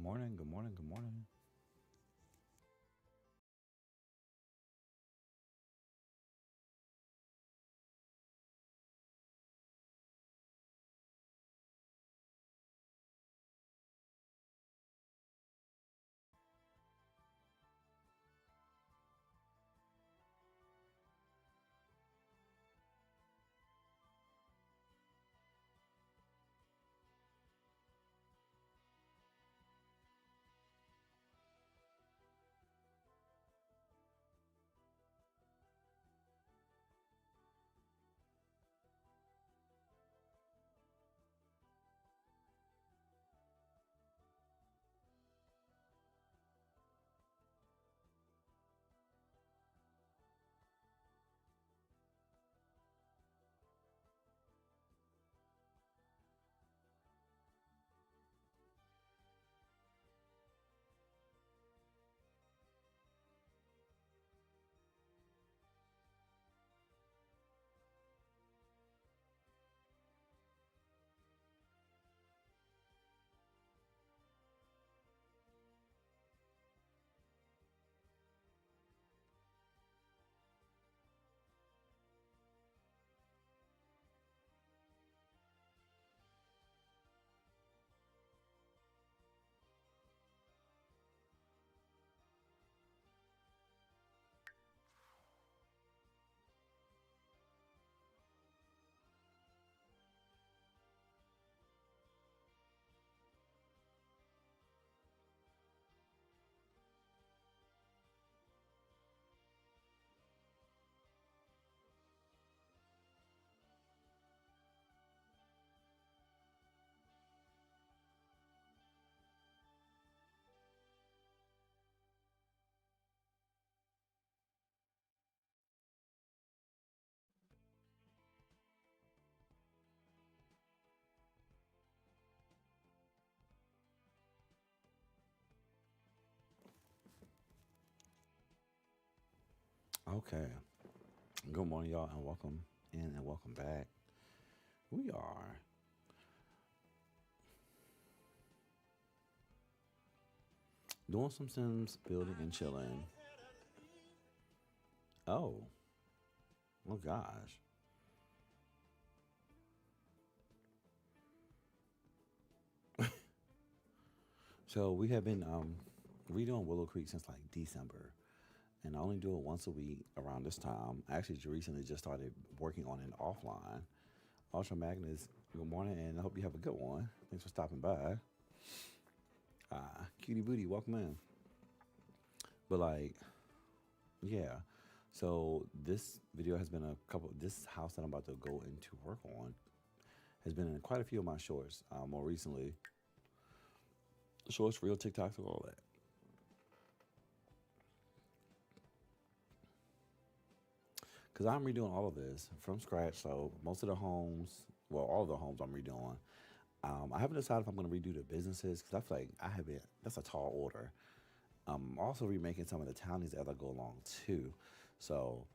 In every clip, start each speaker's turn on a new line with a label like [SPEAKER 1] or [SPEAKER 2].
[SPEAKER 1] morning, good morning, good morning. Okay. Good morning, y'all, and welcome in and welcome back. We are doing some Sims building and chilling. Oh, oh gosh. So we have been redoing Willow Creek since like December, and I only do it once a week around this time. I actually recently just started working on it offline. Ultra Magnus, good morning, and I hope you have a good one. Thanks for stopping by. Cutie Booty, welcome in. But like, yeah. So this video has been a couple. This house that I'm about to go into work on has been in quite a few of my shorts. More recently, shorts, real TikToks, and all that. Because I'm redoing all of this from scratch. So most of the homes, well, all of the homes I'm redoing. I haven't decided if I'm going to redo the businesses because I feel like I haven't. That's a tall order. I'm also remaking some of the townies as I go along too. So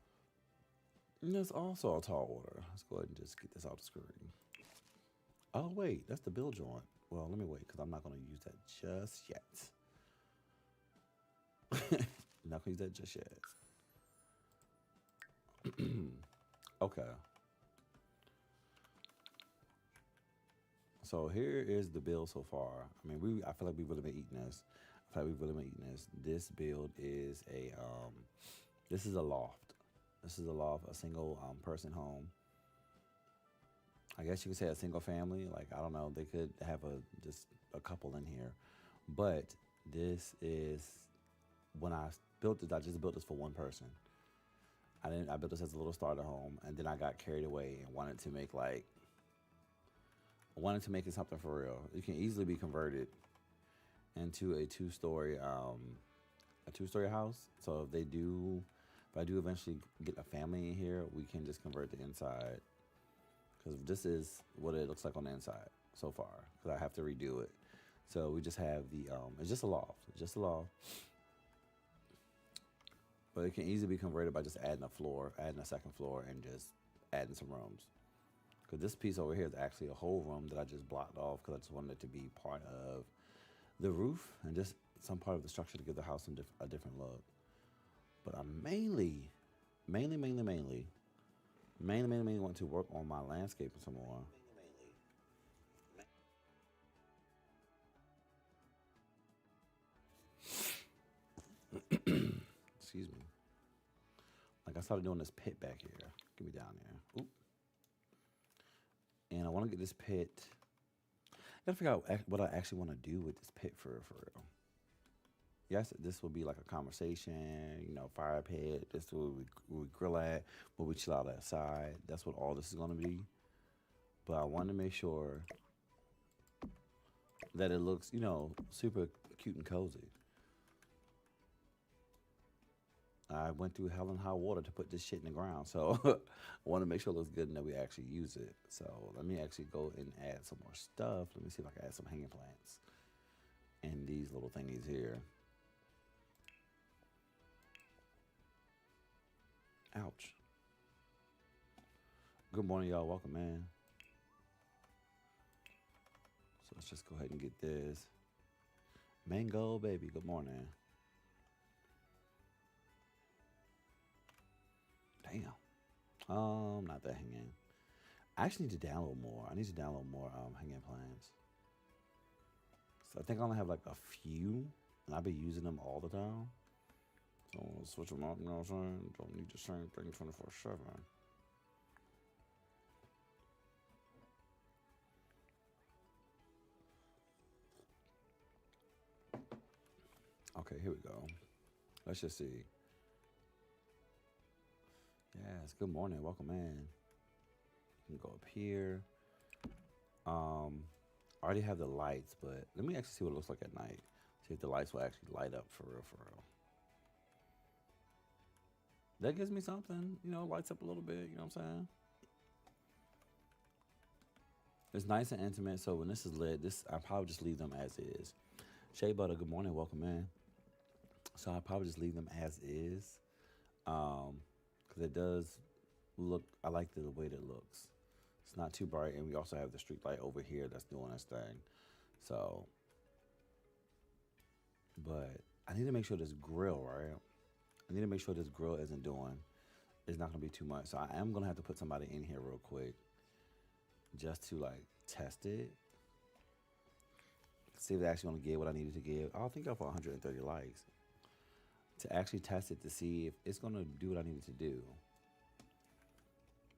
[SPEAKER 1] that's also a tall order. Let's go ahead and just get this off the screen. Oh wait, that's the bill joint. Well, let me wait because I'm not going to use that just yet. Not going to use that just yet. Okay. So here is the build so far. I mean, I feel like we've really been eating this. I feel like we've really been eating this. This build is this is a loft. This is a loft, a single person home. I guess you could say a single family. Like I don't know, they could have just a couple in here, but this is when I built this. I just built this for one person. I didn't. I built this as a little starter home, and then I got carried away and wanted to make it something for real. It can easily be converted into a two-story house. So if I do eventually get a family in here, we can just convert the inside because this is what it looks like on the inside so far. Because I have to redo it. So we just have it's just a loft. It's just a loft. But it can easily be converted by just adding a second floor, and just adding some rooms. Because this piece over here is actually a whole room that I just blocked off because I just wanted it to be part of the roof and just some part of the structure to give the house a different look. But I mainly want to work on my landscaping some more. Excuse me. Like I started doing this pit back here. Get me down there. Oop. And I want to get this pit. I gotta figure out what I actually want to do with this pit for real. Yes, this will be like a conversation, fire pit. This is where we grill at, where we chill out outside. That's what all this is gonna be. But I want to make sure that it looks, super cute and cozy. I went through hell and high water to put this shit in the ground, so I want to make sure it looks good and that we actually use it. So let me actually go and add some more stuff. Let me see if I can add some hanging plants and these little thingies here. Ouch. Good morning, y'all. Welcome, man. So let's just go ahead and get this. Mango, baby. Good morning. Damn. Not that hanging. I actually need to download more. I need to download more hanging plants. So I think I only have like a few, and I'll be using them all the time. So I'll switch them out, you know what I'm saying? Don't need the same thing 24/7. Okay, here we go. Let's just see. Yes, good morning. Welcome in. You can go up here. I already have the lights, but let me actually see what it looks like at night. See if the lights will actually light up for real, for real. That gives me something, lights up a little bit, you know what I'm saying? It's nice and intimate, so when this is lit, I'll probably just leave them as is. Shea Butter, good morning, welcome in. So I'll probably just leave them as is. Because it does look, I like the way that it looks. It's not too bright, and we also have the street light over here that's doing its thing. So, but I need to make sure this grill, right? I need to make sure this grill it's not going to be too much. So I am going to have to put somebody in here real quick just to like test it. See if it actually going to give what I needed to give. I think I put 130 likes to actually test it to see if it's going to do what I needed to do.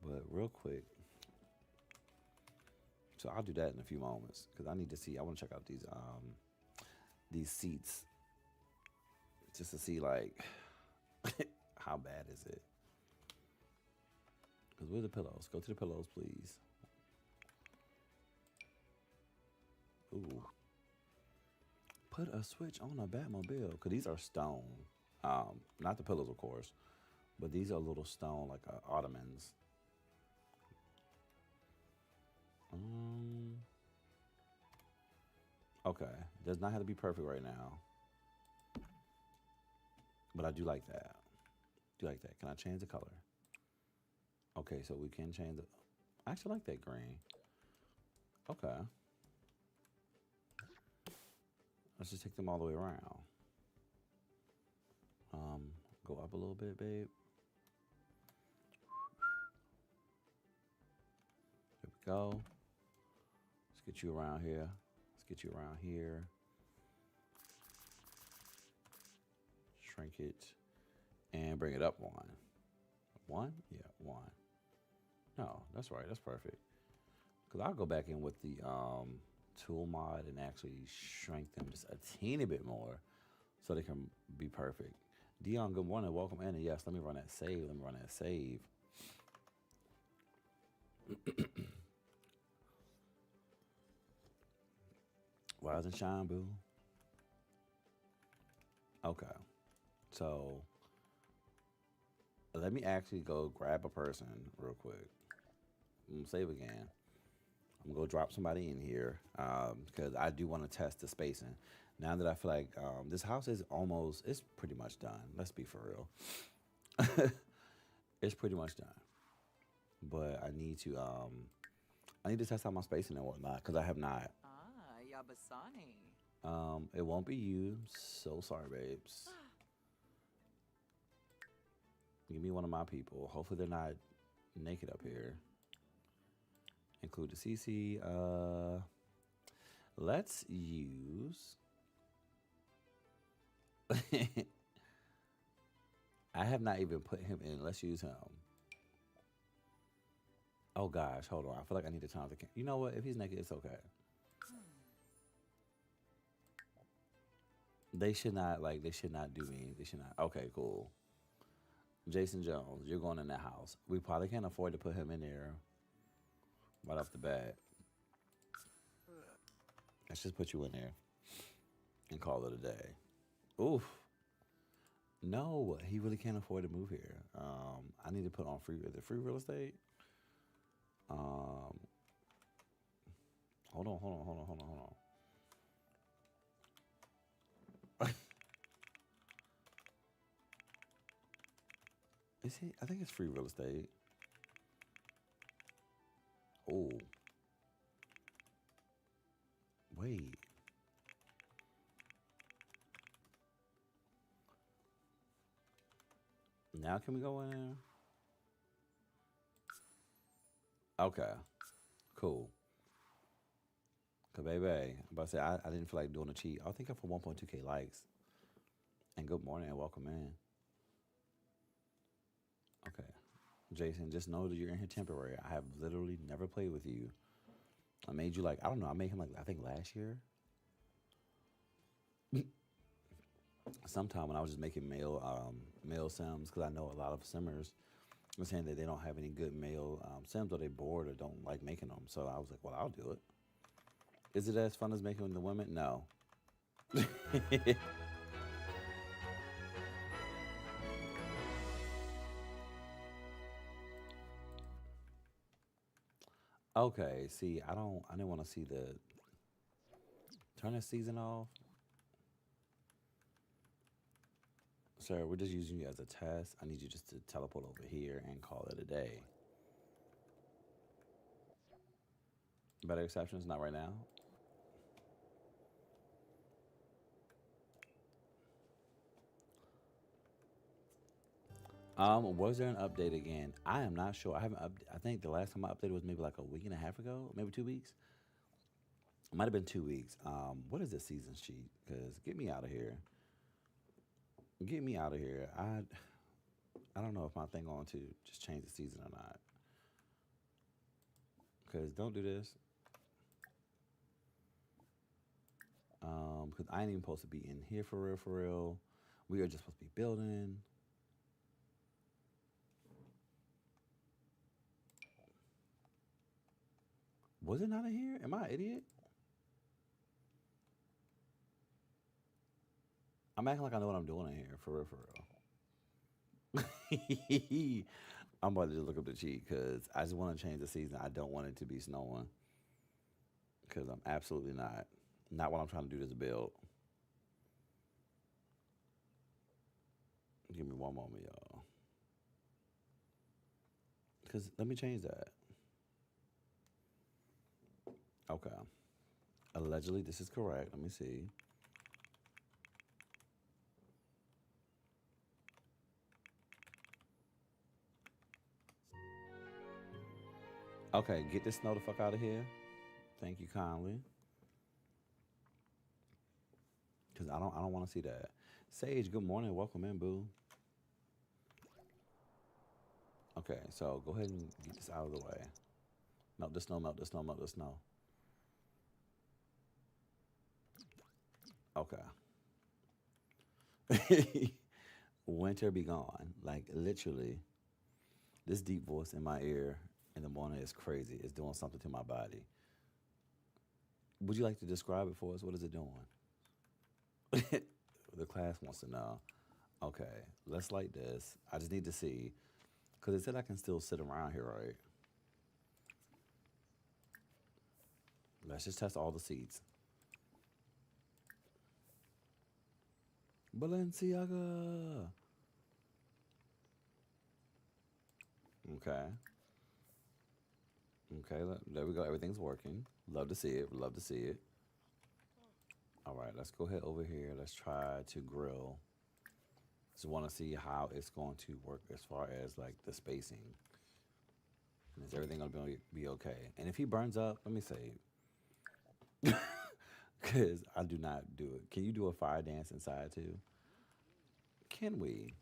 [SPEAKER 1] But real quick, so I'll do that in a few moments because I need to see. I want to check out these seats just to see like how bad is it. Because where are the pillows? Go to the pillows, please. Ooh. Put a switch on a Batmobile because these are stone. Not the pillows, of course, but these are little stone like ottomans. Okay, does not have to be perfect right now, but I do like that. Do like that. Can I change the color? Okay, so we can change it. I actually like that green. Okay. Let's just take them all the way around. Go up a little bit, babe. There we go. Let's get you around here. Let's get you around here. Shrink it. And bring it up one. One? Yeah, one. No, that's right. That's perfect. Because I'll go back in with the tool mod and actually shrink them just a teeny bit more so they can be perfect. Dion, good morning. Welcome in. And yes, let me run that save. Rise and shine, boo. Okay. So let me actually go grab a person real quick. I'm going to save again. I'm going to go drop somebody in here because I do want to test the spacing. Now that I feel like this house is it's pretty much done. Let's be for real. It's pretty much done. But I need to test out my spacing and whatnot because I have not.
[SPEAKER 2] Ah, Yabasani.
[SPEAKER 1] It won't be you. So sorry, babes. Give me one of my people. Hopefully they're not naked up here. Include the CC. Let's use. I have not even put him in. Let's use him. Oh gosh, hold on. I feel like I need to turn off the camera. You know what? If he's naked, it's okay. They should not like. They should not do me. They should not. Okay, cool. Jason Jones, you're going in that house. We probably can't afford to put him in there right off the bat. Let's just put you in there and call it a day. Oof. No, he really can't afford to move here. I need to put on free. Is it free real estate? Um, hold on. Is he? I think it's free real estate. Oh, wait. Now can we go in there? Okay, cool. Cause baby, I'm about to say I didn't feel like doing a cheat. I think I for 1.2K likes. And good morning and welcome in. Okay, Jason, just know that you're in here temporary. I have literally never played with you. I made you like I don't know. I made him like I think last year. Sometime when I was just making male sims because I know a lot of simmers were saying that they don't have any good male sims or they bored or don't like making them. So I was like, well, I'll do it. Is it as fun as making the women? No. Okay, see, I didn't want to see the turn this season off. Sir, we're just using you as a test. I need you just to teleport over here and call it a day. Better exceptions, not right now. Was there an update again? I am not sure. I haven't I think the last time I updated was maybe like a week and a half ago, maybe 2 weeks. It might have been 2 weeks. What is this season sheet? Because get me out of here. Get me out of here. I don't know if my thing on to just change the season or not. Because don't do this. Because I ain't even supposed to be in here for real, for real. We are just supposed to be building. Was it not in here? Am I an idiot? I'm acting like I know what I'm doing in here, for real, for real. I'm about to just look up the cheat because I just want to change the season. I don't want it to be snowing because I'm absolutely not. Not what I'm trying to do this build. Give me one moment, y'all. Because let me change that. Okay. Allegedly, this is correct. Let me see. Okay, get this snow the fuck out of here. Thank you kindly. Because I don't want to see that. Sage, good morning. Welcome in, boo. Okay, so go ahead and get this out of the way. Melt the snow, melt the snow, melt the snow. Okay. Winter be gone. Like literally, this deep voice in my ear in the morning is crazy. It's doing something to my body. Would you like to describe it for us? What is it doing? The class wants to know. Okay, let's light this. I just need to see. Because it said I can still sit around here, right? Let's just test all the seats. Balenciaga. Okay. Okay, there we go. Everything's working. Love to see it. Love to see it. All right, let's go ahead over here. Let's try to grill. Just want to see how it's going to work as far as like the spacing. And is everything going to be okay? And if he burns up, let me save. Because I do not do it. Can you do a fire dance inside too? Can we?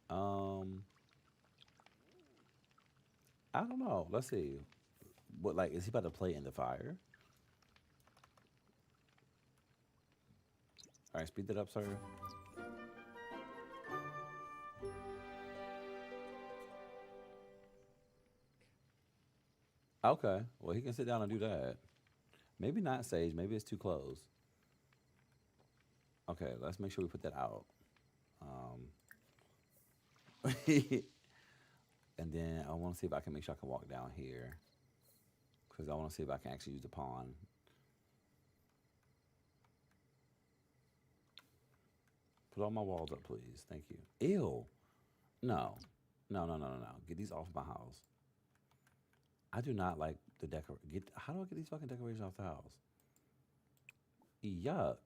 [SPEAKER 1] Um, I don't know. Let's see. What like is he about to play in the fire? All right, speed that up, sir. Okay. Well, he can sit down and do that. Maybe not Sage. Maybe it's too close. Okay, let's make sure we put that out. Um, and then I want to see if I can make sure I can walk down here because I want to see if I can actually use the pawn. Put all my walls up, please. Thank you. Ew. No. No, no, no, no, no. Get these off my house. I do not like the decor. Get how do I get these fucking decorations off the house? Yuck.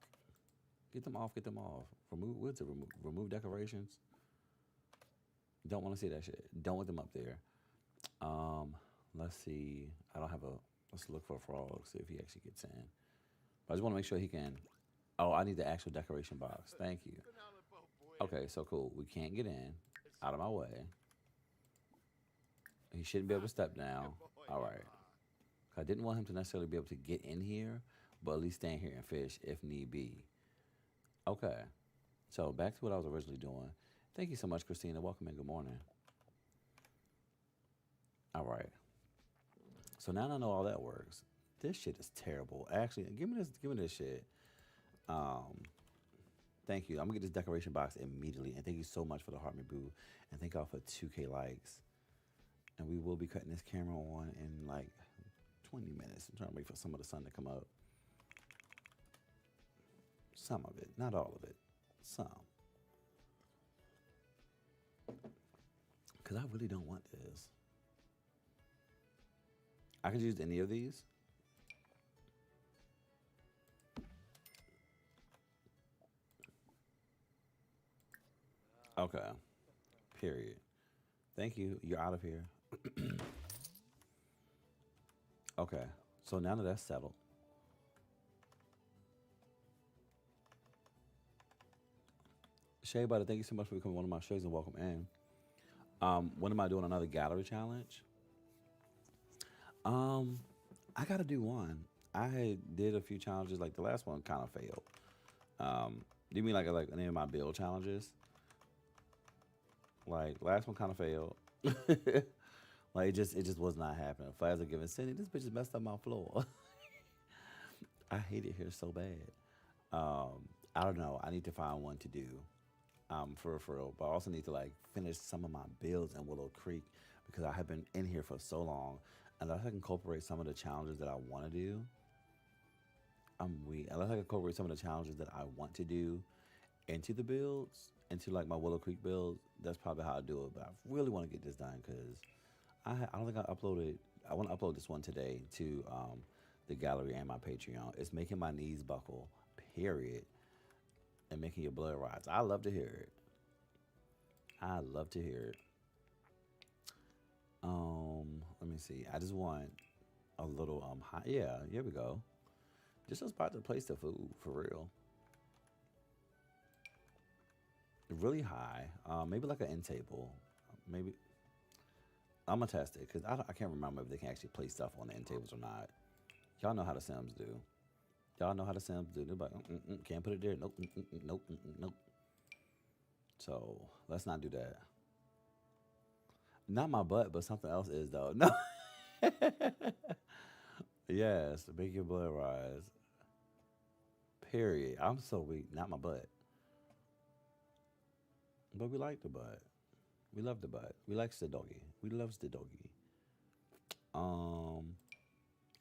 [SPEAKER 1] Get them off. Get them off. Remove. What's it? Remove decorations. Don't want to see that shit. Don't want them up there. Um. Let's see. I don't have a. Let's look for a frog. See if he actually gets in. But I just want to make sure he can. Oh, I need the actual decoration box. Thank you. Okay, so cool. We can't get in. Out of my way. He shouldn't be able to step down. All right. I didn't want him to necessarily be able to get in here, but at least stand here and fish if need be. Okay. So back to what I was originally doing. Thank you so much, Christina. Welcome and good morning. All right. So now I know all that works. This shit is terrible. Actually, give me this. Give me this shit. Um, Thank you. I'm gonna get this decoration box immediately, and thank you so much for the heart me boo, and thank y'all for 2K likes. And we will be cutting this camera on in like 20 minutes. I'm trying to wait for some of the sun to come up. Some of it, not all of it. Some. Because I really don't want this. I could use any of these. Okay. Period. Thank you. You're out of here. Okay. So now that that's settled. Shay Butter, thank you so much for becoming one of my shows and welcome in. When am I doing another gallery challenge? Um, I gotta do one. I had did a few challenges, like the last one kind of failed. Do you mean like any of my build challenges? Like last one kind of failed. Like it just was not happening. Flags are giving Cindy, this bitch has messed up my floor. I hate it here so bad. I don't know. I need to find one to do. For real. But I also need to like finish some of my builds in Willow Creek because I have been in here for so long. Unless I can incorporate some of the challenges that I want to do, I'm weak. Unless I can incorporate some of the challenges that I want to do into the builds, into like my Willow Creek builds, that's probably how I do it. But I really want to get this done because I don't think I uploaded. I want to upload this one today to the gallery and my Patreon. It's making my knees buckle. Period. And making your blood rise. I love to hear it. I love to hear it. Let me see. I just want a little high. Yeah, here we go. Just a spot to place the food for real. Really high. Maybe like an end table. Maybe I'm gonna test it because I can't remember if they can actually place stuff on the end tables or not. Y'all know how the Sims do. Y'all know how the Sims do. They're like, can't put it there. Nope, nope, nope. So let's not do that. Not my butt, but something else is though. No. Yes, make your blood rise. Period. I'm so weak. Not my butt. But we like the butt. We love the butt. We likes the doggy. We loves the doggy. Um.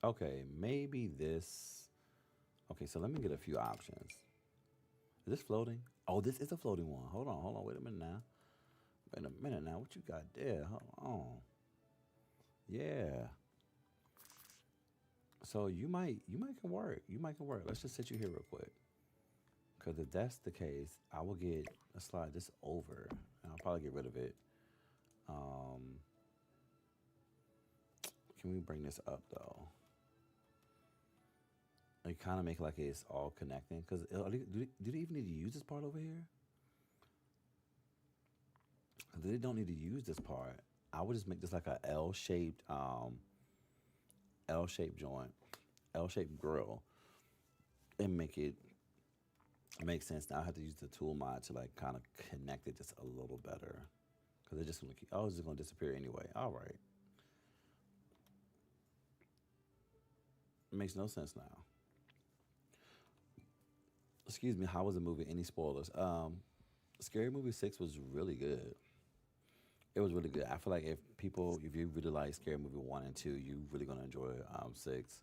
[SPEAKER 1] Okay, maybe this. Okay, so let me get a few options. Is this floating? Oh, this is a floating one. Hold on. Wait a minute now. Wait a minute now. What you got there? Hold on. Yeah. So you might can work. You might can work. Let's just sit you here real quick. Because if that's the case, I will get let's slide this over. And I'll probably get rid of it. Um, can we bring this up though? Like kind of make like it's all connecting. Because do they even need to use this part over here? They don't need to use this part. I would just make this like a L-shaped joint, L-shaped grill, and make it make sense. Now I have to use the tool mod to like kind of connect it just a little better because it's just gonna keep. Oh, it's just gonna disappear anyway. All right, it makes no sense now. Excuse me. How was the movie? Any spoilers? Scary Movie 6 was really good. It was really good. I feel like if you really like Scary Movie 1 and 2, you really gonna enjoy 6.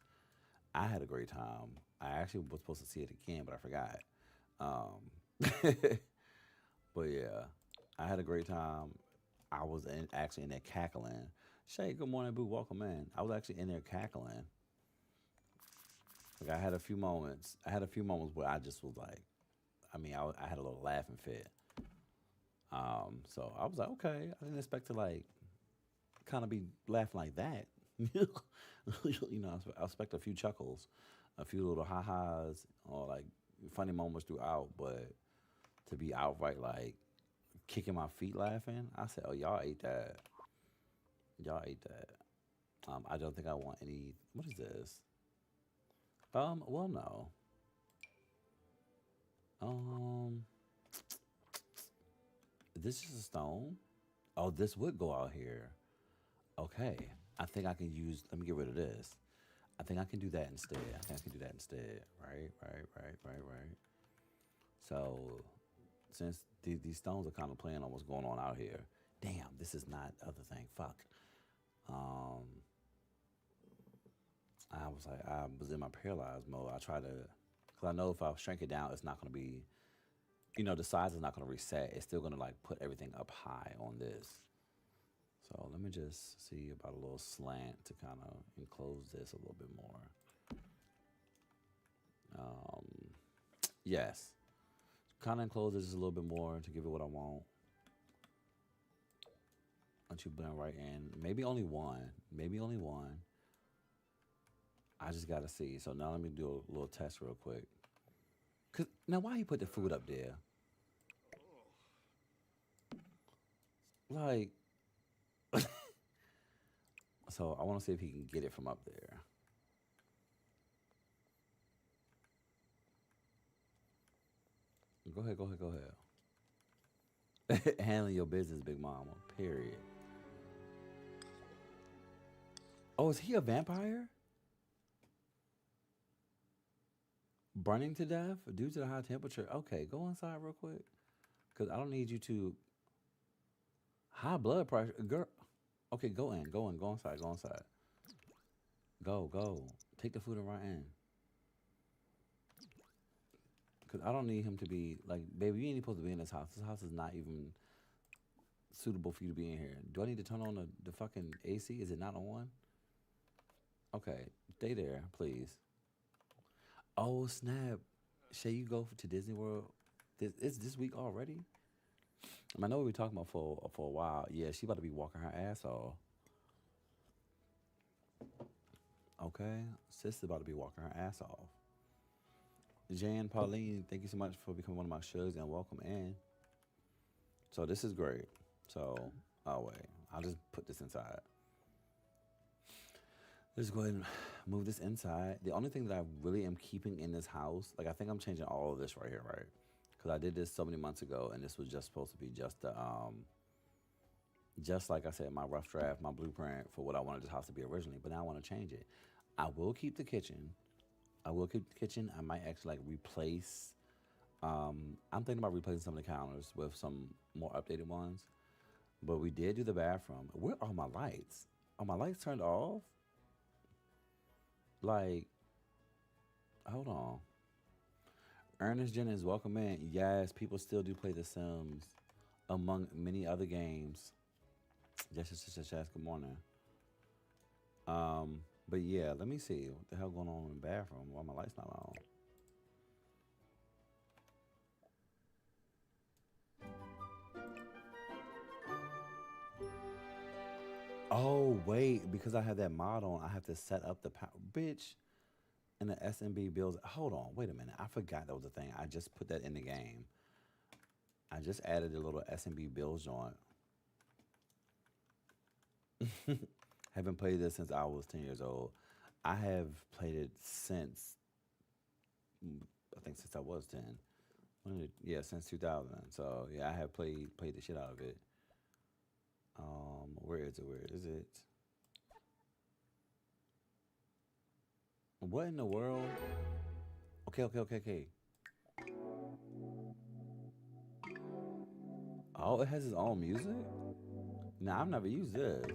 [SPEAKER 1] I had a great time. I actually was supposed to see it again, but I forgot. Um, but yeah, I had a great time. I was actually in there cackling. Shay, good morning, boo. Welcome in. I was actually in there cackling. Like I had a few moments. I had a few moments where I just was like, I had a little laughing fit. So I was like, okay. I didn't expect to like kind of be laughing like that. I expect a few chuckles, a few little ha-has, or like funny moments throughout, but to be outright like kicking my feet laughing, I said, "Oh, y'all ate that. Y'all ate that." I don't think I want any. What is this? Well, no. Um, this is a stone. Oh, this would go out here. Okay. I think I can use. Let me get rid of this. I think I can do that instead. I think I can do that instead. Right, right, right, right, right. So, since these stones are kind of playing on what's going on out here, damn, this is not the other thing. Fuck. Um, I was in my paralyzed mode. I try to, cause I know if I shrink it down, it's not gonna be, the size is not gonna reset. It's still gonna like put everything up high on this. So let me just see about a little slant to kind of enclose this a little bit more. Um, yes, kind of enclose this a little bit more to give it what I want. Once you blend right in, maybe only one, maybe only one. I just gotta see. So now let me do a little test real quick. Cause now why he put the food up there? Like, so I want to see if he can get it from up there. Go ahead, go ahead, go ahead. Handling your business, big mama. Period. Oh, is he a vampire? Burning to death due to the high temperature. Okay, go inside real quick. Cause I don't need you to high blood pressure, girl. Okay, go in, go in, go inside, go inside. Go, go. Take the food and run in. Cause I don't need him to be like, baby, you ain't supposed to be in this house. This house is not even suitable for you to be in here. Do I need to turn on the fucking AC? Is it not on? Okay, stay there, please. Oh snap! Shay, you go to Disney World? It's this week already. I know what we talking about for a while. Yeah, she about to be walking her ass off. Okay, sis about to be walking her ass off. Jan Pauline, thank you so much for becoming one of my shows and welcome in. So this is great. So, oh wait, I'll just put this inside. Let's go ahead and move this inside. The only thing that I really am keeping in this house, like I think I'm changing all of this right here, right? Because I did this so many months ago, and this was just supposed to be just like I said, my rough draft, my blueprint for what I wanted this house to be originally. But now I want to change it. I will keep the kitchen. I will keep the kitchen. I might actually like replace. I'm thinking about replacing some of the counters with some more updated ones. But we did do the bathroom. Where are my lights? Are my lights turned off? Like, hold on. Ernest Jennings, welcome in. Yes, people still do play The Sims, among many other games. Yes, yes, yes, yes, yes. Good morning. But yeah, let me see what the hell going on in the bathroom. Why my lights not on? Oh wait, because I have that mod on, I have to set up the power. Bitch, and the SMB bills. Hold on, wait a minute. I forgot that was a thing. I just put that in the game. I just added a little SMB bills joint. Haven't played this since I was 10 years old. I have played it since I think since I was 10. Yeah, since 2000. So yeah, I have played the shit out of it. Where is it? Where is it? What in the world? Okay, okay, okay, okay. Oh, it has its own music? Nah, I've never used this.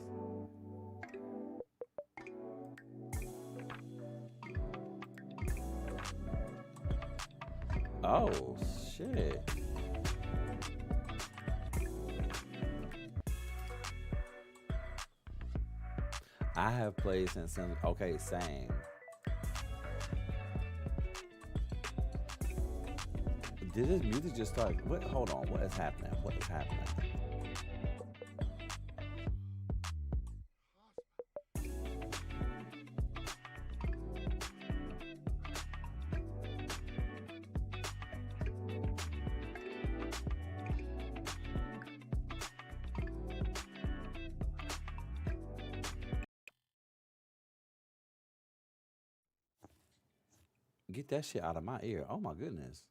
[SPEAKER 1] Oh, shit. I have played since Sims. Okay, same. Did this music just start? What? Hold on. What is happening? What is happening? Get that shit out of my ear. Oh my goodness.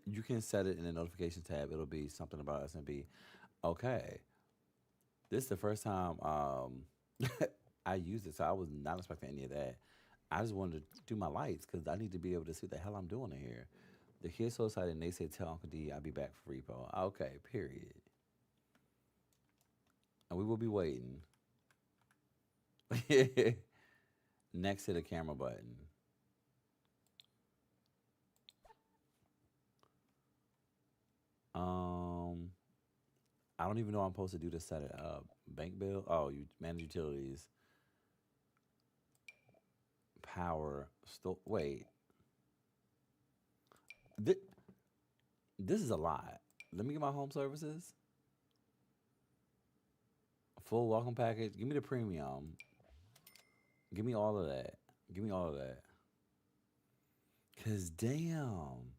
[SPEAKER 1] You can set it in the notification tab. It'll be something about SMB. Okay. This is the first time I used it, so I was not expecting any of that. I just wanted to do my lights because I need to be able to see what the hell I'm doing in here. The kids so excited and they say tell Uncle D I'll be back for repo. Okay, period. And we will be waiting. Next to the camera button. Um I don't even know what I'm supposed to do to set it up. Bank bill? Oh, you manage utilities. Power. Wait. Th- this is a lot. Let me get my home services. Full welcome package. Give me the premium. Give me all of that. Give me all of that. Cause damn.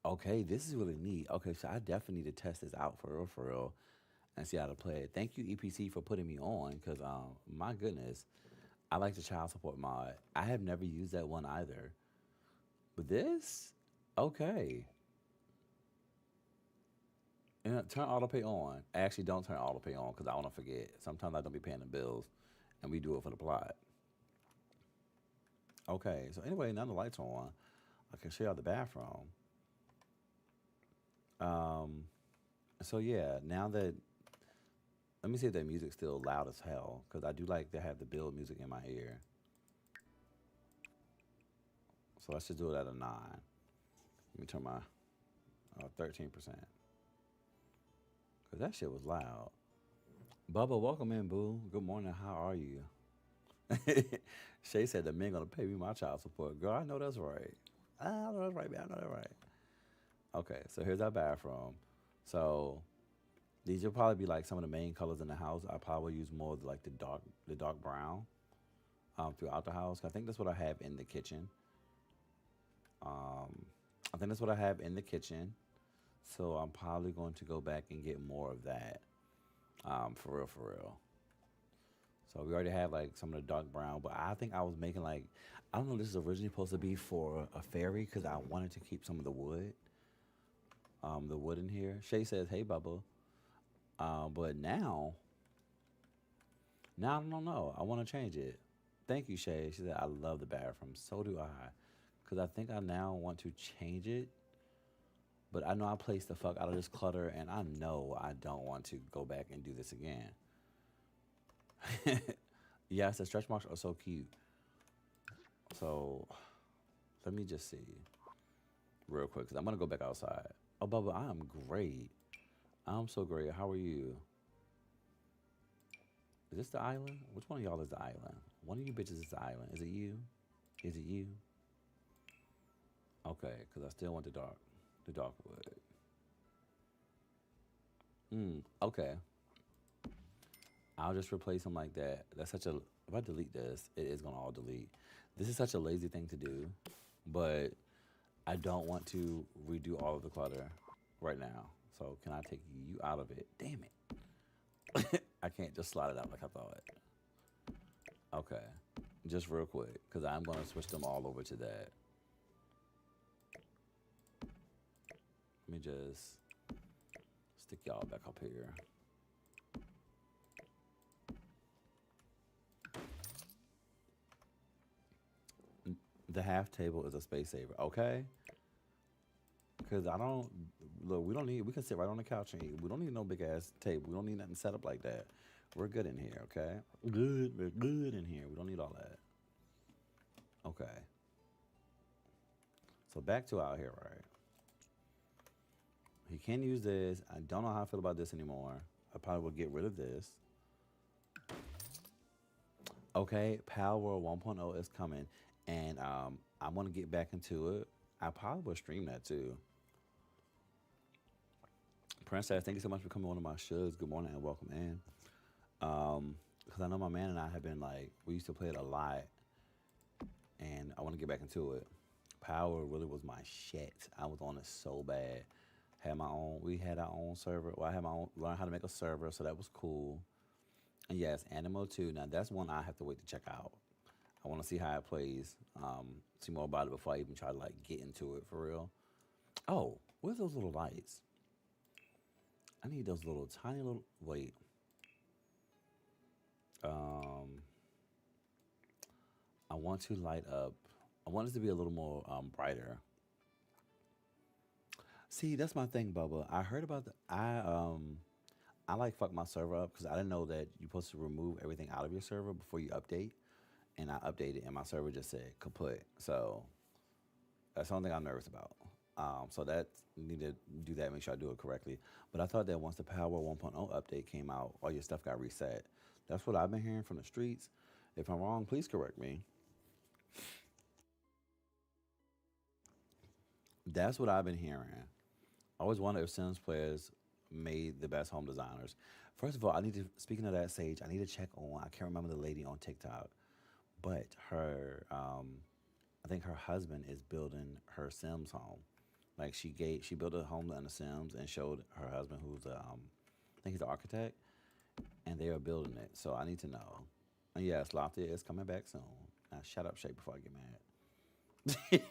[SPEAKER 1] Okay, this is really neat. Okay, so I definitely need to test this out for real, and see how to play it. Thank you EPC for putting me on, cause my goodness, I like the child support mod. I have never used that one either, but this, okay. And turn autopay on. Actually, don't turn autopay on because I want to forget. Sometimes I don't be paying the bills, and we do it for the plot. Okay, so anyway, now the lights are on. I can show you out the bathroom. Um, so yeah, now that let me see if that music's still loud as hell because I do like to have the build music in my ear. So let's just do it at a 9. Let me turn my 13% because that shit was loud. Bubba, welcome in, boo. Good morning. How are you? Shay said the men gonna pay me my child support. Girl, I know that's right. I know that's right, man. I know that's right. Okay, so here's our bathroom. So these will probably be like some of the main colors in the house. I probably use more of like the dark brown throughout the house. I think that's what I have in the kitchen. Um, I think that's what I have in the kitchen. So I'm probably going to go back and get more of that. For real, for real. So we already have like some of the dark brown, but I think I was making like I don't know. This is originally supposed to be for a fairy because I wanted to keep some of the wood in here. Shay says, "Hey, Bubba," but now I don't know. I want to change it. Thank you, Shay. She said, "I love the bathroom. So do I," because I think I now want to change it. But I know I placed the fuck out of this clutter, and I know I don't want to go back and do this again. Yes, the stretch marks are so cute. So let me just see real quick because I'm gonna go back outside. Oh, Bubba, I am great. I'm so great. How are you? Is this the island? Which one of y'all is the island? One of you bitches is the island. Is it you? Is it you? Okay, because I still want the dark wood. Okay. I'll just replace them like that. That's such a. If I delete this, it is gonna all delete. This is such a lazy thing to do, but I don't want to redo all of the clutter right now. So can I take you out of it? Damn it! I can't just slide it out like I thought. Okay, just real quick, because I'm gonna switch them all over to that. Let me just stick y'all back up here. The half table is a space saver, okay? Because I don't look. We don't need. We can sit right on the couch and eat. We don't need no big ass table. We don't need nothing set up like that. We're good in here, okay? Good. We're good in here. We don't need all that. Okay. So back to out here, right? He can use this. I don't know how I feel about this anymore. I probably will get rid of this. Okay, Power 1.0 is coming, and I want to get back into it. I probably will stream that too. Princess, thank you so much for coming on to my shows. Good morning and welcome in. Because I know my man and I have been like, we used to play it a lot, and I want to get back into it. Power really was my shit. I was on it so bad. Had my own. We had our own server. Well, I had my own. Learned how to make a server, so that was cool. And yes, Animo 2. Now that's one I have to wait to check out. I want to see how it plays. See more about it before I even try to like get into it for real. Oh, where's those little lights? I need those little tiny little. Wait. Um, I want to light up. I want it to be a little more brighter. See, that's my thing, Bubba. I heard about the. I like fuck my server up because I didn't know that you're supposed to remove everything out of your server before you update. And I updated, and my server just said kaput. So that's the only thing I'm nervous about. So that need to do that, make sure I do it correctly. But I thought that once the Power 1.0 update came out, all your stuff got reset. That's what I've been hearing from the streets. If I'm wrong, please correct me. That's what I've been hearing. I always wonder if Sims players made the best home designers. First of all, I need to. Speaking of that, Sage, I need to check on. I can't remember the lady on TikTok, but her, I think her husband is building her Sims home. Like she built a home in the Sims and showed her husband, who's I think he's an architect, and they are building it. So I need to know. And yes, Lofty is coming back soon. Now shut up, Shay, before I get mad.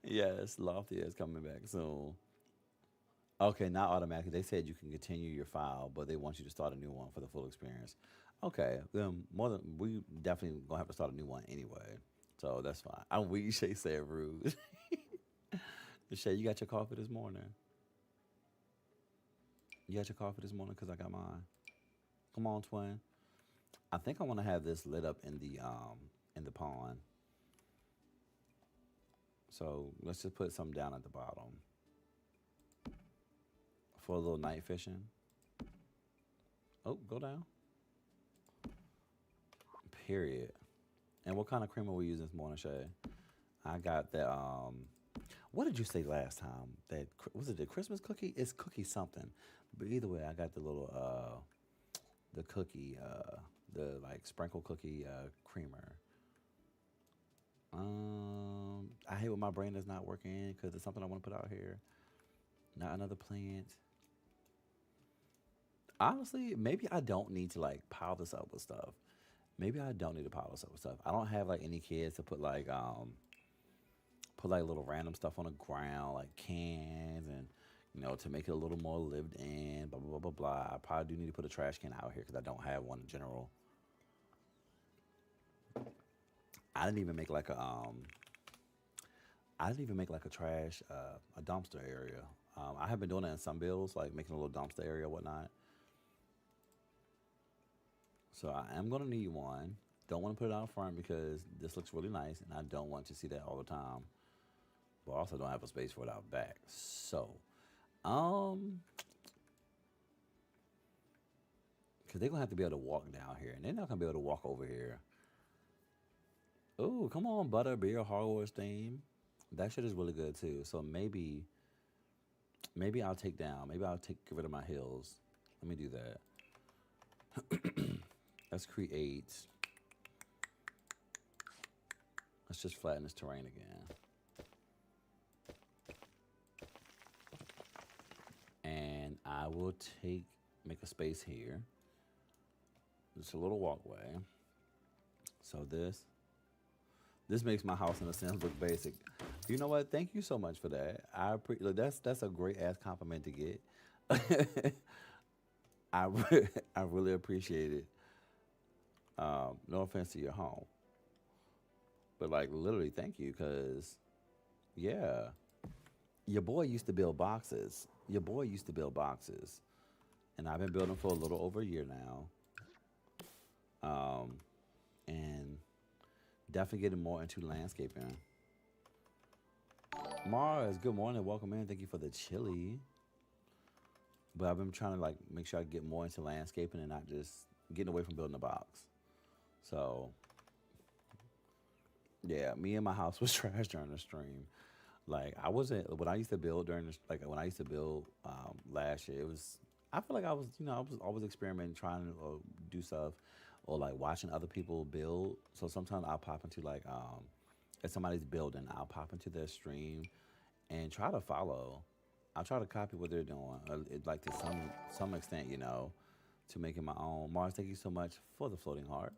[SPEAKER 1] Yes, Lofty is coming back soon. Okay, not automatically. They said you can continue your file, but they want you to start a new one for the full experience. Okay, then more than we definitely gonna have to start a new one anyway, so that's fine. I'm weak. Shay said rude. Shay, you got your coffee this morning? You got your coffee this morning? Cause I got mine. Come on, twin. I think I want to have this lit up in the pond. So let's just put some down at the bottom for a little night fishing. Oh, go down. Period. And what kind of cream are we using this morning, Shay? I got that. What did you say last time? That was it the Christmas cookie? It's cookie something. But either way, I got the little the cookie, the like sprinkle cookie creamer. I hate when my brain is not working because it's something I want to put out here. Not another plant. Honestly, maybe I don't need to like pile this up with stuff. Maybe I don't need to pile this up with stuff. I don't have like any kids to put like little random stuff on the ground, like cans and to make it a little more lived in, blah blah blah blah blah. I probably do need to put a trash can out here because I don't have one in general. I didn't even make like a I didn't even make like a trash a dumpster area. I have been doing that in some bills, like making a little dumpster area, whatnot. So I am gonna need one. Don't want to put it out front because this looks really nice, and I don't want to see that all the time. But I also don't have a space for it out back. So, um, Because they're going to have to be able to walk down here. And they're not going to be able to walk over here. Ooh, come on, Butterbeer Hogwarts theme. That shit is really good too. So maybe I'll take down. Maybe I'll get rid of my hills. Let me do that. Let's create. Let's just flatten this terrain again. And I will make a space here. Just a little walkway. So this makes my house in a sense look basic. You know what? Thank you so much for that. Look, that's a great ass compliment to get. I really appreciate it. No offense to your home, but like literally, thank you, cause yeah, your boy used to build boxes. Your boy used to build boxes, and I've been building for a little over a year now. And definitely getting more into landscaping. Mars, good morning, welcome in. Thank you for the chili. But I've been trying to like make sure I get more into landscaping and not just getting away from building a box. So yeah, me and my house was trash during the stream. Like I wasn't when I used to build during this like when I used to build last year. It was I feel like I was I was always experimenting, trying to do stuff, or like watching other people build. So sometimes I'll pop into like if somebody's building, I'll pop into their stream and try to follow. I'll try to copy what they're doing, like to some extent, to make it my own. Mars, thank you so much for the floating heart.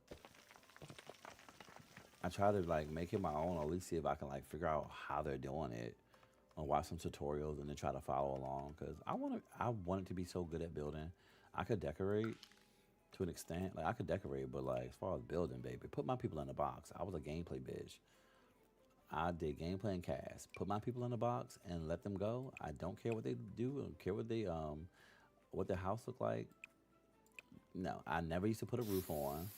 [SPEAKER 1] I try to like make it my own, or at least see if I can like figure out how they're doing it, or watch some tutorials and then try to follow along. Cause I want it to be so good at building. I could decorate to an extent, like I could decorate, but like as far as building, baby, put my people in the box. I was a gameplay bitch. I did gameplay and cast. Put my people in the box and let them go. I don't care what they do. I don't care what their house look like. No, I never used to put a roof on.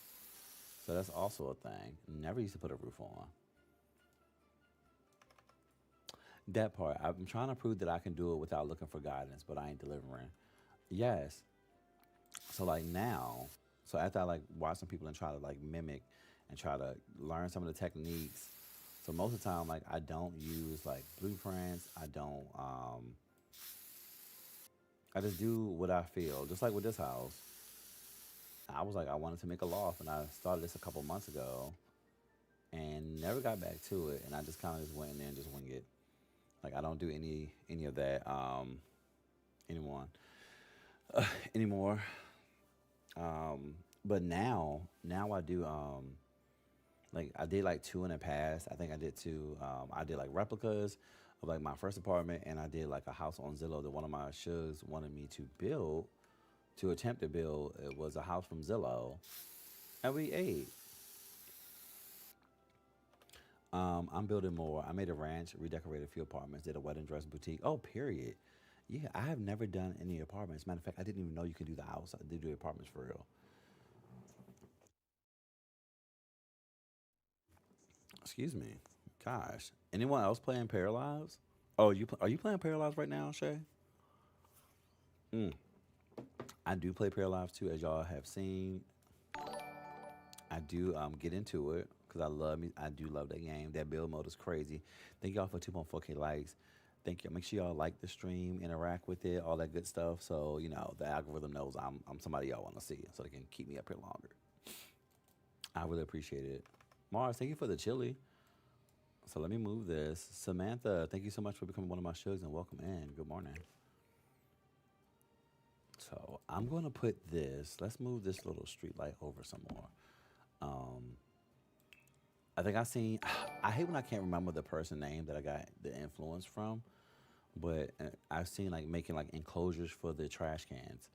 [SPEAKER 1] So that's also a thing. Never used to put a roof on. That part. I'm trying to prove that I can do it without looking for guidance, but I ain't delivering. Yes. So like now, so after I like watch some people and try to like mimic and try to learn some of the techniques. So most of the time, like I don't use like blueprints. I just do what I feel. Just like with this house, I was like I wanted to make a loft, and I started this a couple months ago, and never got back to it. And I just kind of just went in there and just wing it. Like I don't do any of that anymore. Anymore. But now I do. Like I did like two in the past. I think I did two. I did like replicas of like my first apartment, and I did like a house on Zillow that one of my shugs wanted me to build, to attempt to build. It was a house from Zillow, and we ate. I'm building more. I made a ranch, redecorated a few apartments, did a wedding dress boutique. Oh, period. Yeah, I have never done any apartments. Matter of fact, I didn't even know you can do the house. I did do apartments for real. Excuse me. Gosh. Anyone else playing Paralyzed? Oh, are you playing Paralyzed right now, Shay? Mm. I do play Paralyzed too, as y'all have seen. I do get into it because I do love that game. That build mode is crazy. Thank y'all for 2.4K likes. Thank you. Make sure y'all like the stream, interact with it, all that good stuff. So the algorithm knows I'm somebody y'all want to see, so they can keep me up here longer. I really appreciate it. Mars, thank you for the chili. So let me move this. Samantha, thank you so much for becoming one of my shows and welcome in. Good morning. So I'm going to put this. Let's move this little street light over some more. Um, I think I seen. I hate when I can't remember the person name that I got the influence from, but I've seen like making like enclosures for the trash cans.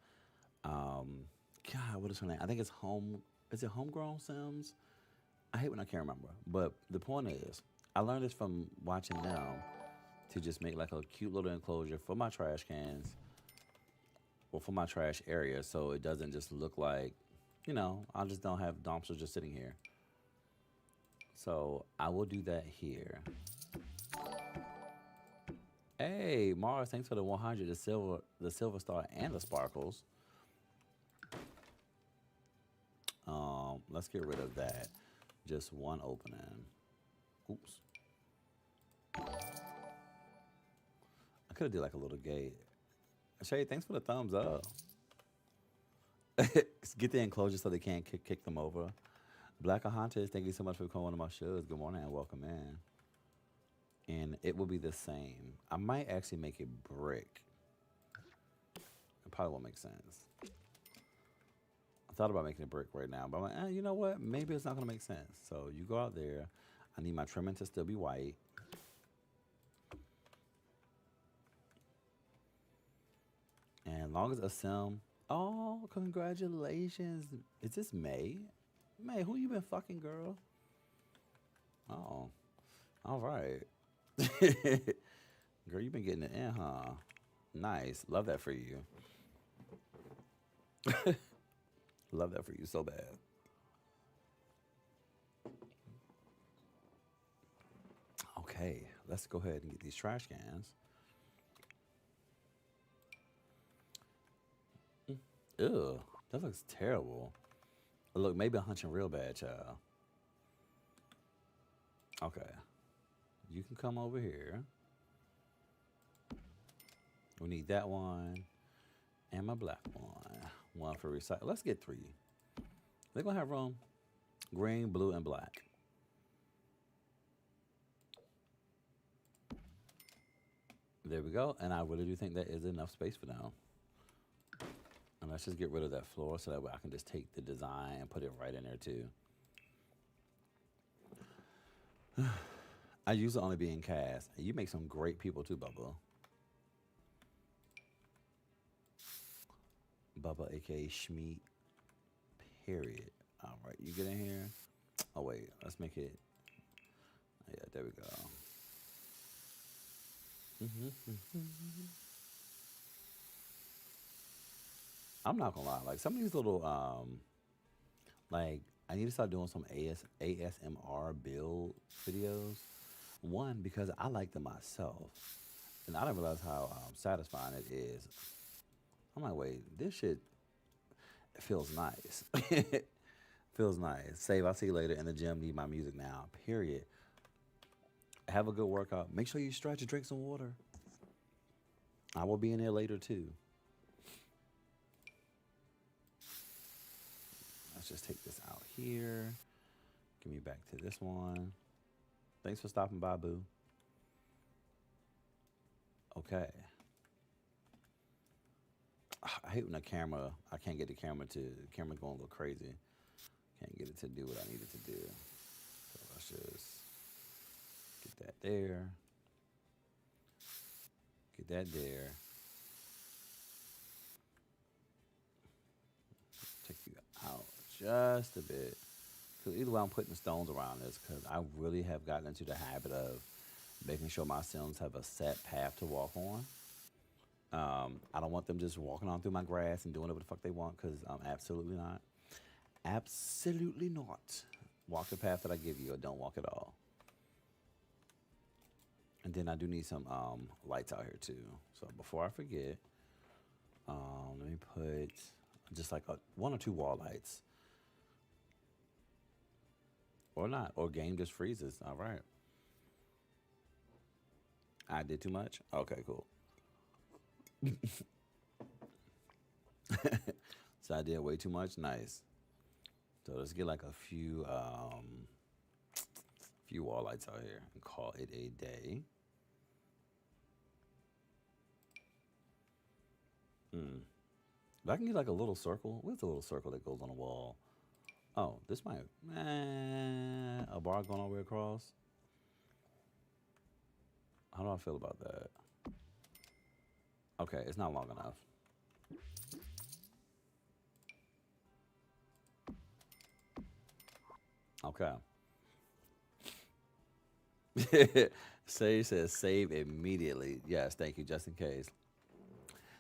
[SPEAKER 1] Um, God, what is her name? I think it's home. Is it Homegrown Sims? I hate when I can't remember. But the point is, I learned this from watching them to just make like a cute little enclosure for my trash cans or for my trash area, so it doesn't just look like, I just don't have dumpsters just sitting here. So I will do that here. Hey, Mars, thanks for the 100, the silver star, and the sparkles. Let's get rid of that. Just one opening. Oops. I could have did like a little gate. Shay, thanks for the thumbs up. Get the enclosure so they can't kick them over. Black Hunters, thank you so much for coming on my shows. Good morning and welcome in. And it will be the same. I might actually make it brick. It probably won't make sense. I thought about making it brick right now, but I'm like, you know what? Maybe it's not going to make sense. So you go out there. I need my trimming to still be white. And as long as a sim, oh, congratulations. Is this May? May, who you been fucking, girl? Oh, all right. Girl, you been getting it in, huh? Nice. Love that for you. Love that for you so bad. Okay, let's go ahead and get these trash cans. Ew, that looks terrible. Look, maybe I'm hunching real bad, child. Okay, you can come over here. We need that one and my black one. One for recycle. Let's get 3. They're gonna have room. Green, blue, and black. There we go. And I really do think that is enough space for now. And let's just get rid of that floor so that way I can just take the design and put it right in there too. I usually only be in cast. You make some great people too, Bubba. Bubba, aka Schmeat. Period. All right, you get in here. Oh wait, let's make it. Yeah, there we go. I'm not gonna lie. Like some of these little like I need to start doing some ASMR build videos. One, because I like them myself, and I didn't realize how satisfying it is. I'm like, wait, this shit feels nice. Feels nice. Save, I'll see you later in the gym. Need my music now. Period. Have a good workout. Make sure you stretch and drink some water. I will be in there later too. Let's just take this out here. Give me back to this one. Thanks for stopping by, boo. Okay. I hate when I can't get the camera going a little crazy. Can't get it to do what I need it to do. So let's just get that there. Get that there. Take you out just a bit. Because either way, I'm putting stones around this because I really have gotten into the habit of making sure my Sims have a set path to walk on. I don't want them just walking on through my grass and doing whatever the fuck they want because I'm absolutely not. Absolutely not. Walk the path that I give you or don't walk at all. And then I do need some lights out here too. So before I forget, let me put just like 1 or 2 wall lights. Or not. Or game just freezes. All right. I did too much? Okay, cool. So I did way too much? Nice. So let's get like a few wall lights out here and call it a day. If I can get like a little circle, what's a little circle that goes on a wall? Oh, this might, a bar going all the way across. How do I feel about that? Okay, it's not long enough. Okay. Sage says save immediately. Yes, thank you, just in case.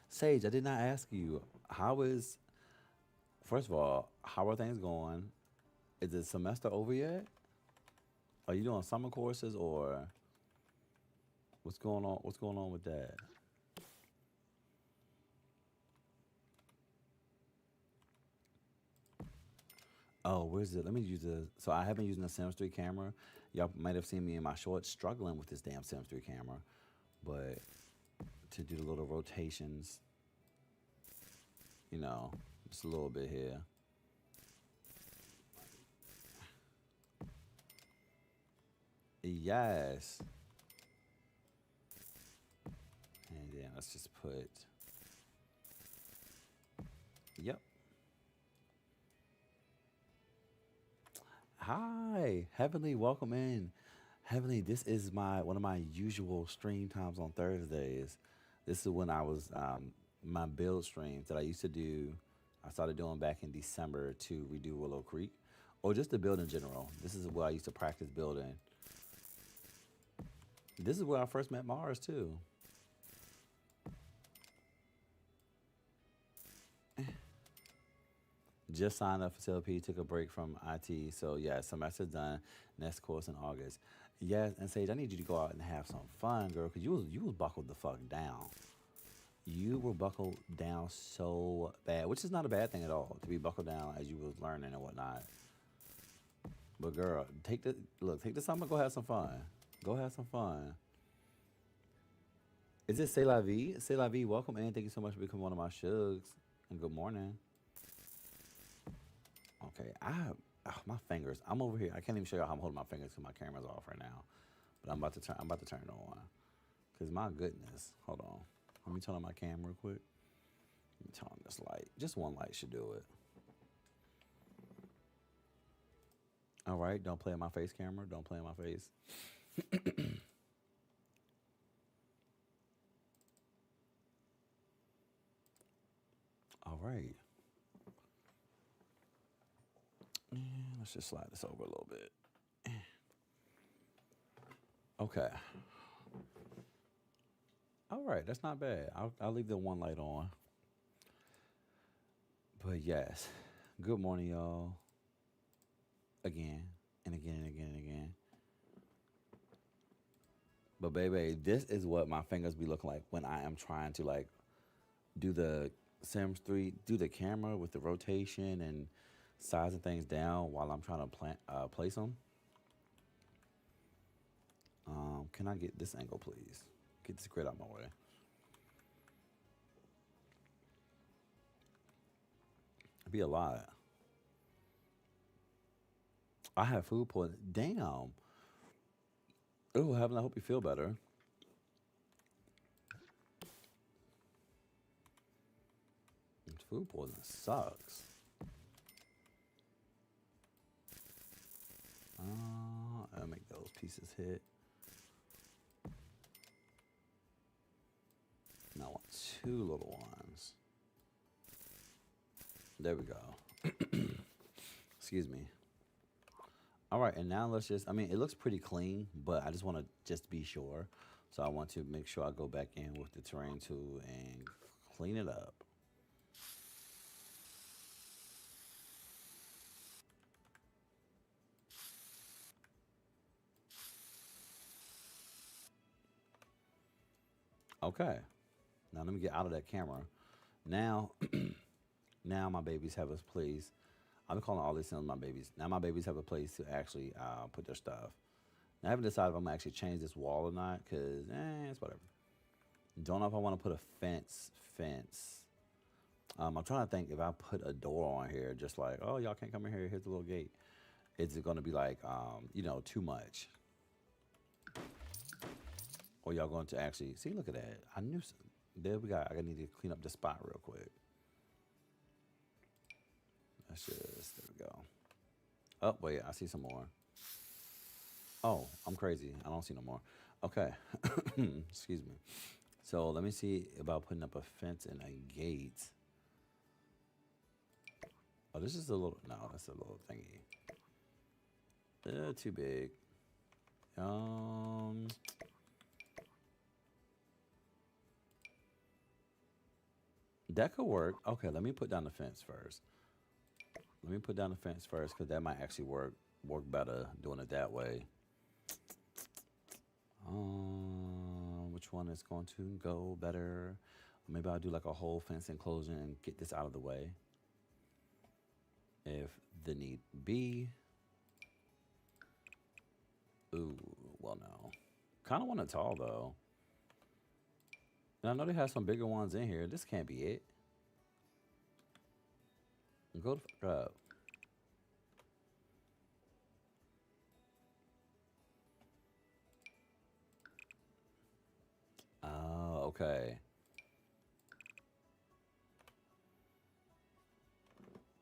[SPEAKER 1] Sage, I did not ask you, first of all, how are things going? Is the semester over yet? Are you doing summer courses or what's going on? What's going on with that? Oh, where's it? Let me use the. So I have been using the Sims 3 camera. Y'all might have seen me in my shorts struggling with this damn Sims 3 camera, but to do the little rotations, you know, just a little bit here. Yes. And then let's just put. Yep. Hi, Heavenly. Welcome in. Heavenly, this is my one of my usual stream times on Thursdays. This is when I was my build streams that I used to do. I started doing back in December to redo Willow Creek, or just to build in general. This is where I used to practice building. This is where I first met Mars too. Just signed up for CLP, took a break from IT. So yeah, semester's done. Next course in August. Yes, and Sage, I need you to go out and have some fun, girl, because you was buckled the fuck down. You were buckled down so bad, which is not a bad thing at all to be buckled down as you was learning and whatnot. But girl, take the summer, go have some fun. Go have some fun. Is it C'est La Vie? C'est La Vie, welcome in. Thank you so much for becoming one of my shugs. And good morning. Okay, my fingers. I'm over here. I can't even show you how I'm holding my fingers because my camera's off right now. But I'm about to turn it on. Cause my goodness, hold on. Let me turn on my cam real quick. Let me turn on this light. Just one light should do it. All right, don't play in my face, camera. Don't play in my face. All right. Let's just slide this over a little bit. Okay. All right, that's not bad. I'll leave the one light on. But yes, good morning, y'all. Again and again and again and again. But baby, this is what my fingers be looking like when I am trying to like do the Sims 3, do the camera with the rotation and sizing things down while I'm trying to place them. Can I get this angle, please? Get this grid out my way. It'd be a lot. I have food poisoning. Damn. Oh, heaven, I hope you feel better. Food poisoning sucks. I'll make those pieces hit. Now I want two little ones. There we go. Excuse me. All right, and now let's just, I mean, it looks pretty clean, but I just want to just be sure. So I want to make sure I go back in with the terrain tool and clean it up. Okay. Now let me get out of that camera. Now, now my babies have a place. I'm calling all these things my babies. Now my babies have a place to actually put their stuff. Now I haven't decided if I'm gonna actually change this wall or not, cause it's whatever. Don't know if I want to put a fence. I'm trying to think if I put a door on here, just like, oh, y'all can't come in here. Here's the little gate. Is it gonna be like, too much? Or y'all going to actually see? Look at that. I knew. There we go. I need to clean up the spot real quick. That's just there we go. Oh wait, I see some more. Oh, I'm crazy. I don't see no more. Okay. Excuse me. So let me see about putting up a fence and a gate. Oh, this is a little. No, that's a little thingy. Too big. That could work. Okay, let me put down the fence first. Let me put down the fence first because that might actually work better doing it that way. Which one is going to go better? Maybe I'll do like a whole fence enclosure and get this out of the way. If the need be. Ooh, well, no. Kind of want it tall, though. And I know they have some bigger ones in here. This can't be it. Go the fuck up. Oh, okay.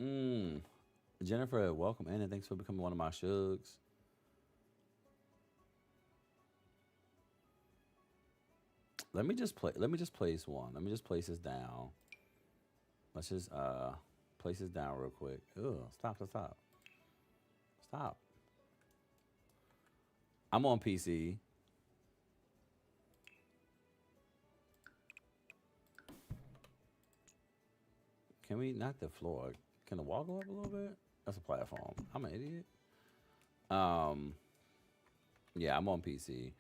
[SPEAKER 1] Mm. Jennifer, welcome in and thanks for becoming one of my shugs. Let me just place one. Let me just place this down. Let's just place this down real quick. Ugh, stop. Stop. I'm on PC. Can we not the floor? Can the wall go up a little bit? That's a platform. I'm an idiot. Um, yeah, I'm on PC.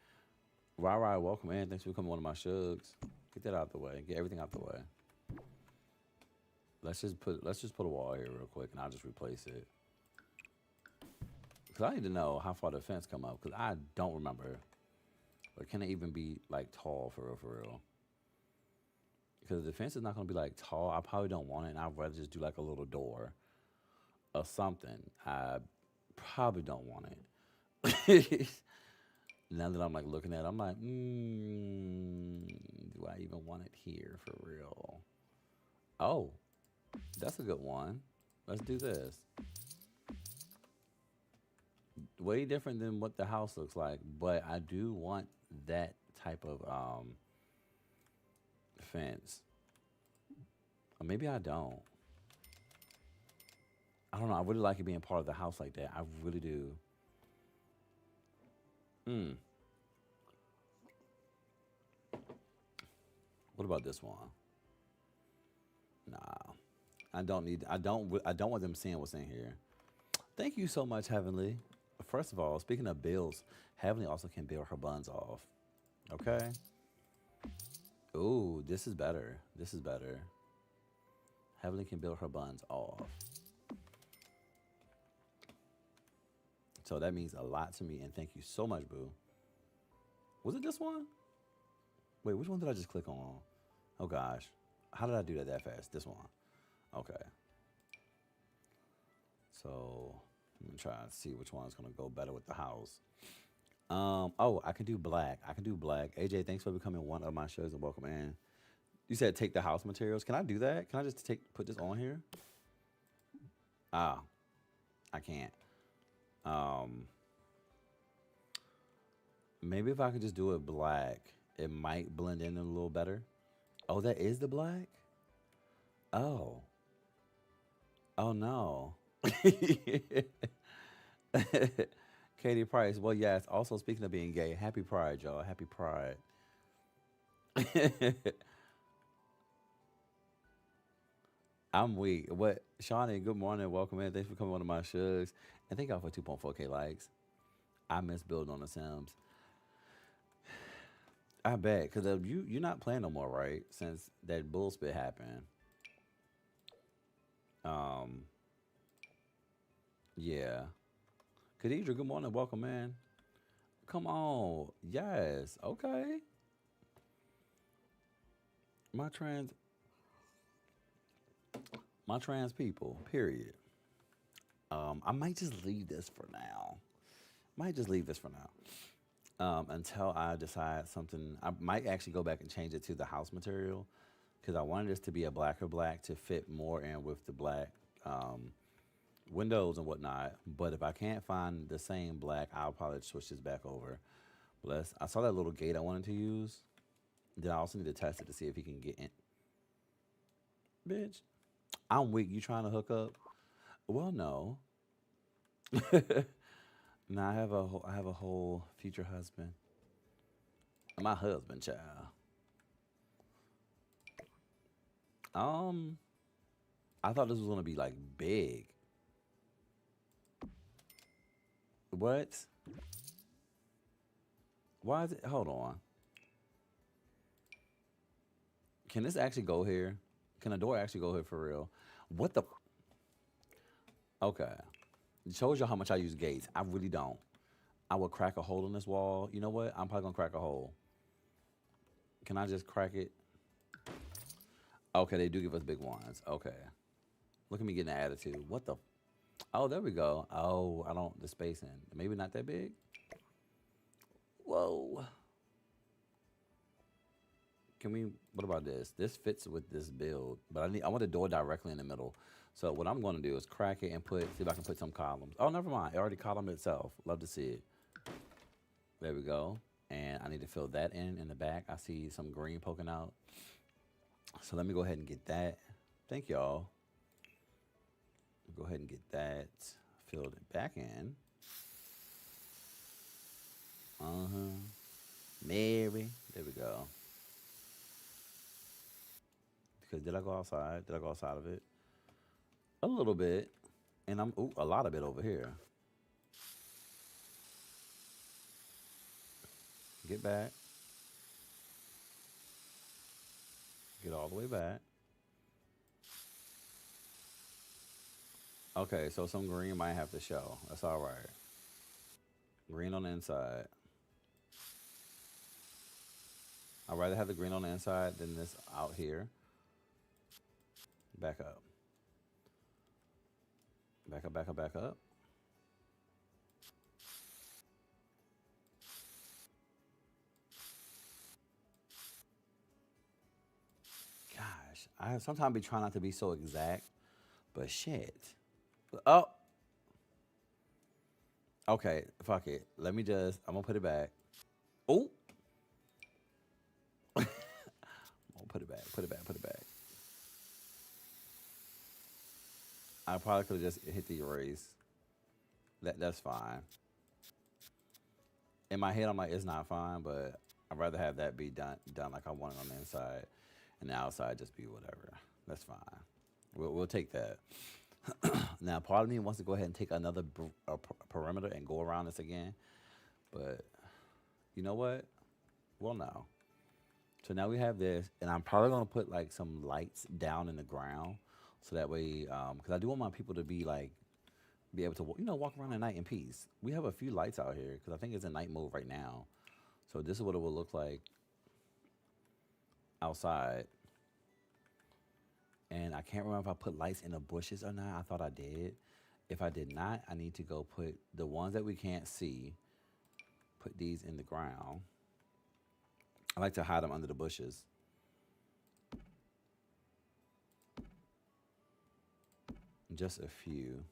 [SPEAKER 1] Rye, welcome in. Thanks for becoming one of my shugs. Get that out the way. Get everything out the way. Let's just put a wall here real quick, and I'll just replace it. Cause I need to know how far the fence come up. Cause I don't remember. Or can it even be like tall for real? For real? Because the fence is not gonna be like tall. I probably don't want it, and I'd rather just do like a little door or something. I probably don't want it. Now that I'm like looking at it, I'm like, do I even want it here for real? Oh, that's a good one. Let's do this. Way different than what the house looks like, but I do want that type of fence. Or maybe I don't. I don't know. I really like it being part of the house like that. I really do. Hmm. What about this one? Nah. I don't need. I don't. I don't want them seeing what's in here. Thank you so much, Heavenly. First of all, speaking of bills, Heavenly also can bill her buns off. Okay. Ooh, this is better. This is better. Heavenly can bill her buns off. So that means a lot to me, and thank you so much, Boo. Was it this one? Wait, which one did I just click on? Oh gosh, how did I do that fast? This one. Okay. So I'm gonna try and see which one's gonna go better with the house. Oh, I can do black. I can do black. AJ, thanks for becoming one of my shows and welcome in. You said take the house materials. Can I do that? Can I just put this on here? Ah, I can't. Um, maybe if I could just do it black, it might blend in a little better. Oh, that is the black? Oh. Oh no. Katie Price. Well, yes. Also, speaking of being gay, happy Pride, y'all. Happy Pride. I'm weak. What? Shawnee, good morning. Welcome in. Thanks for coming on to my shugs. And thank y'all for 2.4K likes. I miss building on the Sims. I bet. Because you're not playing no more, right? Since that bull spit happened. Um, yeah. Khadidra, good morning. Welcome in. Come on. Yes. Okay. My trans my trans people, period. I might just leave this for now. Might just leave this for now. Until I decide something. I might actually go back and change it to the house material because I wanted this to be a blacker black to fit more in with the black um, windows and whatnot. But if I can't find the same black, I'll probably switch this back over. Bless. I saw that little gate I wanted to use. Then I also need to test it to see if he can get in. Bitch, I'm weak. You trying to hook up? Well, no. Now I have a whole future husband. My husband, child. Um, I thought this was gonna be like big. What? Why is it? Hold on. Can this actually go here? Can a door actually go here for real? What the? Okay. It shows you how much I use gates. I really don't. I would crack a hole in this wall. You know what? I'm probably gonna crack a hole. Can I just crack it? Okay, they do give us big ones. Okay. Look at me getting an attitude. What the? Oh, there we go. Oh, I don't, the spacing. Maybe not that big. Whoa. Can we, what about this? This fits with this build, but I want the door directly in the middle. So what I'm gonna do is crack it and see if I can put some columns. Oh, never mind. It already columned itself. Love to see it. There we go. And I need to fill that in the back. I see some green poking out. So let me go ahead and get that. Thank y'all. Go ahead and get that filled back in. Mary. There we go. Because did I go outside? Did I go outside of it? A little bit. And a lot of it over here. Get back. Get all the way back. Okay, so some green might have to show. That's all right. Green on the inside. I'd rather have the green on the inside than this out here. Back up. Back up, back up, back up. Gosh, I sometimes be trying not to be so exact, but shit. Oh. Okay, fuck it. I'm gonna put it back. Oh. I'm gonna put it back, put it back, put it back. I probably could have just hit the erase. That's fine. In my head, I'm like, it's not fine, but I'd rather have that be done like I want it on the inside, and the outside just be whatever. That's fine. We'll take that. Now, part of me wants to go ahead and take another perimeter and go around this again, but you know what? Well, no. So now we have this, and I'm probably gonna put like some lights down in the ground, so that way, because I do want my people to be able to walk around at night in peace. We have a few lights out here because I think it's in night mode right now. So this is what it will look like outside. And I can't remember if I put lights in the bushes or not. I thought I did. If I did not, I need to go put the ones that we can't see, put these in the ground. I like to hide them under the bushes. Just a few.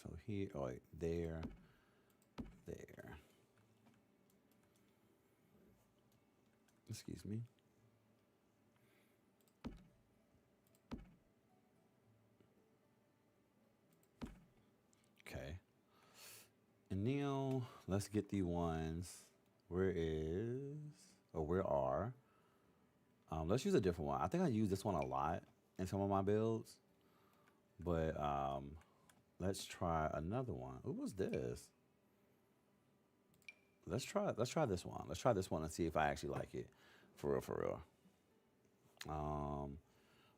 [SPEAKER 1] So here, oh wait, there. Excuse me. Okay. And now let's get the ones. Where are? Let's use a different one. I think I use this one a lot in some of my builds, but let's try another one. What's this? Let's try this one. Let's try this one and see if I actually like it. For real, for real.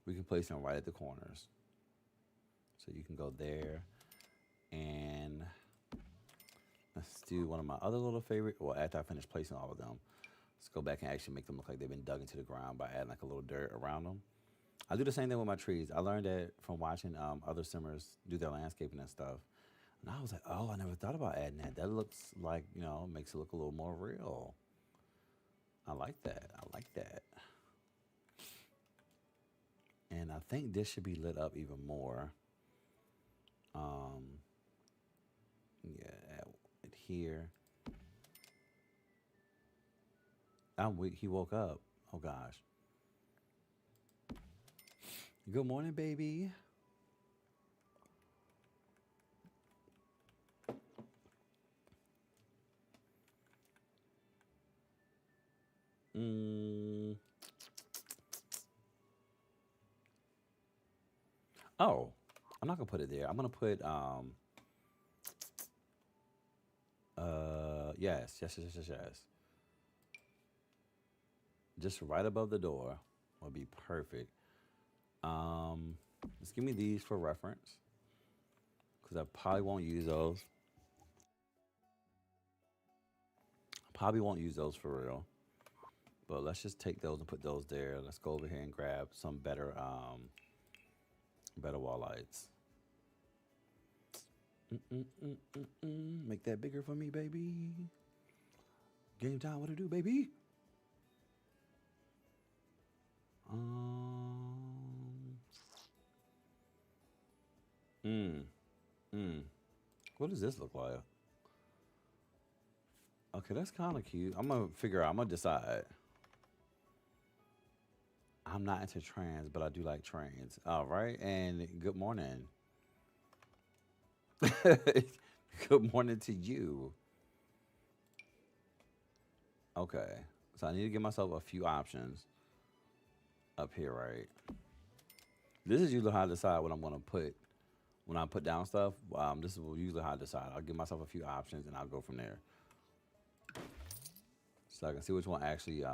[SPEAKER 1] We can place them right at the corners. So you can go there. And let's do one of my other little favorite. Well, after I finish placing all of them, let's go back and actually make them look like they've been dug into the ground by adding like a little dirt around them. I do the same thing with my trees. I learned that from watching other simmers do their landscaping and stuff. And I was like, oh, I never thought about adding that. That looks like, makes it look a little more real. I like that. I like that. And I think this should be lit up even more. Yeah, here. I'm weak. He woke up. Oh gosh. Good morning, baby. Oh, I'm not gonna put it there. I'm gonna put yes. Just right above the door would be perfect. Just give me these for reference because I probably won't use those. Probably won't use those for real. But let's just take those and put those there. Let's go over here and grab some better wall lights. Make that bigger for me, baby. Game time, what to do, baby? Um, mm, mm. What does this look like? Okay, that's kind of cute. I'm gonna figure out. I'm gonna decide. I'm not into trains, but I do like trains. All right, and good morning. Good morning to you. Okay, so I need to give myself a few options up here, right? This is usually how I decide what I'm gonna put when I put down stuff. This is usually how I decide. I'll give myself a few options and I'll go from there, so I can see which one actually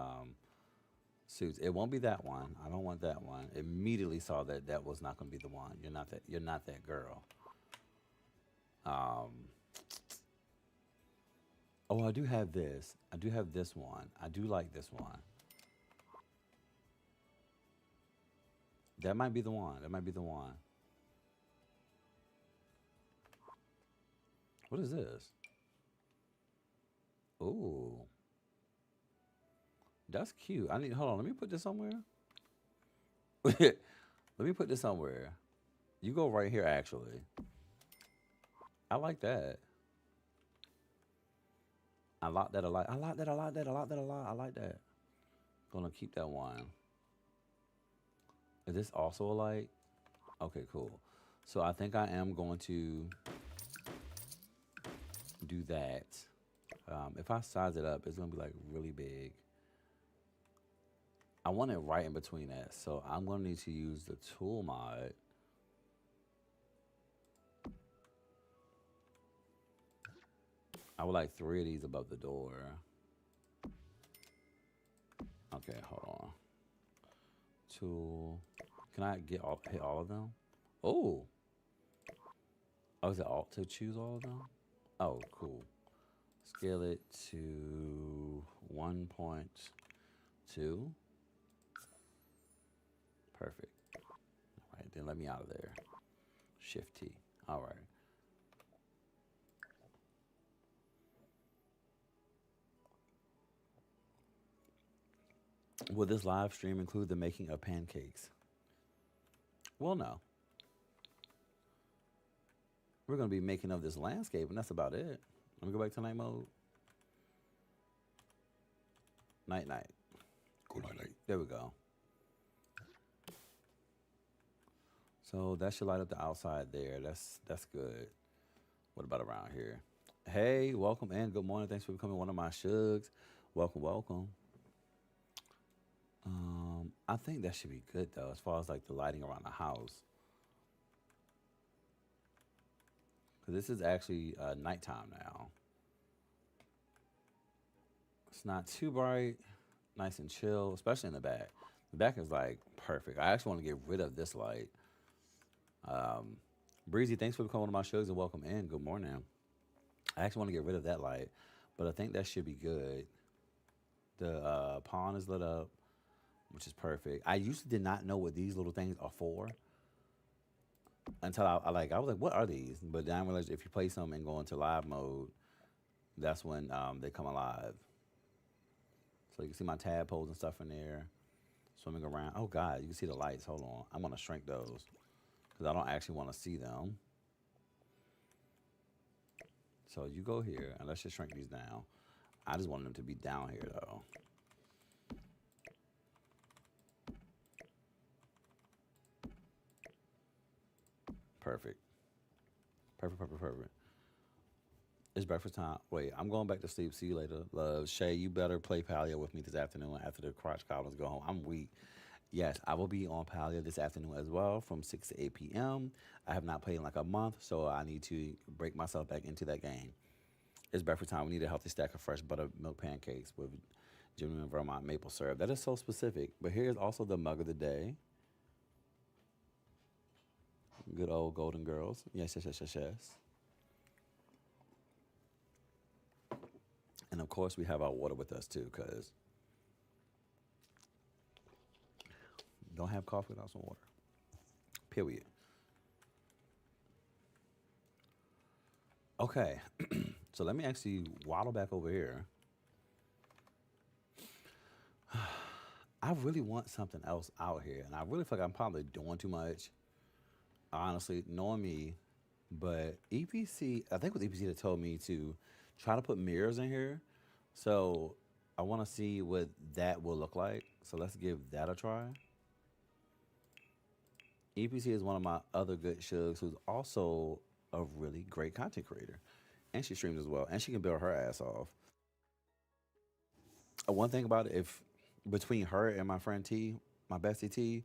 [SPEAKER 1] suits. It won't be that one. I don't want that one. Immediately saw that that was not gonna be the one. You're not that. You're not that girl. Um, oh, I do have this. I do have this one. I do like this one. That might be the one. That might be the one. What is this? Ooh, that's cute. I need. Hold on. Let me put this somewhere. Let me put this somewhere. You go right here. Actually, I like that. I like that a lot. I like that. I like that. I like that a lot. I like that. Gonna keep that one. Is this also a light? Okay, cool. So I think I am going to do that. If I size it up, it's gonna be like really big. I want it right in between that. So I'm gonna need to use the tool mod. I would like three of these above the door. Okay, hold on. Tool. Can I hit all of them? Oh. Oh, is it alt to choose all of them? Oh, cool. Scale it to 1.2. Perfect. All right, then let me out of there. Shift T. All right. Will this live stream include the making of pancakes? Well, no. We're going to be making of this landscape, and that's about it. Let me go back to night mode. Night, night. Go night, night. There we go. So that should light up the outside there. That's good. What about around here? Hey, welcome and good morning. Thanks for becoming one of my shugs. Welcome, welcome. I think that should be good though, as far as like the lighting around the house. Cause this is actually nighttime now. It's not too bright, nice and chill, especially in the back. The back is like perfect. I actually want to get rid of this light. Um, Breezy, thanks for becoming one of my shows and welcome in. Good morning. I actually want to get rid of that light, but I think that should be good. The pond is lit up, which is perfect. I usually did not know what these little things are for until I was like, what are these? But then I realized if you place them and go into live mode, that's when they come alive. So you can see my tadpoles and stuff in there swimming around. Oh God, you can see the lights. Hold on, I'm gonna shrink those because I don't actually want to see them. So you go here and let's just shrink these down. I just want them to be down here though. Perfect. Perfect, perfect, perfect. It's breakfast time. Wait, I'm going back to sleep. See you later. Love. Shay, you better play Palia with me this afternoon after the crotch goblins go home. I'm weak. Yes, I will be on Palia this afternoon as well from 6 to 8 p.m. I have not played in like a month, so I need to break myself back into that game. It's breakfast time. We need a healthy stack of fresh buttermilk pancakes with genuine Vermont maple syrup. That is so specific. But here's also the mug of the day. Good old Golden Girls. Yes, yes, yes, yes, yes. And of course, we have our water with us too, because don't have coffee without some water. Period. Okay, so let me actually waddle back over here. I really want something else out here, and I really feel like I'm probably doing too much. Honestly, knowing me, but EPC, I think with EPC, they told me to try to put mirrors in here. So I want to see what that will look like. So let's give that a try. EPC is one of my other good shugs who's also a really great content creator. And she streams as well. And she can build her ass off. One thing about it, if between her and my friend T, my bestie T,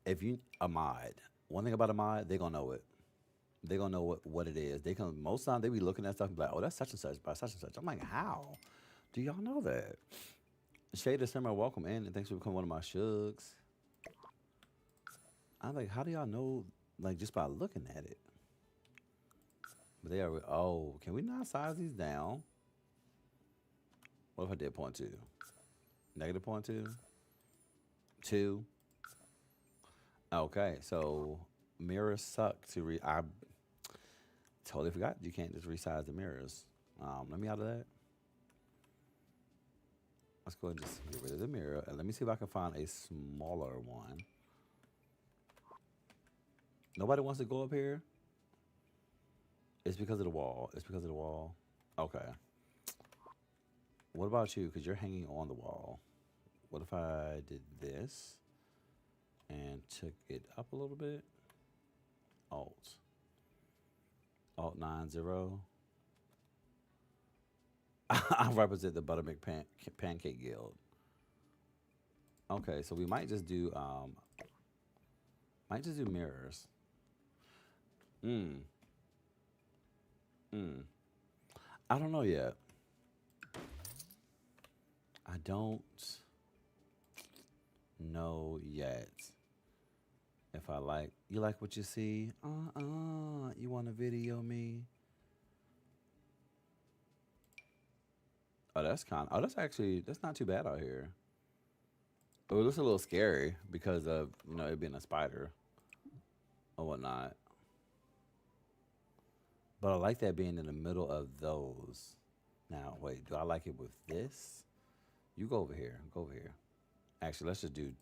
[SPEAKER 1] if you a mod, one thing about a mod, they gonna know it. They gonna know what it is. They can most time they be looking at stuff and be like, oh, that's such and such by such and such. I'm like, how? Do y'all know that? Shade December, welcome in, and thanks for becoming one of my shugs. I'm like, how do y'all know? Like just by looking at it. But they are. Oh, can we not size these down? What if I did point two? Negative point two. Two. Okay, so mirrors suck to read. I totally forgot you can't just resize the mirrors. Let me out of that. Let's go ahead and just get rid of the mirror. And let me see if I can find a smaller one. Nobody wants to go up here? It's because of the wall. It's because of the wall. Okay. What about you? Because you're hanging on the wall. What if I did this and took it up a little bit? Alt. Alt 90. I represent the Buttermilk Pancake Guild. Okay, so we might just do mirrors. Mm. Mm. I don't know yet. I don't know yet if I like you like what you see. You want to video me? Oh, that's kind. Oh, that's actually that's not too bad out here. It looks a little scary because of it being a spider or whatnot. But I like that being in the middle of those. Now, wait, do I like it with this? You go over here. Go over here. Actually, let's just do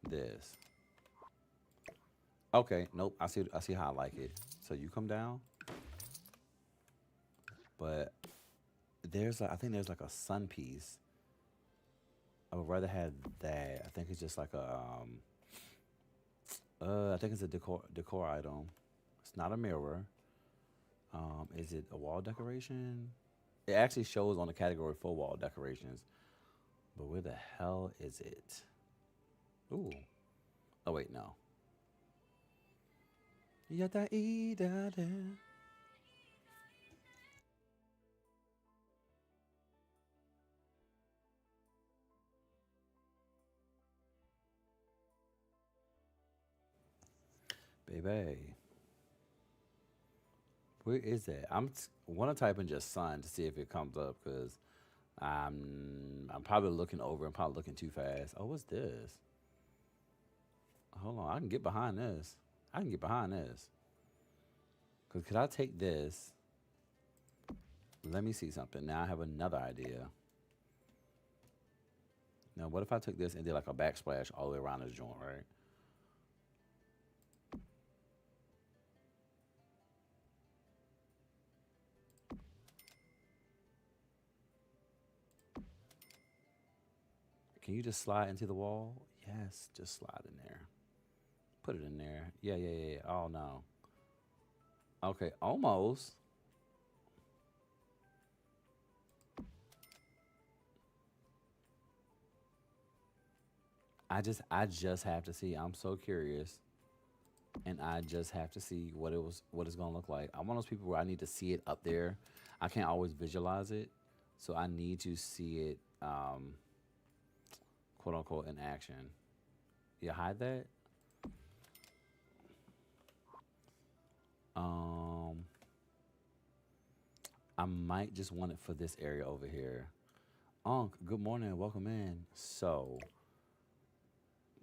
[SPEAKER 1] this. Okay, nope. I see how I like it. So you come down, but I think there's like a sun piece. I would rather have that. I think it's just like I think it's a decor item. It's not a mirror. Is it a wall decoration? It actually shows on the category for wall decorations. But where the hell is it? Ooh. Oh wait, no. Yada ida da. Baby. Where is that? Want to type in just sun to see if it comes up because I'm probably looking over and probably looking too fast. Oh, what's this? Hold on, I can get behind this. I can get behind this. Cause could I take this? Let me see something. Now I have another idea. Now what if I took this and did like a backsplash all the way around this joint, right? Can you just slide into the wall? Yes, just slide in there. Put it in there. Yeah, yeah, yeah, yeah. Oh no. Okay, almost. I just have to see. I'm so curious. And I just have to see what it's gonna look like. I'm one of those people where I need to see it up there. I can't always visualize it. So I need to see it quote unquote in action. You hide that? Um, I might just want it for this area over here. Unc, good morning, welcome in. So,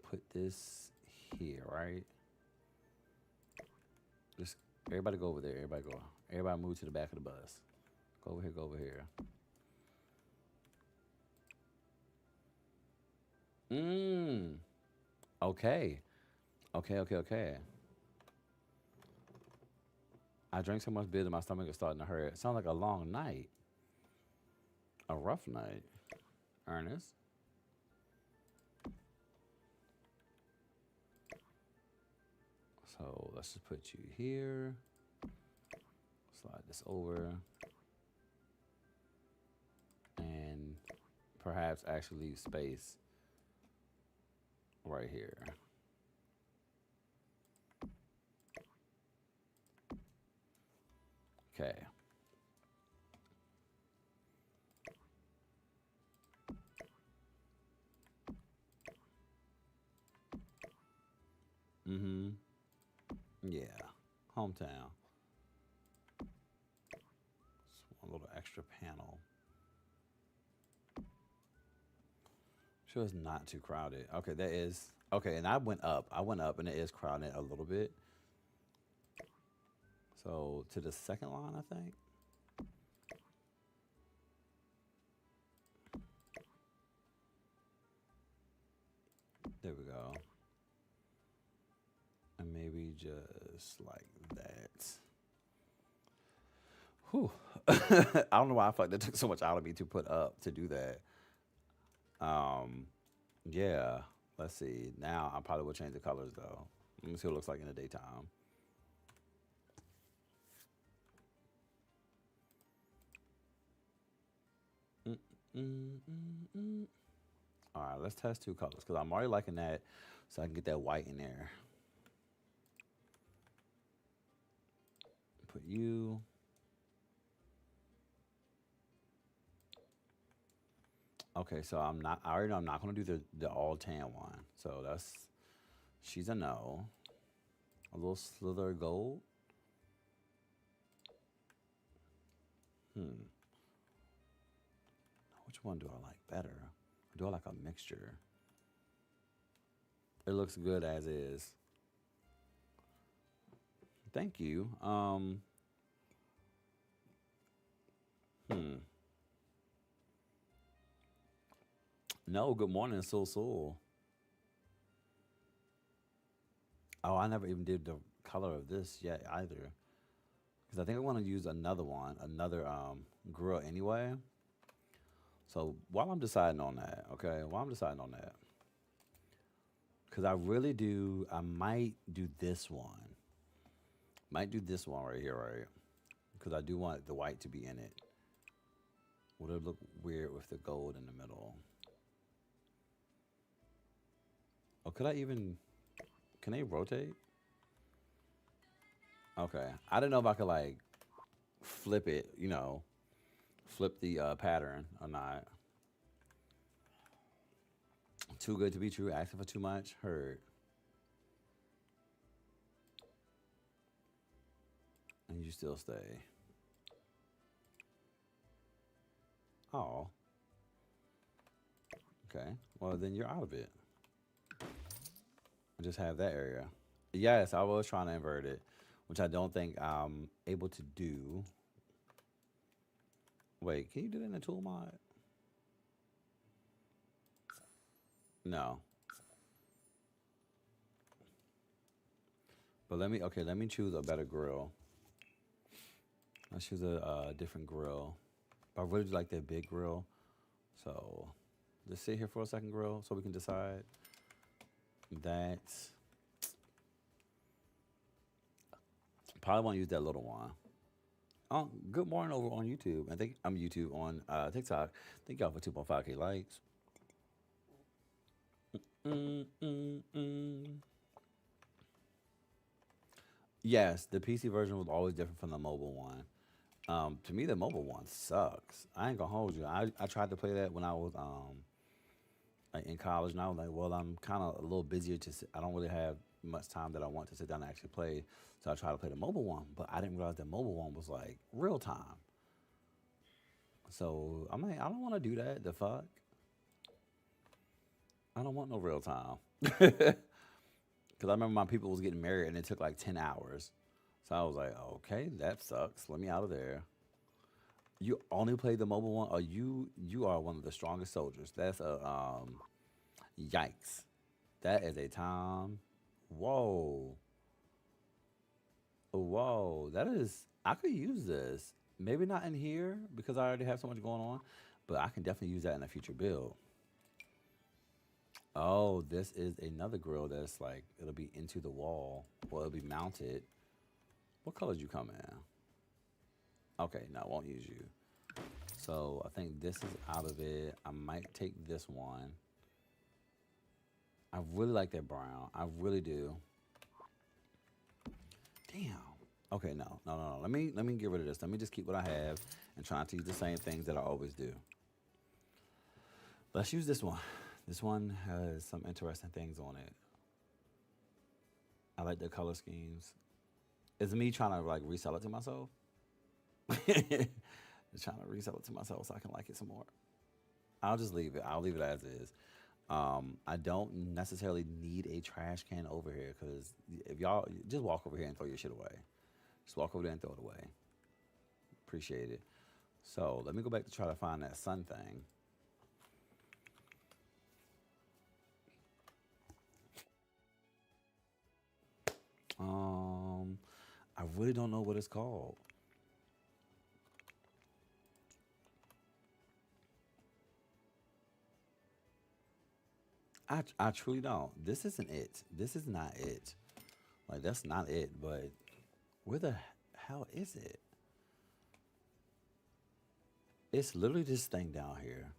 [SPEAKER 1] put this here, right? Just everybody go over there. Everybody go. Everybody move to the back of the bus. Go over here. Go over here. Mmm. Okay. Okay. I drank so much beer that my stomach is starting to hurt. It sounds like a long night. A rough night. Ernest. So let's just put you here. Slide this over. And perhaps actually leave space right here. Okay. Mm-hmm. Yeah. Hometown. Just one little extra panel. Sure it's not too crowded. Okay, that is okay, and I went up. I went up and it is crowded a little bit. So to the second line, I think. There we go. And maybe just like that. Whew. I don't know why I feel like that took so much out of me to put up to do that. Um, yeah. Let's see. Now I probably will change the colors though. Let me see what it looks like in the daytime. Mm, mm, mm, mm. All right, let's test two colors because I'm already liking that, so I can get that white in there. Put you. Okay, so I'm not. I already know I'm not gonna do the all tan one. So that's she's a no. A little slither of gold. Hmm. Which one do I like better? Or do I like a mixture? It looks good as is. Thank you. Hmm. No, good morning, Soul Soul. Oh, I never even did the color of this yet either. Because I think I want to use another one, another grill anyway. So while I'm deciding on that, okay, while I'm deciding on that, because I really do, I might do this one. Might do this one right here, right? Because I do want the white to be in it. Would it look weird with the gold in the middle? Oh, could I even, can they rotate? Okay. I don't know if I could like flip it, flip the pattern or not. Too good to be true, asking for too much, heard. And you still stay. Oh, okay. Well, then you're out of it. I just have that area. Yes, I was trying to invert it, which I don't think I'm able to do. Wait, can you do that in the tool mod? No. But let me choose a better grill. Let's choose a different grill. But I really do like that big grill. So just sit here for a second, grill, so we can decide that. Probably want to use that little one. Good morning over on YouTube. I think I'm YouTube on TikTok. Thank y'all for 2.5K likes. Mm, mm, mm. Yes, the PC version was always different from the mobile one. To me, the mobile one sucks. I ain't gonna hold you. I tried to play that when I was like in college, and I was like, well, I'm kind of a little busier. I don't really have much time that I want to sit down and actually play. So I tried to play the mobile one, but I didn't realize the mobile one was like real time. So I'm like, I don't want to do that. The fuck? I don't want no real time. Because I remember my people was getting married and it took like 10 hours. So I was like, okay, that sucks. Let me out of there. You only play the mobile one, or you are one of the strongest soldiers. That's a yikes. That is a time. Whoa, whoa. That is. I could use this. Maybe not in here because I already have so much going on, but I can definitely use that in a future build. Oh, this is another grill that's like it'll be into the wall, or it'll be mounted. What colors you come in? Okay, no, I won't use you. So I think this is out of it. I might take this one. I really like that brown. I really do. Damn. Okay, no. Let me get rid of this. Let me just keep what I have and try not to use the same things that I always do. Let's use this one. This one has some interesting things on it. I like the color schemes. It's me trying to like resell it to myself. Just trying to resell it to myself so I can like it some more. I'll just leave it. I'll leave it as is. I don't necessarily need a trash can over here because if y'all just walk over here and throw your shit away, just walk over there and throw it away. Appreciate it. So let me go back to try to find that sun thing. Um, I really don't know what it's called. I truly don't. This isn't it. This is not it. Like that's not it. But where the hell is it? It's literally this thing down here.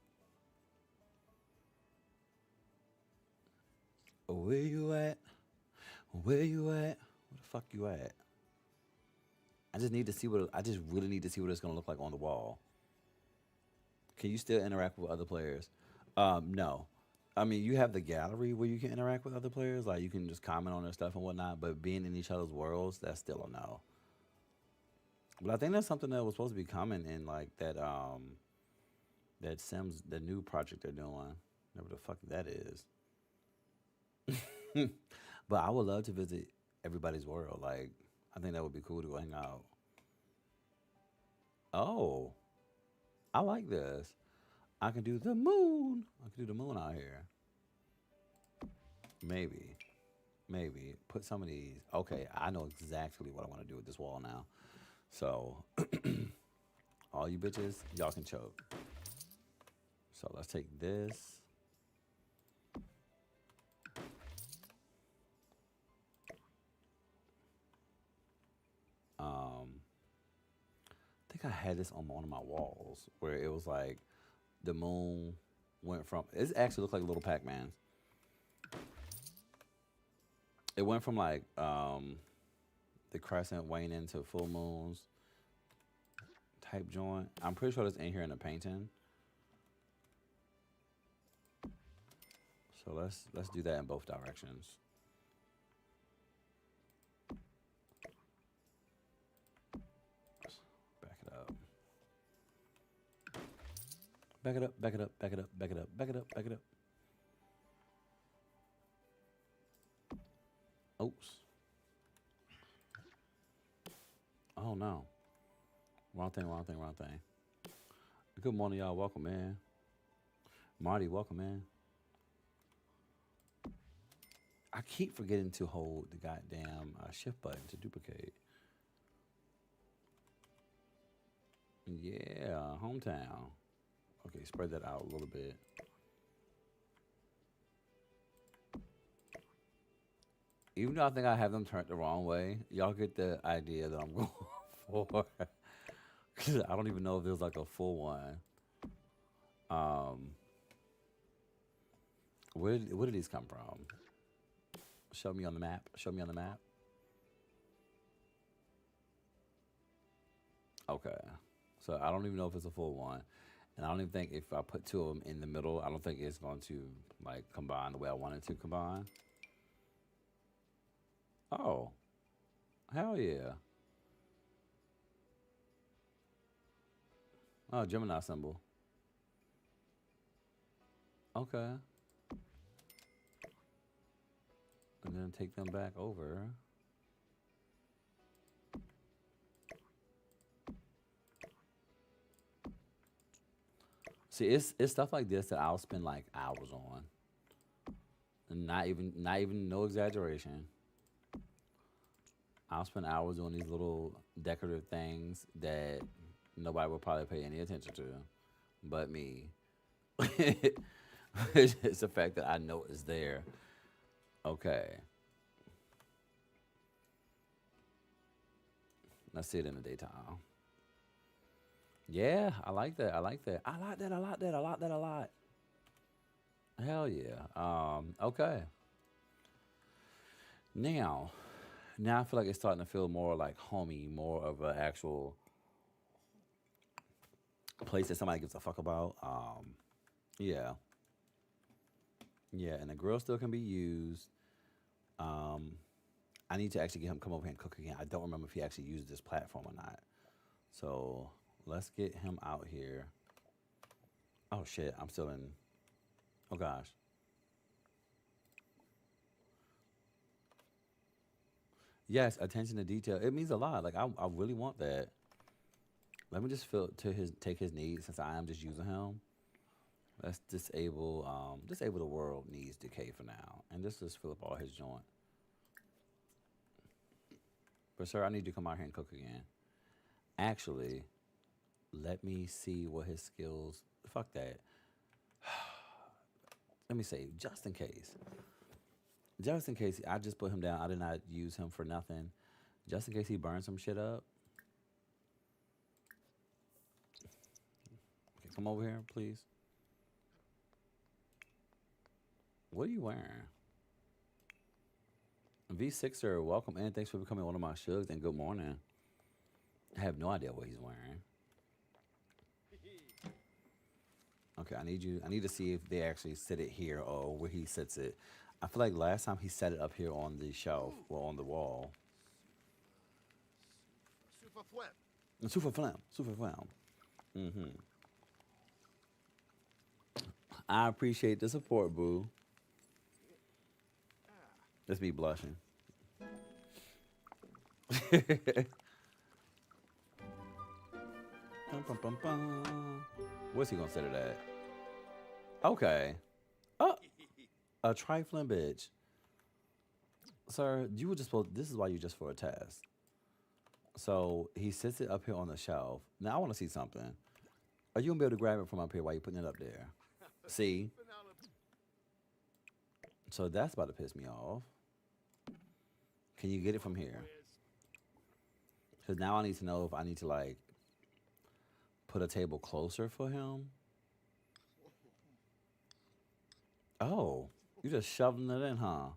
[SPEAKER 1] Where you at? Where you at? Where the fuck you at? I just need to see what. I just really need to see what it's gonna look like on the wall. Can you still interact with other players? No. I mean, you have the gallery where you can interact with other players, like you can just comment on their stuff and whatnot. But being in each other's worlds, that's still a no. But I think that's something that was supposed to be coming in like that Sims, the new project they're doing. Whatever the fuck that is. But I would love to visit everybody's world. Like, I think that would be cool to go hang out. Oh, I like this. I can do the moon. I can do the moon out here. Maybe. Maybe. Put some of these. Okay, I know exactly what I want to do with this wall now. So, all you bitches, y'all can choke. So let's take this. I think I had this on one of my walls where it was like the moon went from. It actually looked like little Pac-Man. It went from like the crescent waning into full moons type joint. I'm pretty sure it's in here in the painting. So let's do that in both directions. Back it up. Back it up, back it up, back it up, back it up, back it up, back it up. Oops. Oh no. Wrong thing, wrong thing, wrong thing. Good morning, y'all. Welcome, man. Marty, welcome, man. I keep forgetting to hold the goddamn shift button to duplicate. Yeah, hometown. Okay, spread that out a little bit. Even though I think I have them turned the wrong way, y'all get the idea that I'm going for. 'Cause I don't even know if there's like a full one. Um, where did these come from? Show me on the map. Show me on the map. Okay. So I don't even know if it's a full one. And I don't even think if I put two of them in the middle, I don't think it's going to like combine the way I want it to combine. Oh, hell yeah. Oh, Gemini symbol. Okay. And then take them back over. See, it's stuff like this that I'll spend like hours on. And not even no exaggeration. I'll spend hours doing these little decorative things that nobody will probably pay any attention to, but me. It's the fact that I know it's there. Okay, let's see it in the daytime. Yeah, I like that. I like that. I like that. I like that. I like that a lot. Hell yeah. Okay. Now, now I feel like it's starting to feel more like homey, more of an actual place that somebody gives a fuck about. Yeah, yeah, and the grill still can be used. Um, I need to actually get him come over here and cook again. I don't remember if he actually used this platform or not. So let's get him out here. Oh shit, I'm still in. Oh gosh. Yes, attention to detail. It means a lot. Like I really want that. Let me just feel to his take his needs since I am just using him. Let's disable the world needs decay for now, and just fill up all his joint. But sir, I need you to come out here and cook again. Actually, let me see what his skills. Fuck that. Let me say, just in case, I just put him down. I did not use him for nothing. Just in case he burns some shit up. Okay, come over here, please. What are you wearing? V6er, welcome in. Thanks for becoming one of my shugs and good morning. I have no idea what he's wearing. Okay, I need you. I need to see if they actually sit it here or where he sits it. I feel like last time he set it up here on the shelf or on the wall. Super flam, super flam. Mm-hmm. I appreciate the support, boo. That's me blushing. Bum, bum, bum, bum. What's he gonna set it at? Okay. Oh, a trifling bitch. Sir, you were just supposed. This is why you just for a test. So he sits it up here on the shelf. Now I want to see something. Are you gonna be able to grab it from up here while you putting it up there? See? So that's about to piss me off. Can you get it from here? Because now I need to know if I need to like put a table closer for him. Oh, you just shoving it in, huh?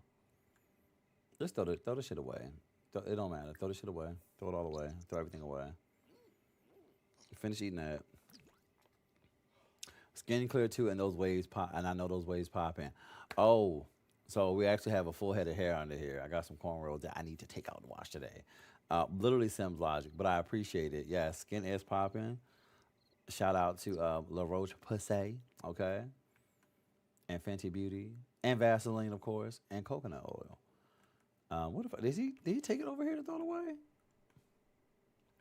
[SPEAKER 1] Just throw the shit away. It don't matter. Throw the shit away. Throw it all away. Throw everything away. Finish eating that. Skin clear too, and those waves pop. And I know those waves popping. Oh, so we actually have a full head of hair under here. I got some cornrows that I need to take out and wash today. Literally Sims logic, but I appreciate it. Yeah, skin is popping. Shout out to La Roche Posay, okay, and Fenty Beauty, and Vaseline, of course, and coconut oil. What if did he take it over here to throw it away?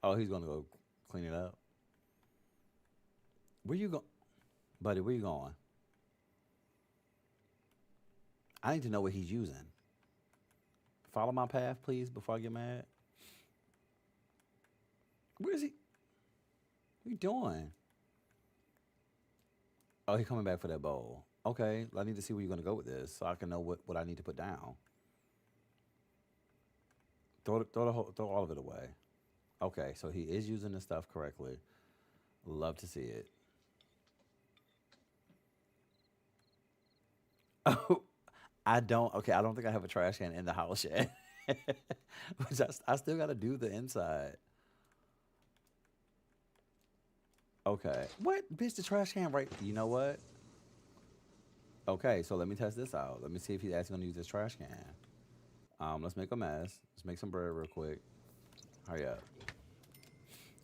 [SPEAKER 1] Oh, he's gonna go clean it up. Where you go, buddy? Where you going? I need to know what he's using. Follow my path, please, before I get mad. Where is he? What you doing? Oh, he coming back for that bowl. Okay, I need to see where you're gonna go with this, so I can know what I need to put down. Throw all of it away. Okay, so he is using the stuff correctly. Love to see it. Oh, I don't. Okay, I don't think I have a trash can in the house yet. Which I still got to do the inside. Okay. What? Bitch, the trash can right. You know what? Okay, so let me test this out. Let me see if he's actually going to use this trash can. Let's make a mess. Let's make some bread real quick. Hurry up.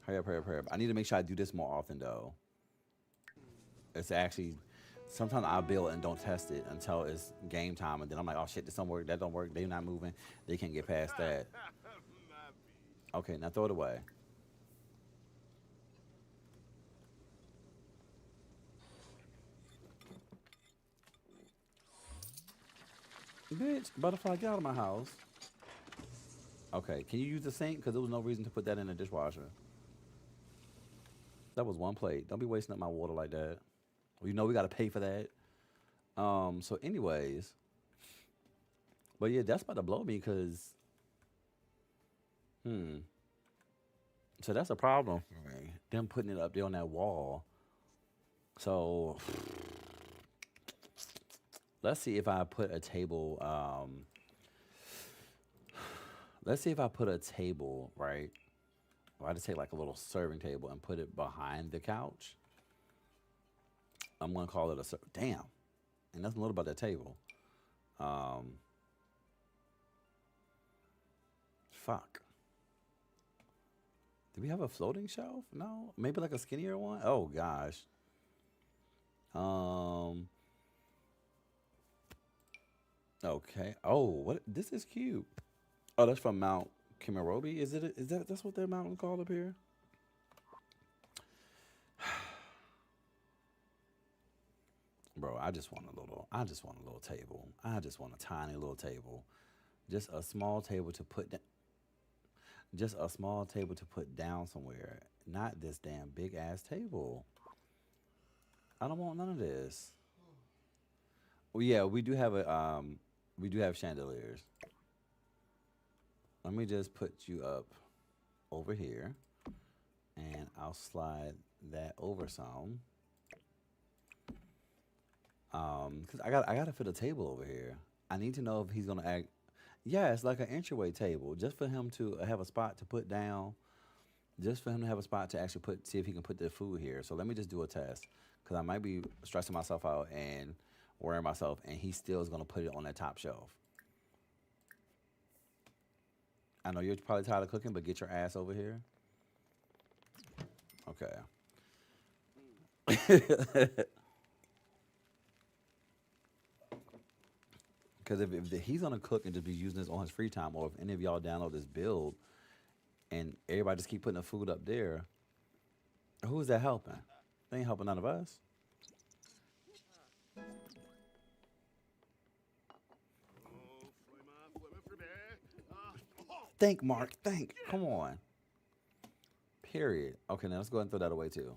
[SPEAKER 1] Hurry up, hurry up, hurry up. I need to make sure I do this more often though. It's actually sometimes I build and don't test it until it's game time, and then I'm like, oh shit, this don't work, that don't work. They're not moving. They can't get past that. Okay, now throw it away, bitch. Butterfly, get out of my house. Okay, can you use the sink? Because there was no reason to put that in the dishwasher. That was one plate. Don't be wasting up my water like that. You know we gotta pay for that. So anyways, but yeah, that's about to blow me because hmm. So that's a problem for me. Them putting it up there on that wall. So let's see if I put a table. Let's see if I put a table right. Or I just take like a little serving table and put it behind the couch. I'm gonna call it a damn. And that's a little about that table. Um, fuck. Do we have a floating shelf? No. Maybe like a skinnier one. Oh gosh. Um. Okay. Oh, what? This is cute. Oh, that's from Mount Kimarobi. Is it? Is that? That's what their mountain called up here? Bro, I just want a little. I just want a little table. I just want a tiny little table. Just a small table to put. Just a small table to put down somewhere. Not this damn big ass table. I don't want none of this. Well, yeah, we do have a. We do have chandeliers. Let me just put you up over here, and I'll slide that over some. Cause I gotta fit a table over here. I need to know if he's gonna act. Yeah, it's like an entryway table, just for him to have a spot to put down. Just for him to have a spot to actually put, see if he can put the food here. So let me just do a test, cause I might be stressing myself out and worrying myself, and he still is gonna put it on that top shelf. I know you're probably tired of cooking, but get your ass over here. Okay. Because if he's gonna cook and just be using this on his free time, or if any of y'all download this build and everybody just keep putting the food up there, who is that helping? They ain't helping none of us. Think, Mark. Think. Come on. Period. Okay, now let's go ahead and throw that away too.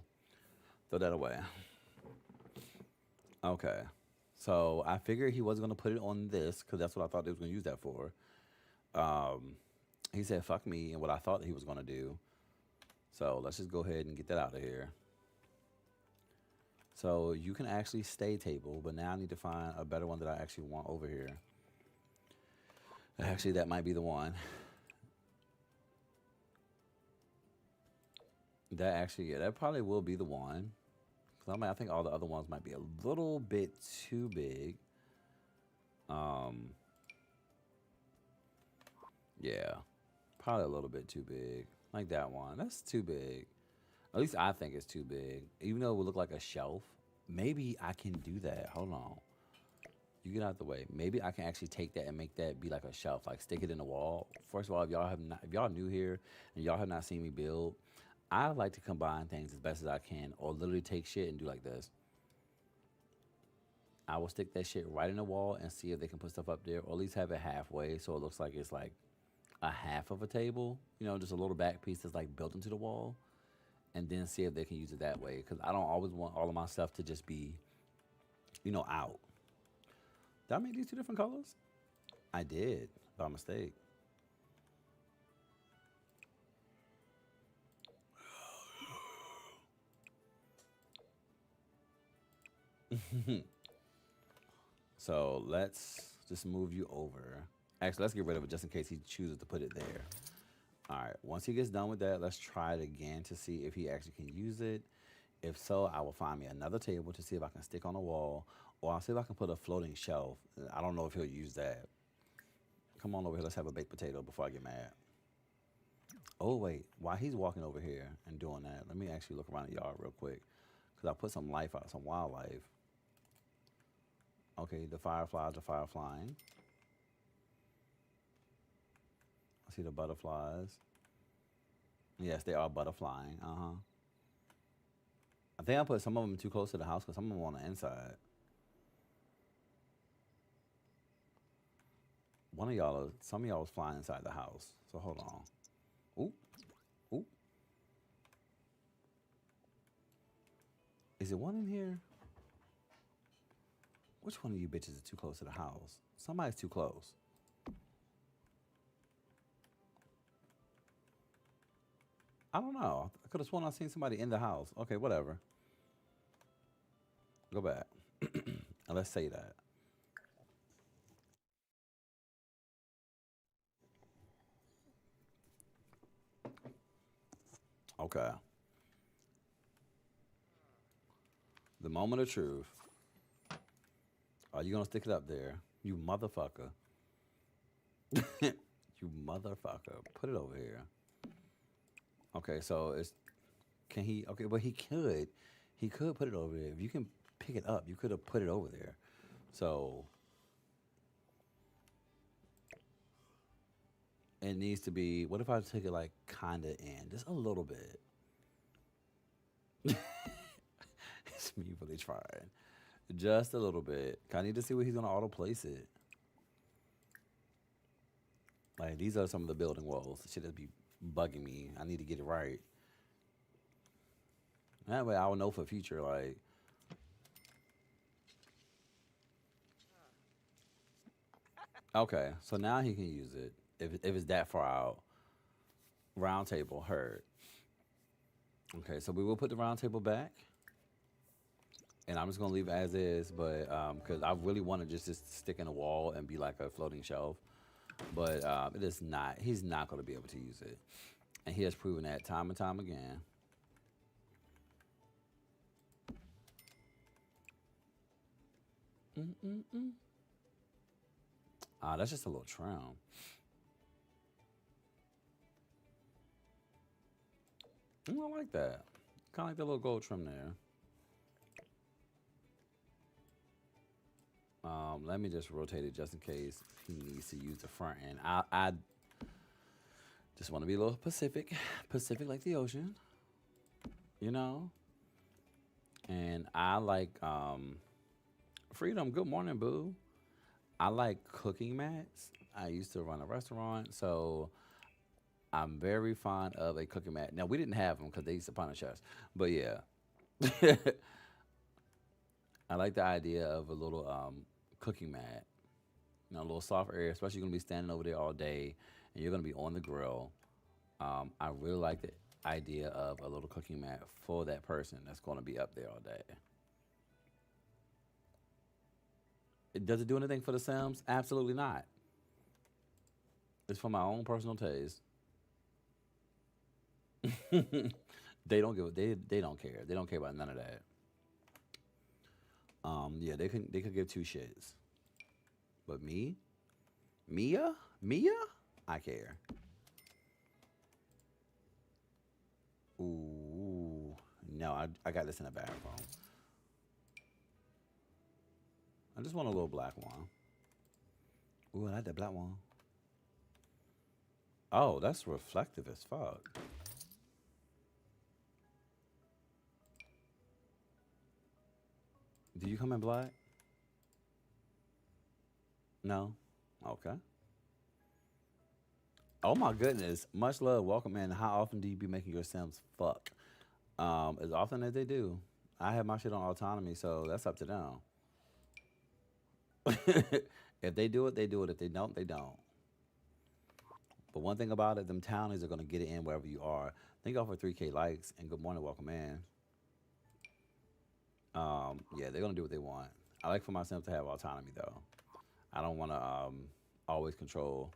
[SPEAKER 1] Throw that away. Okay. So I figured he was gonna put it on this because that's what I thought they was gonna use that for. Um, he said "fuck me" and what I thought he was gonna do. So let's just go ahead and get that out of here. So you can actually stay table, but now I need to find a better one that I actually want over here. Actually, that might be the one. That actually, yeah, that probably will be the one. 'Cause I think all the other ones might be a little bit too big. Um, yeah, probably a little bit too big. Like that one. That's too big. At least I think it's too big. Even though it would look like a shelf, maybe I can do that. Hold on. You get out the way. Maybe I can actually take that and make that be like a shelf, like stick it in the wall. First of all, if y'all new here and y'all have not seen me build, I like to combine things as best as I can, or literally take shit and do like this. I will stick that shit right in the wall and see if they can put stuff up there, or at least have it halfway so it looks like it's like a half of a table. You know, just a little back piece that's like built into the wall, and then see if they can use it that way. Because I don't always want all of my stuff to just be, out. Did I make these two different colors? I did by mistake. So let's just move you over. Actually, let's get rid of it just in case he chooses to put it there. All right. Once he gets done with that, let's try it again to see if he actually can use it. If so, I will find me another table to see if I can stick on the wall, or I'll see if I can put a floating shelf. I don't know if he'll use that Come on over here. Let's have a baked potato before I get mad. Oh, wait. While he's walking over here and doing that, let me actually look around the yard real quick. Because I put some life out, some wildlife. Okay, the fireflies are fireflying. I see the butterflies. Yes, they are butterflying. Uh-huh. I think I put some of them too close to the house because some of them on the inside. Some of y'all was flying inside the house. So hold on. Ooh, ooh. Is it one in here? Which one of you bitches is too close to the house? Somebody's too close. I don't know. I could have sworn I seen somebody in the house. Okay, whatever. Go back. And let's say that. Okay. The moment of truth. Are you gonna stick it up there? You motherfucker. You motherfucker. Put it over here. Okay, so it's can he okay, but he could. He could put it over there. If you can pick it up, you could have put it over there. So it needs to be what if I take it like kinda in? Just a little bit. It's me really trying. Just a little bit. I need to see where he's gonna auto place it. Like these are some of the building walls. The shit that be bugging me. I need to get it right. That way I will know for future. Like, okay, so now he can use it if it's that far out. Round table heard. Okay, so we will put the round table back, and I'm just gonna leave it as is. But because I really want to just stick in a wall and be like a floating shelf, but it is not. He's not gonna be able to use it, and he has proven that time and time again. Mm-mm-mm. That's just a little trim. I like that. Kind of like the little gold trim there. Let me just rotate it just in case he needs to use the front end. I just want to be a little Pacific, Pacific like the ocean, you know. And I like freedom. Good morning, boo. I like cooking mats. I used to run a restaurant, so I'm very fond of a cooking mat. Now we didn't have them because they used to punish us, but yeah, I like the idea of a little cooking mat. You know, a little soft area, especially you're gonna be standing over there all day, and you're gonna be on the grill. I really like the idea of a little cooking mat for that person that's gonna be up there all day. Does it do anything for the Sims? Absolutely not. It's for my own personal taste. They don't give they don't care. They don't care about none of that. Yeah, they could give two shits. But me, Mia, I care. Ooh, no, I got this in the bathroom. I just want a little black one. Ooh, I like that black one. Oh, that's reflective as fuck. Do you come in black? No. Okay. Oh my goodness. Much love. Welcome in. How often do you be making your Sims fuck? As often as they do. I have my shit on autonomy, so that's up to them. If they do it, they do it. If they don't, they don't. But one thing about it, them townies are gonna get it in wherever you are. Thank y'all for 3K likes and good morning, welcome in. Yeah, they're gonna do what they want. I like for myself to have autonomy though. I don't wanna always control.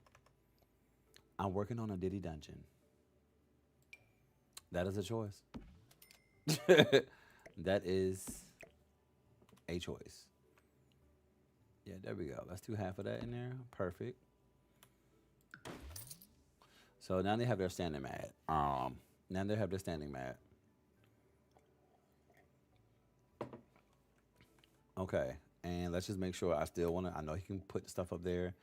[SPEAKER 1] I'm working on a Diddy dungeon. That is a choice. That is a choice. Yeah, there we go. Let's do half of that in there. Perfect. So now they have their standing mat. Now they have their standing mat. Okay, and let's just make sure. I still want to. I know he can put the stuff up there,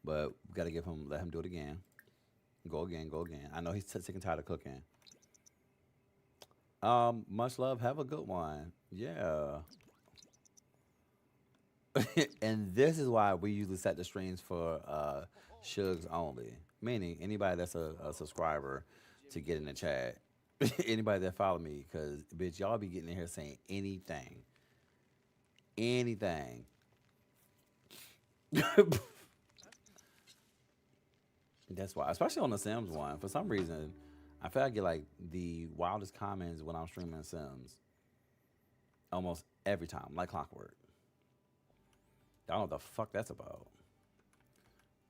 [SPEAKER 1] but we gotta give him. Let him do it again. Go again. Go again. I know he's sick and tired of cooking. Much love. Have a good one. Yeah. And this is why we usually set the streams for Shugs only. Meaning anybody that's a subscriber to get in the chat. Anybody that follow me, because bitch, y'all be getting in here saying anything. Anything. That's why, especially on the Sims one, for some reason, I feel like I get like the wildest comments when I'm streaming Sims almost every time, like clockwork. I don't know what the fuck that's about.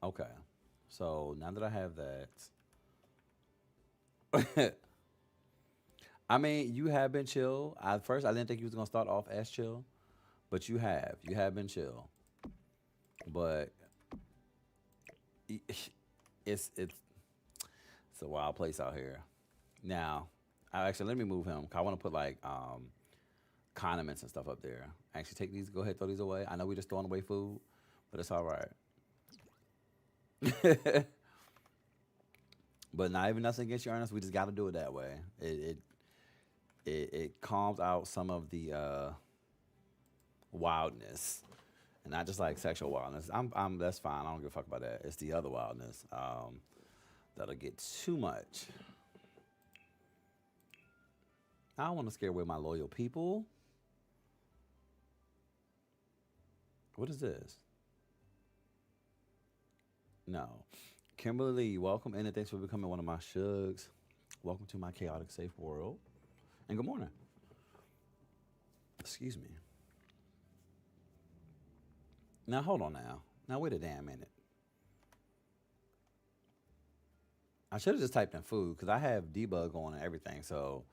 [SPEAKER 1] Okay, so now that I have that, I mean, you have been chill. At first, I didn't think you was gonna start off as chill, but you have. You have been chill. But it's a wild place out here. Now, actually let me move him. 'Cause I want to put like condiments and stuff up there. Actually, take these. Go ahead, throw these away. I know we just throwing away food, but it's all right. But not even nothing against you, Ernest. We just got to do it that way. It calms out some of the wildness, and not just like sexual wildness. I'm that's fine. I don't give a fuck about that. It's the other wildness that'll get too much. I don't want to scare away my loyal people. What is this? No. Kimberly, welcome in and thanks for becoming one of my shugs. Welcome to my chaotic safe world. And good morning. Excuse me. Now hold on now. Now wait a damn minute. I should have just typed in food because I have debug on and everything. So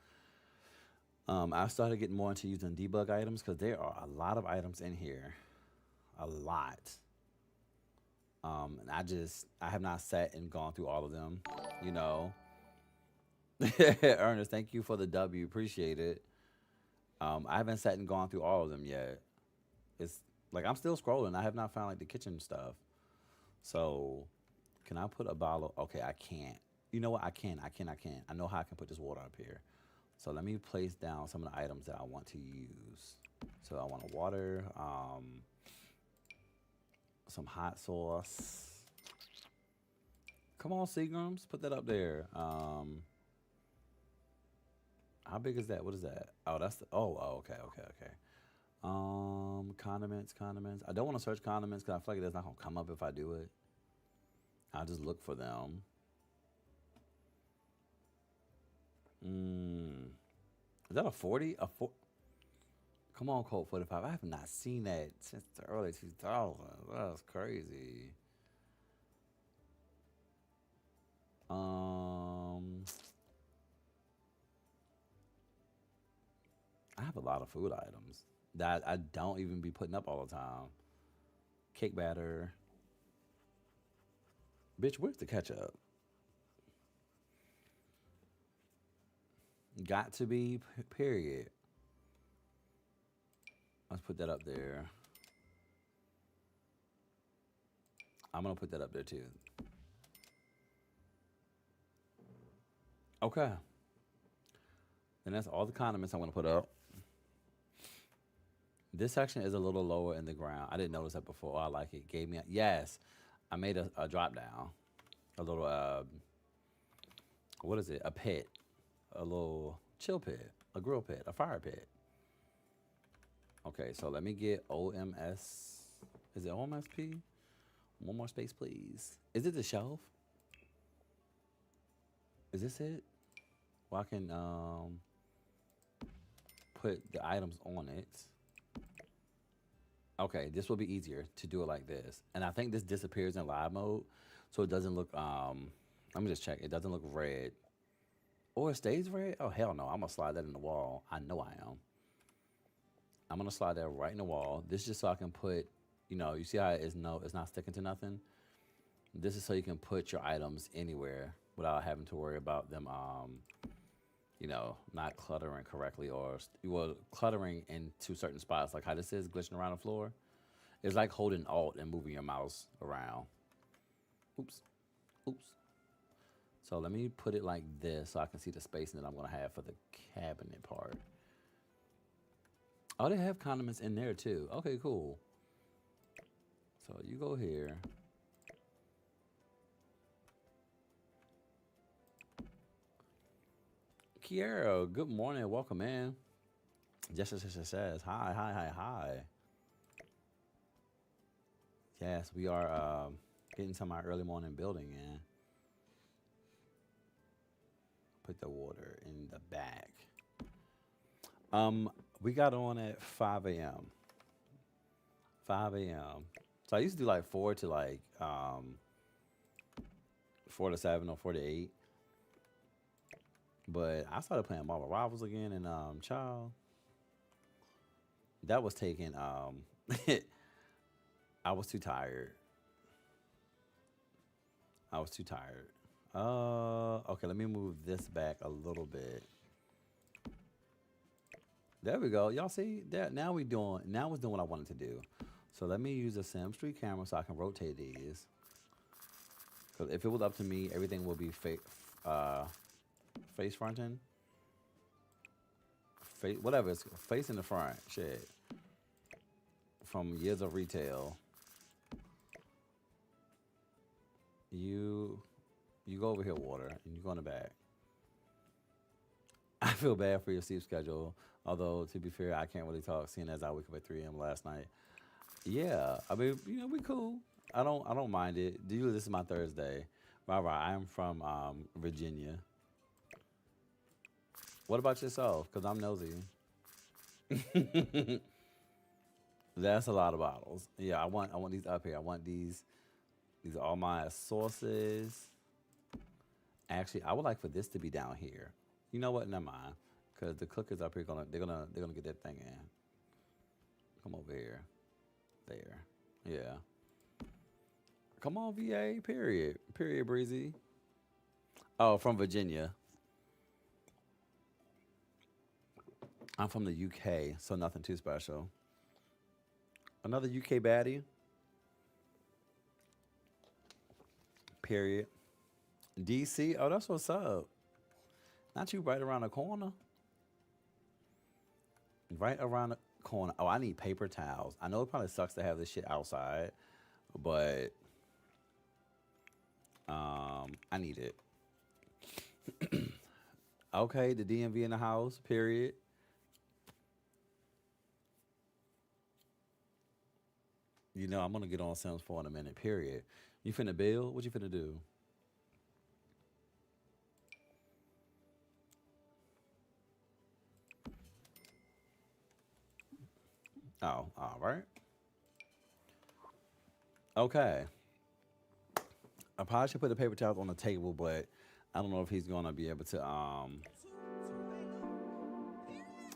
[SPEAKER 1] I started getting more into using debug items because there are a lot of items in here. A lot. And I have not sat and gone through all of them, you know. Ernest, thank you for the W. Appreciate it. I haven't sat and gone through all of them yet. It's like I'm still scrolling. I have not found like the kitchen stuff. So, can I put a bottle? Okay, I can't. You know what? I can. I can. I can. I know how I can put this water up here. So let me place down some of the items that I want to use. So I want a water, some hot sauce. Come on, Seagrams, put that up there. How big is that? What is that? Oh, that's the. Okay, okay, okay. Condiments, condiments. I don't want to search condiments because I feel like that's not gonna come up if I do it. I'll just look for them. Is that a 40? Come on, Colt 45. I have not seen that since the early 2000s. That's crazy. I have a lot of food items that I don't even be putting up all the time. Cake batter. Bitch, where's the ketchup? Got to be, period. Let's put that up there. I'm going to put that up there too. Okay. And that's all the condiments I'm going to put up. This section is a little lower in the ground. I didn't notice that before. I like it. Gave me a, yes. I made a drop down. A little, what is it? A pit. A little chill pit. A grill pit. A fire pit. Okay, so let me get OMS. Is it OMSP? One more space, please. Is it the shelf? Is this it? Well, I can put the items on it. Okay, this will be easier to do it like this. And I think this disappears in live mode, so it doesn't look, let me just check. It doesn't look red. Or it stays red? Oh, hell no. I'm going to slide that in the wall. I know I am. I'm going to slide that right in the wall. This is just so I can put, you know, you see how it's not sticking to nothing? This is so you can put your items anywhere. without having to worry about them, not cluttering correctly or well, cluttering into certain spots. Like how this is glitching around the floor. It's like holding Alt and moving your mouse around. Oops, oops. So let me put it like this so I can see the spacing that I'm gonna have for the cabinet part. Oh, they have condiments in there too. Okay, cool. So you go here. Kiera, good morning. Welcome in. Jessica says, hi, hi, hi, hi. Yes, we are getting to my early morning building in. Put the water in the bag. Um, we got on at 5 a.m. 5 a.m. So I used to do like 4 to 7 or 4 to 8. But I started playing Marvel Rivals again, and child, that was taking I was too tired. I was too tired. Okay, let me move this back a little bit. There we go. Y'all see that? Now it's doing what I wanted to do. So let me use a SIMS 3 camera so I can rotate these. Because if it was up to me, everything would be face fronting. Whatever, it's facing the front. Shit. From years of retail. You go over here, water, and you go in the back. I feel bad for your sleep schedule. Although to be fair, I can't really talk, seeing as I woke up at 3 a.m. last night. Yeah, I mean, we cool. I don't mind it. Usually this is my Thursday. Right. I am from Virginia. What about yourself? Cause I'm nosy. That's a lot of bottles. Yeah, I want these up here. I want these. These are all my sauces. Actually, I would like for this to be down here. You know what? Never mind. Cause the cookers up here they're gonna get that thing in. Come over here. There. Yeah. Come on, VA. Period. Period. Breezy. Oh, from Virginia. I'm from the UK, so nothing too special. Another UK baddie. Period. DC. Oh, that's what's up. Not you right around the corner. Right around the corner. Oh, I need paper towels. I know it probably sucks to have this shit outside, but I need it. Okay, the DMV in the house. Period. I'm gonna get on Sims 4 in a minute. Period. You finna build? What you finna do? Oh, all right. Okay. I probably should put the paper towels on the table, but I don't know if he's gonna be able to.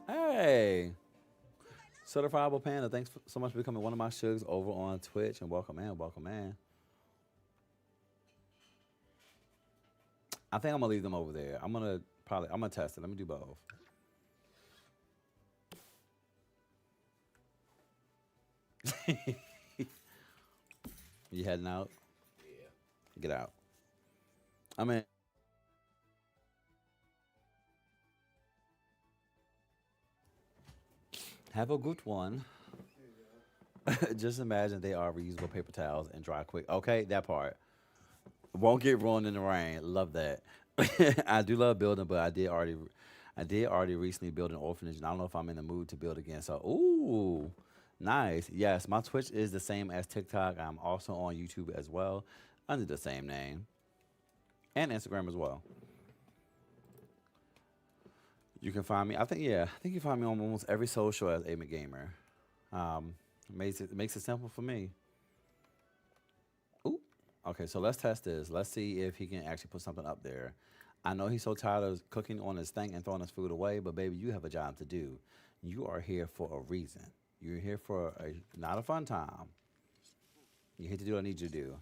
[SPEAKER 1] Hey, certifiable panda. Thanks so much for becoming one of my shugs over on Twitch, and welcome in, welcome in. I think I'm gonna leave them over there. I'm gonna test it. Let me do both. You heading out? Get out. I mean, have a good one. Just imagine they are reusable paper towels and dry quick. Okay, that part. Won't get ruined in the rain. Love that. I do love building, but I did already recently build an orphanage, and I don't know if I'm in the mood to build again. So, ooh, nice. Yes, my Twitch is the same as TikTok. I'm also on YouTube as well, under the same name, and Instagram as well. You can find me. I think you find me on almost every social as Ayemcgaymerrr. Makes it simple for me. Ooh. Okay, so let's test this. Let's see if he can actually put something up there. I know he's so tired of cooking on his thing and throwing his food away, but baby, you have a job to do. You are here for a reason. You're here for not a fun time. You're here to do what I need you to do.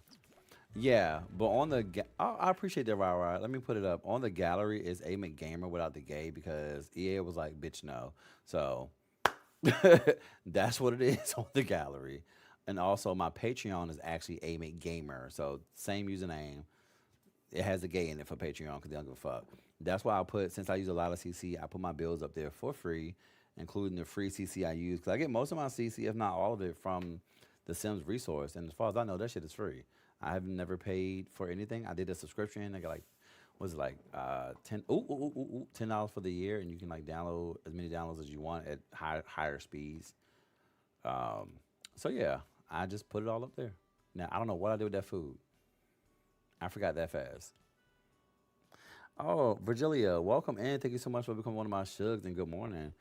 [SPEAKER 1] Yeah, but on the I appreciate that, right. Let me put it up on the gallery is Ayemcgaymerrr without the gay because EA was like, bitch, no. So that's what it is on the gallery. And also, my Patreon is actually Ayemcgaymerrr. So same username. It has a gay in it for Patreon because they don't give a fuck. That's why I put, since I use a lot of CC, I put my bills up there for free, including the free CC I use. Because I get most of my CC, if not all of it, from the Sims resource. And as far as I know, that shit is free. I have never paid for anything. I did a subscription. I got like, was it like $10 for the year, and you can like download as many downloads as you want at higher speeds. Um, so yeah, I just put it all up there. Now I don't know what I did with that food. I forgot that fast. Oh, Virgilia, welcome in. Thank you so much for becoming one of my shugs and good morning.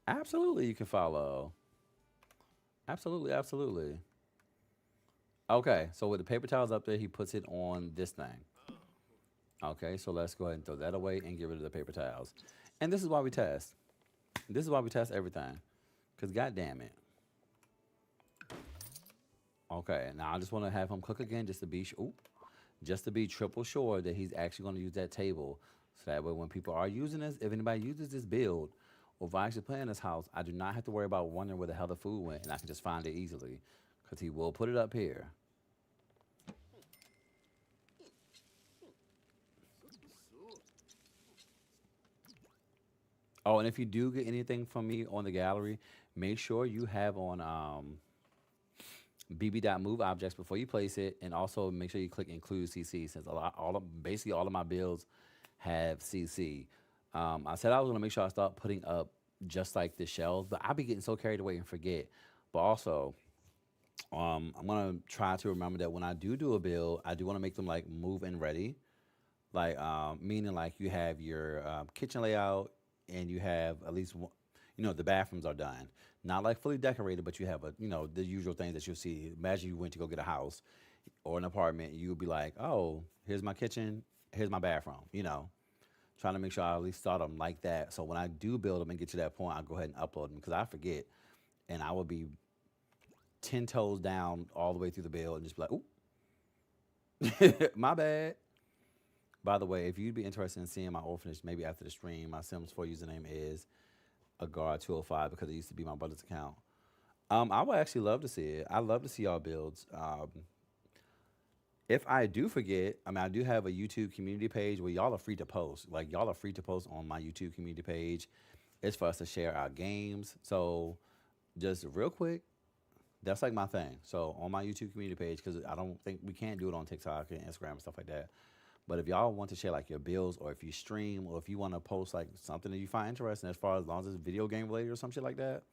[SPEAKER 1] Absolutely, you can follow. Absolutely, absolutely. Okay, so with the paper towels up there, he puts it on this thing. Okay, so let's go ahead and throw that away and get rid of the paper towels. And this is why we test. This is why we test everything. Because, god damn it. Okay, now I just want to have him cook again just to be just to be triple sure that he's actually going to use that table. So that way when people are using this, if anybody uses this build, or if I actually play in this house, I do not have to worry about wondering where the hell the food went, and I can just find it easily. Because he will put it up here. Oh, and if you do get anything from me on the gallery, make sure you have on bb.move objects before you place it, and also make sure you click include CC since basically all of my builds have CC. I said I was gonna make sure I start putting up just like the shells, but I be getting so carried away and forget. But also, I'm gonna try to remember that when I do a build, I do want to make them like move and ready, like meaning like you have your kitchen layout and you have at least one, the bathrooms are done, not like fully decorated, but you have a the usual things that you'll see. Imagine you went to go get a house or an apartment, you would be like, oh, here's my kitchen, here's my bathroom, trying to make sure I at least start them like that, so when I do build them and get to that point, I'll go ahead and upload them because I forget, and I would be 10 toes down all the way through the build and just be like, ooh, my bad. By the way, if you'd be interested in seeing my orphanage, maybe after the stream, my Sims 4 username is Agar205 because it used to be my brother's account. I would actually love to see it. I love to see y'all builds. If I do forget, I mean, I do have a YouTube community page where y'all are free to post. Like, y'all are free to post on my YouTube community page. It's for us to share our games. So, just real quick, that's like my thing. So, on my YouTube community page, because I don't think we can't do it on TikTok and Instagram and stuff like that. But if y'all want to share like your builds, or if you stream, or if you want to post like something that you find interesting, as long as it's video game related or some shit like that,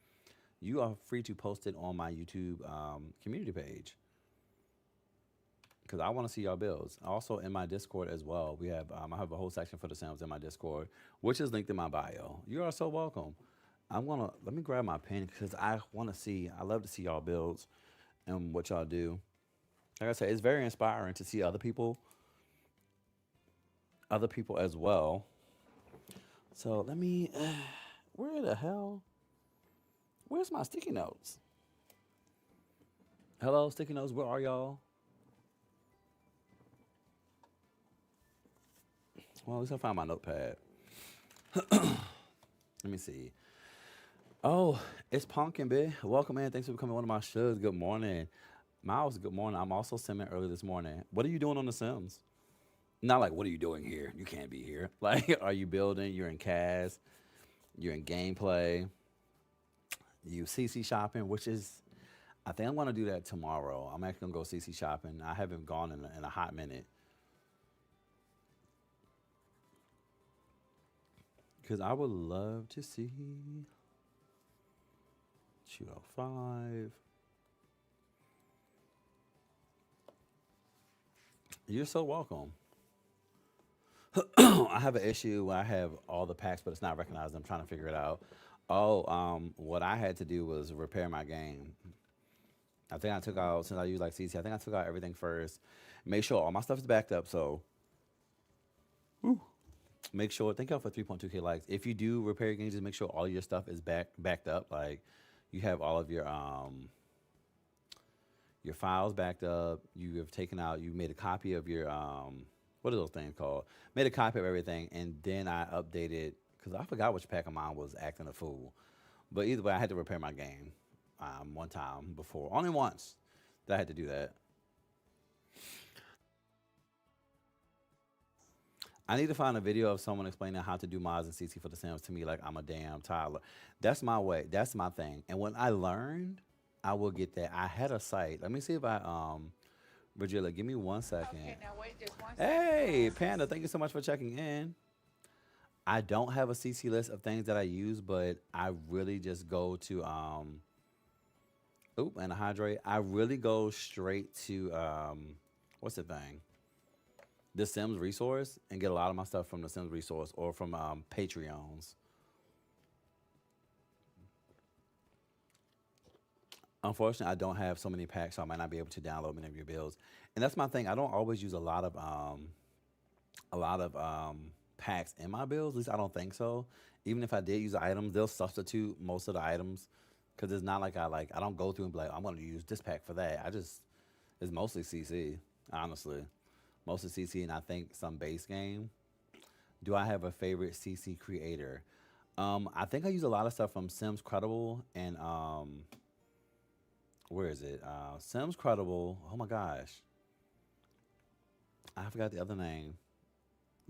[SPEAKER 1] you are free to post it on my YouTube community page because I want to see y'all builds. Also in my Discord as well, we have I have a whole section for the Sims in my Discord, which is linked in my bio. You are so welcome. Let me grab my pen because I want to see. I love to see y'all builds and what y'all do. Like I said, it's very inspiring to see other people as well. So let me. Where the hell? Where's my sticky notes? Hello, sticky notes. Where are y'all? Well, at least I found my notepad. Let me see. Oh, it's Pumpkin, B. Welcome in. Thanks for becoming one of my shows. Good morning. Miles, good morning. I'm also simming early this morning. What are you doing on The Sims? Not like, what are you doing here? You can't be here. Like, are you building? You're in CAS. You're in gameplay. You CC shopping, which is, I think I'm going to do that tomorrow. I'm actually going to go CC shopping. I haven't gone in a hot minute. Because I would love to see 205. You're so welcome. I have an issue where I have all the packs, but it's not recognized. I'm trying to figure it out. Oh, what I had to do was repair my game. I think I took out, since I use like CC, I think I took out everything first. Make sure all my stuff is backed up. So make sure, thank y'all for 3.2K likes. If you do repair your game, just make sure all your stuff is backed up. Like you have all of your your files backed up. You have taken out. You made a copy of your what are those things called? Made a copy of everything, and then I updated because I forgot which pack of mine was acting a fool. But either way, I had to repair my game one time before, only once that I had to do that. I need to find a video of someone explaining how to do mods and CC for the Sims to me like I'm a damn toddler. That's my way. That's my thing. And when I learned, I will get that. I had a site. Let me see if I Virgilia, give me 1 second.
[SPEAKER 2] Okay, now wait just 1 second,
[SPEAKER 1] Hey,
[SPEAKER 2] guys.
[SPEAKER 1] Panda, thank you so much for checking in. I don't have a CC list of things that I use, but I really just go to oop and hydrate. I really go straight to what's the thing? The Sims resource and get a lot of my stuff from the Sims resource or from Patreons. Unfortunately, I don't have so many packs, so I might not be able to download many of your builds. And that's my thing. I don't always use a lot of packs in my builds. At least I don't think so. Even if I did use the items, they'll substitute most of the items because it's not like I don't go through and be like I'm going to use this pack for that. I just it's mostly CC, honestly, mostly CC, and I think some base game. Do I have a favorite CC creator? I think I use a lot of stuff from Sims Credible and where is it? Sims Credible. Oh my gosh, I forgot the other name.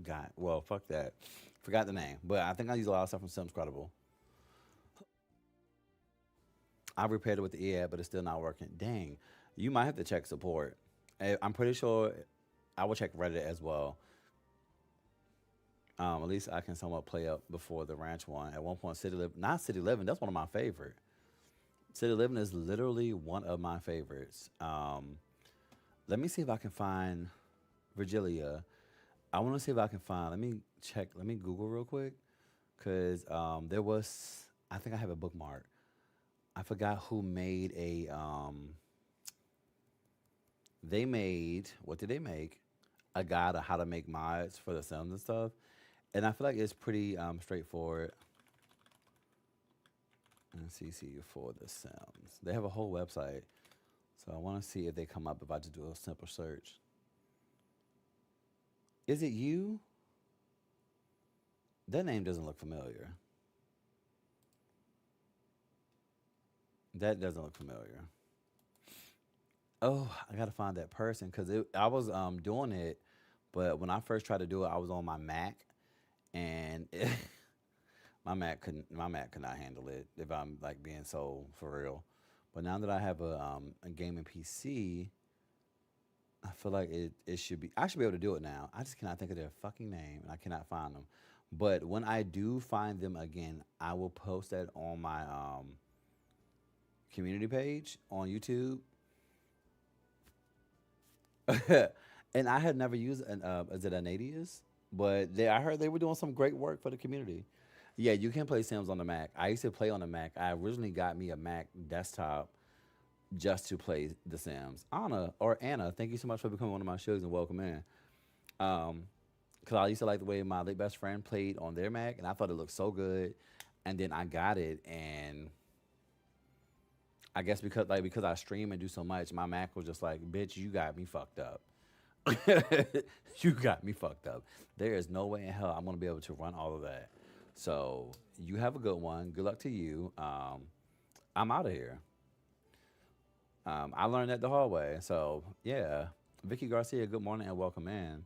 [SPEAKER 1] God, well, fuck that. Forgot the name, but I think I use a lot of stuff from Sims Credible. I repaired it with the EAD, but it's still not working. Dang, you might have to check support. I'm pretty sure I will check Reddit as well. At least I can somewhat play up before the ranch one. At one point, not City Living. That's one of my favorite. City Living is literally one of my favorites. Let me see if I can find Virgilia. I want to see if I can find. Let me check. Let me Google real quick, cause there was. I think I have a bookmark. I forgot who made a. They made what did they make? A guide of how to make mods for the Sims and stuff, and I feel like it's pretty straightforward. And CC for the Sims. They have a whole website, so I want to see if they come up if I just do a simple search. Is it you? That name doesn't look familiar. That doesn't look familiar. Oh, I gotta find that person because I was doing it, but when I first tried to do it, I was on my Mac, and my Mac could not handle it if I'm like being so for real. But now that I have a gaming PC, I feel like it should be. I should be able to do it now. I just cannot think of their fucking name, and I cannot find them. But when I do find them again, I will post that on my community page on YouTube. And I had never used an is it an Adius? But I heard they were doing some great work for the community. Yeah, you can play Sims on the Mac. I used to play on the Mac. I originally got me a Mac desktop just to play The Sims. Anna, thank you so much for becoming one of my shows and welcome in. Um, because I used to like the way my late best friend played on their Mac, and I thought it looked so good. And then I got it, and I guess because I stream and do so much, my Mac was just like, "Bitch, you got me fucked up. You got me fucked up. There is no way in hell I'm gonna be able to run all of that." So you have a good one. Good luck to you. I'm out of here. I learned that the hard way. So yeah, Vicky Garcia, good morning and welcome in.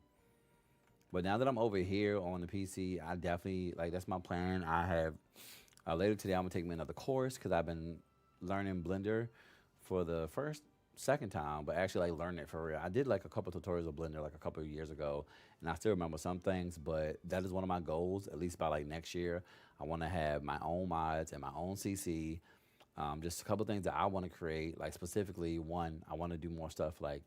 [SPEAKER 1] But now that I'm over here on the PC, I definitely like that's my plan. I have later today I'm gonna take me another course because I've been learning Blender for the second time, but actually like learning it for real. I did like a couple tutorials of Blender like a couple of years ago, and I still remember some things. But that is one of my goals, at least by like next year. I want to have my own mods and my own CC. Just a couple things that I want to create. Like specifically, one I want to do more stuff like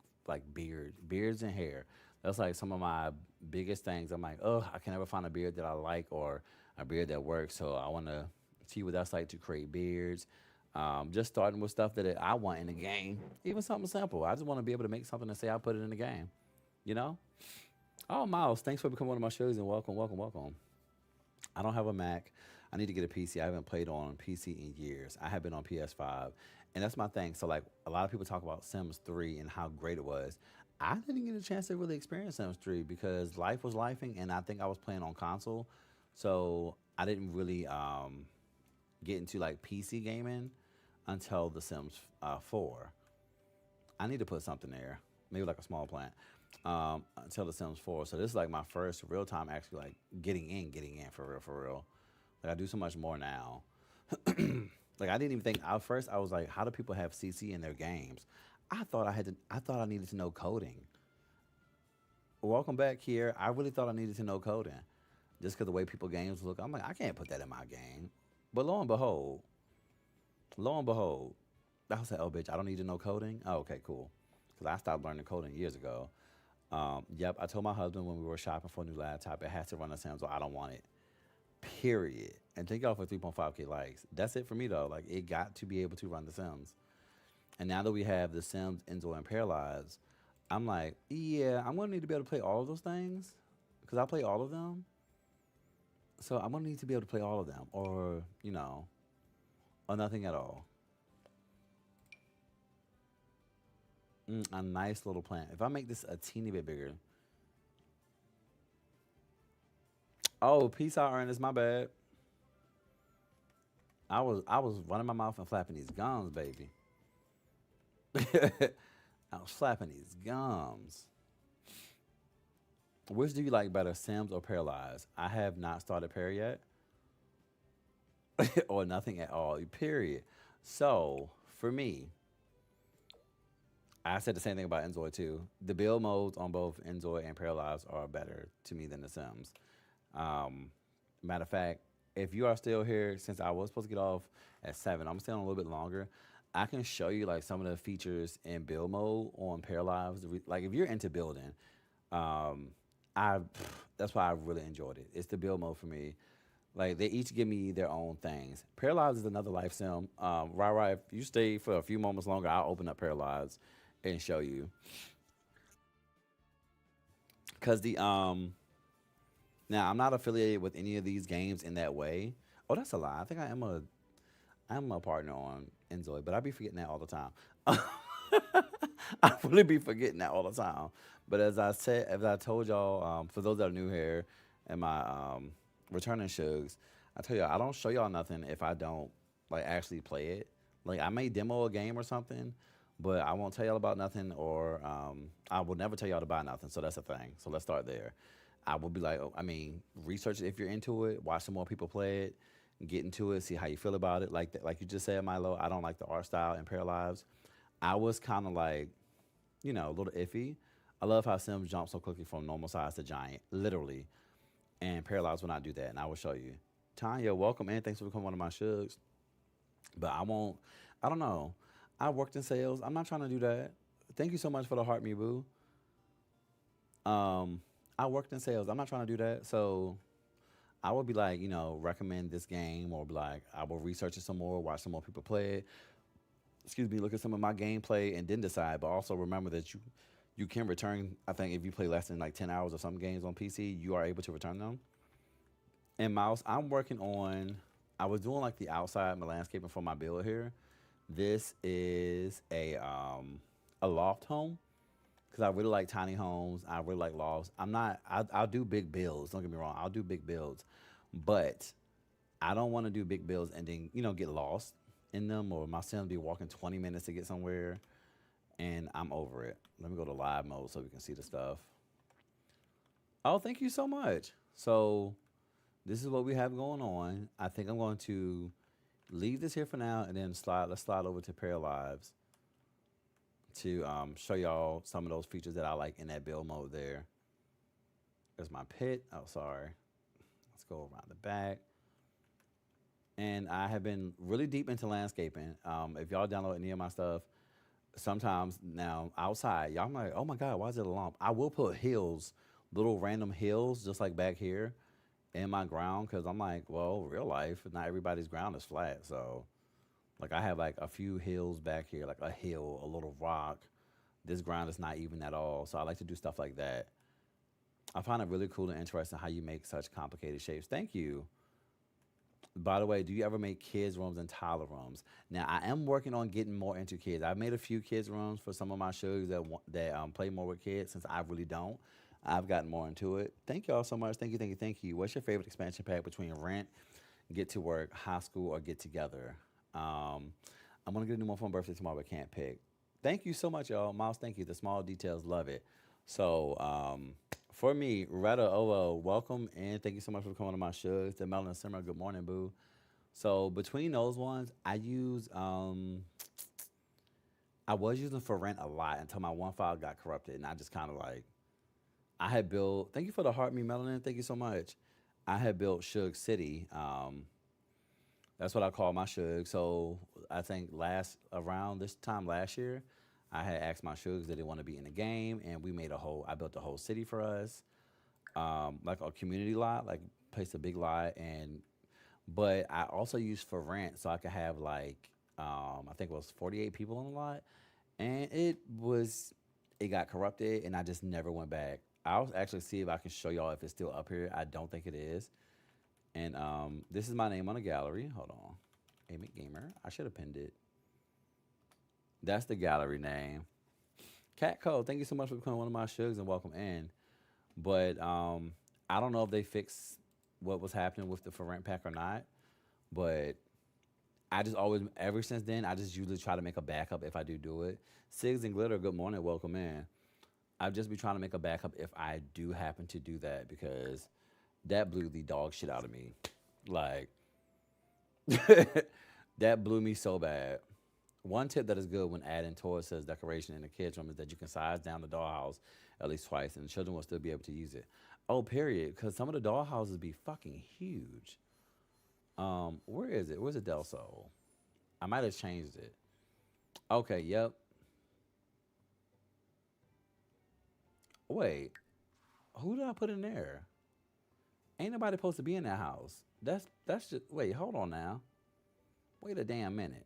[SPEAKER 1] beards and hair. That's like some of my biggest things. I'm like, oh, I can never find a beard that I like or a beard that works. So I want to see what that's like to create beards. Just starting with stuff that I want in the game, even something simple. I just want to be able to make something and say I put it in the game. You know? Oh, Miles, thanks for becoming one of my shows and welcome, welcome, welcome. I don't have a Mac. I need to get a PC. I haven't played on PC in years. I have been on PS5, and that's my thing. So like a lot of people talk about Sims 3 and how great it was. I didn't get a chance to really experience Sims 3 because life was lifing, and I think I was playing on console, so I didn't really get into like PC gaming until The Sims 4. I need to put something there, maybe like a small plant, until The Sims 4. So this is like my first real time actually like getting in for real, for real. Like I do so much more now. Like I didn't even think at first I was like, how do people have CC in their games? I thought I needed to know coding. Welcome back here. I really thought I needed to know coding. Just because the way people games look, I'm like, I can't put that in my game. But lo and behold, I was like, oh bitch, I don't need to know coding. Oh, okay, cool. Because I stopped learning coding years ago. Yep, I told my husband when we were shopping for a new laptop, it has to run the Sims, or I don't want it. Period. And thank y'all for 3.5K likes. That's it for me though. Like it got to be able to run the Sims. And now that we have the Sims, Enzo, and Paralyzed, I'm like, yeah, I'm gonna need to be able to play all of those things because I play all of them. So I'm gonna need to be able to play all of them, or or nothing at all. A nice little plant. If I make this a teeny bit bigger, oh, peace out, Ernest. My bad. I was running my mouth and flapping these gums, baby. I was flapping these gums. Which do you like better, Sims or Paralyzed? I have not started Pair yet, or nothing at all. Period. So for me, I said the same thing about Enjoy too. The build modes on both Enjoy and Paralyzed are better to me than The Sims. Um, Matter of fact, if you are still here, since I was supposed to get off at 7, I'm staying a little bit longer. I can show you like some of the features in build mode on Paralyzed. Like if you're into building, um, I that's why I really enjoyed it. It's the build mode for me. Like they each give me their own things. Paralyzed is another life sim. Right. If you stay for a few moments longer, I'll open up Paralyzed and show you. Cause the now I'm not affiliated with any of these games in that way. Oh, that's a lie. I think I'm a partner on Enzoy, but I be forgetting that all the time. I really be forgetting that all the time. But as I told y'all, for those that are new here, and my returning shugs, I tell y'all I don't show y'all nothing if I don't like actually play it. Like I may demo a game or something, but I won't tell y'all about nothing, or I will never tell y'all to buy nothing. So that's the thing. So let's start there. I will be like, oh, I mean, research it if you're into it. Watch some more people play it. Get into it. See how you feel about it. Like you just said, Milo. I don't like the art style in Paralyzed. I was kind of like, a little iffy. I love how Sims jump so quickly from normal size to giant, literally. And Paralyzed will not do that, and I will show you. Tanya, welcome in. Thanks for becoming one of my shugs. But I won't. I don't know. I worked in sales. I'm not trying to do that. Thank you so much for the heart, me boo. Um, I worked in sales. I'm not trying to do that. So I would be like, recommend this game, or be like, I will research it some more, watch some more people play it. Excuse me, look at some of my gameplay and then decide. But also remember that you can return. I think if you play less than like 10 hours of some games on PC, you are able to return them. And mouse, I'm working on. I was doing like the outside, my landscaping for my build here. This is a loft home because I really like tiny homes. I really like lofts. I'm not. I'll do big builds. Don't get me wrong. I'll do big builds, but I don't want to do big builds and then get lost in them, or my son be walking 20 minutes to get somewhere, and I'm over it. Let me go to live mode so we can see the stuff. Oh, thank you so much. So this is what we have going on. I think I'm going to leave this here for now and then slide. Let's slide over to Paralyzed to show y'all some of those features that I like in that build mode there. There's my pit. Oh, sorry. Let's go around the back. And I have been really deep into landscaping. If y'all download any of my stuff, sometimes now outside, y'all like, oh my God, why is it a lump? I will put hills, little random hills, just like back here in my ground, because I'm like, well, real life, not everybody's ground is flat. So, like, I have like a few hills back here, like a hill, a little rock. This ground is not even at all. So, I like to do stuff like that. I find it really cool and interesting how you make such complicated shapes. Thank you. By the way, do you ever make kids rooms and toddler rooms? Now, I am working on getting more into kids. I've made a few kids rooms for some of my shows that play more with kids. Since I really don't, I've gotten more into it. Thank y'all so much. Thank you, thank you, thank you. What's your favorite expansion pack between Rent, Get to Work, High School, or Get Together? Um, I'm gonna get a new one for my birthday tomorrow, but can't pick. Thank you so much, y'all. Miles, thank you. The small details, love it. So, for me, Retta Ovo, welcome and thank you so much for coming to my shows. The Melon Simmer, good morning, boo. So between those ones, I was using for rent a lot until my one file got corrupted, and I just kind of like I had built. Thank you for the heart, me melanin. Thank you so much. I had built Shug City. That's what I call my Shug. So I think last around this time last year, I had asked my Shugs that they want to be in the game, and we made a whole. I built a whole city for us, like a community lot, like placed a big lot, and but I also used for rent so I could have like I think it was 48 people on the lot, and it got corrupted, and I just never went back. I'll actually see if I can show y'all if it's still up here. I don't think it is. And this is my name on the gallery. Hold on, Ayemcgaymerrr. I should have pinned it. That's the gallery name. Cat Code. Thank you so much for becoming one of my shugs and welcome in. But I don't know if they fixed what was happening with the for rent pack or not. But I just always, ever since then, I just usually try to make a backup if I do it. Sigs and Glitter, good morning, welcome in. I've just be trying to make a backup if I do happen to do that because that blew the dog shit out of me. Like, that blew me so bad. One tip that is good when adding toys says decoration in the kids' room is that you can size down the dollhouse at least twice, and the children will still be able to use it. Oh, period. Because some of the dollhouses be fucking huge. Where is it? Where's the Del Sol? I might have changed it. Okay, yep. Wait, who did I put in there? Ain't nobody supposed to be in that house. That's just wait. Hold on now. Wait a damn minute.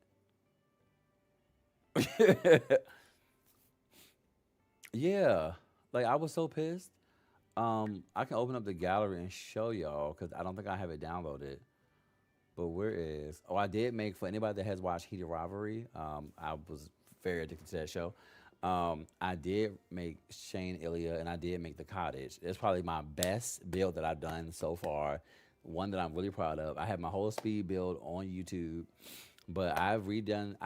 [SPEAKER 1] Yeah, like I was so pissed. I can open up the gallery and show y'all because I don't think I have it downloaded. But where is? Oh, I did make for anybody that has watched Heated Rivalry. I was very addicted to that show. I did make Shane Ilya and I did make the cottage. It's probably my best build that I've done so far. One that I'm really proud of. I have my whole speed build on YouTube, but I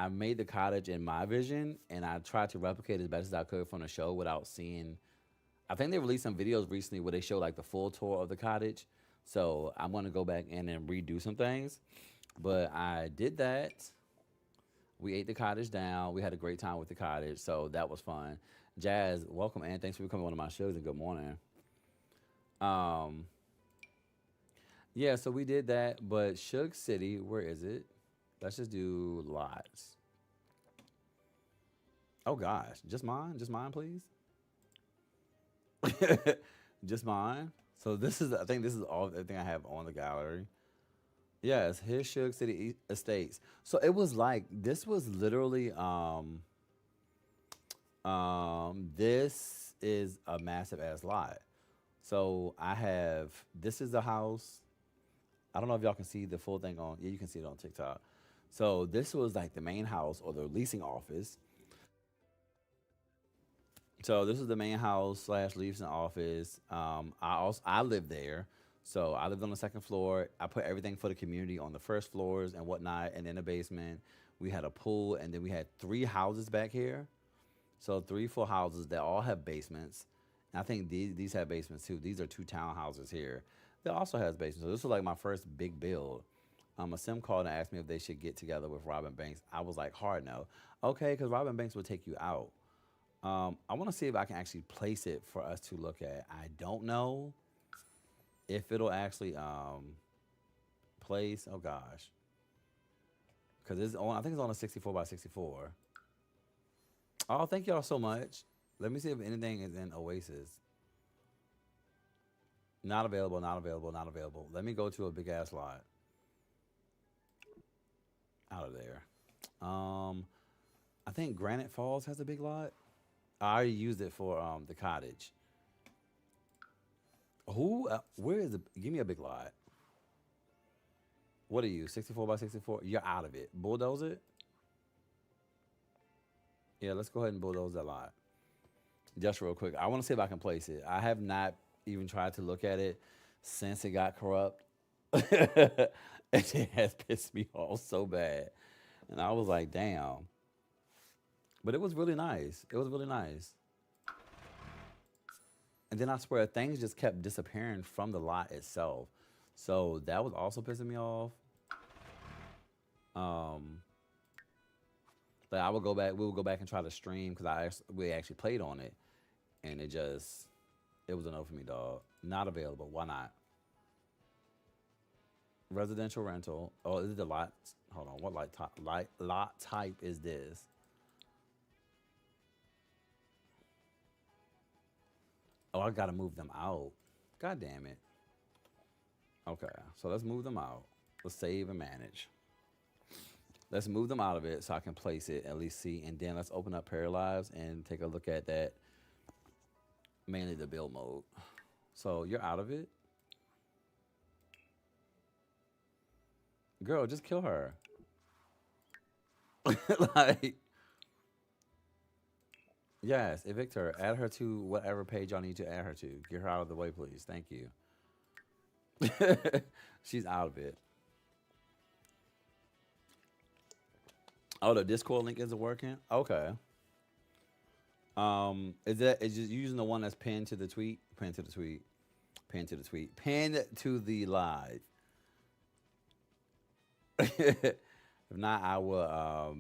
[SPEAKER 1] made the cottage in my vision, and I tried to replicate as best as I could from the show without seeing. I think they released some videos recently where they show like the full tour of the cottage. So I'm gonna go back in and redo some things. But I did that. We ate the cottage down. We had a great time with the cottage, so that was fun. Jazz, welcome and thanks for becoming one of my shows and good morning. Um, yeah, so we did that. But Shug City, where is it? Let's just do lots. Oh gosh, just mine, please. Just mine. So this is, I think this is all everything I have on the gallery. Yes, his Sugar City Estates. So it was like this was literally this is a massive ass lot. So I have this is the house. I don't know if y'all can see the full thing on. Yeah, you can see it on TikTok. So this was like the main house or the leasing office. So this is the main house slash leasing office. I lived there, so I lived on the second floor. I put everything for the community on the first floors and whatnot, and in the basement we had a pool, and then we had three houses back here. So three full houses that all have basements. And I think these have basements too. These are two townhouses here that also has basements. So this was like my first big build. A sim called and asked me if they should get together with Robin Banks. I was like, hard no. Okay, because Robin Banks will take you out. I want to see if I can actually place it for us to look at. I don't know if it'll actually place. Oh gosh, because it's on. I think it's on a 64 by 64. Oh, thank y'all so much. Let me see if anything is in Oasis. Not available. Not available. Not available. Let me go to a big ass lot out of there. Um, I think Granite Falls has a big lot. I already used it for the cottage. Who? Where is the? Give me a big lot. What are you? 64 by 64? You're out of it. Bulldoze it? Yeah, let's go ahead and bulldoze that lot. Just real quick. I want to see if I can place it. I have not even tried to look at it since it got corrupt. And it has pissed me off so bad. And I was like, damn. But it was really nice. It was really nice. And then I swear things just kept disappearing from the lot itself. So that was also pissing me off. Um, like I would go back, we would go back and try to stream because we actually played on it, and it was a no for me, dog. Not available. Why not? Residential rental. Oh, is it the lot? Hold on. What lot type is this? Oh, I gotta move them out. God damn it. Okay, so let's move them out. Let's save and manage. Let's move them out of it so I can place it, at least see, and then let's open up Paralives and take a look at that, mainly the build mode. So you're out of it? Girl, just kill her. Like, yes, evict her. Add her to whatever page y'all need to add her to. Get her out of the way, please. Thank you. She's out of it. Oh, the Discord link isn't working? Okay. Is just using the one that's pinned to the tweet? Pinned to the tweet. Pinned to the tweet. Pinned to the live. If not, I will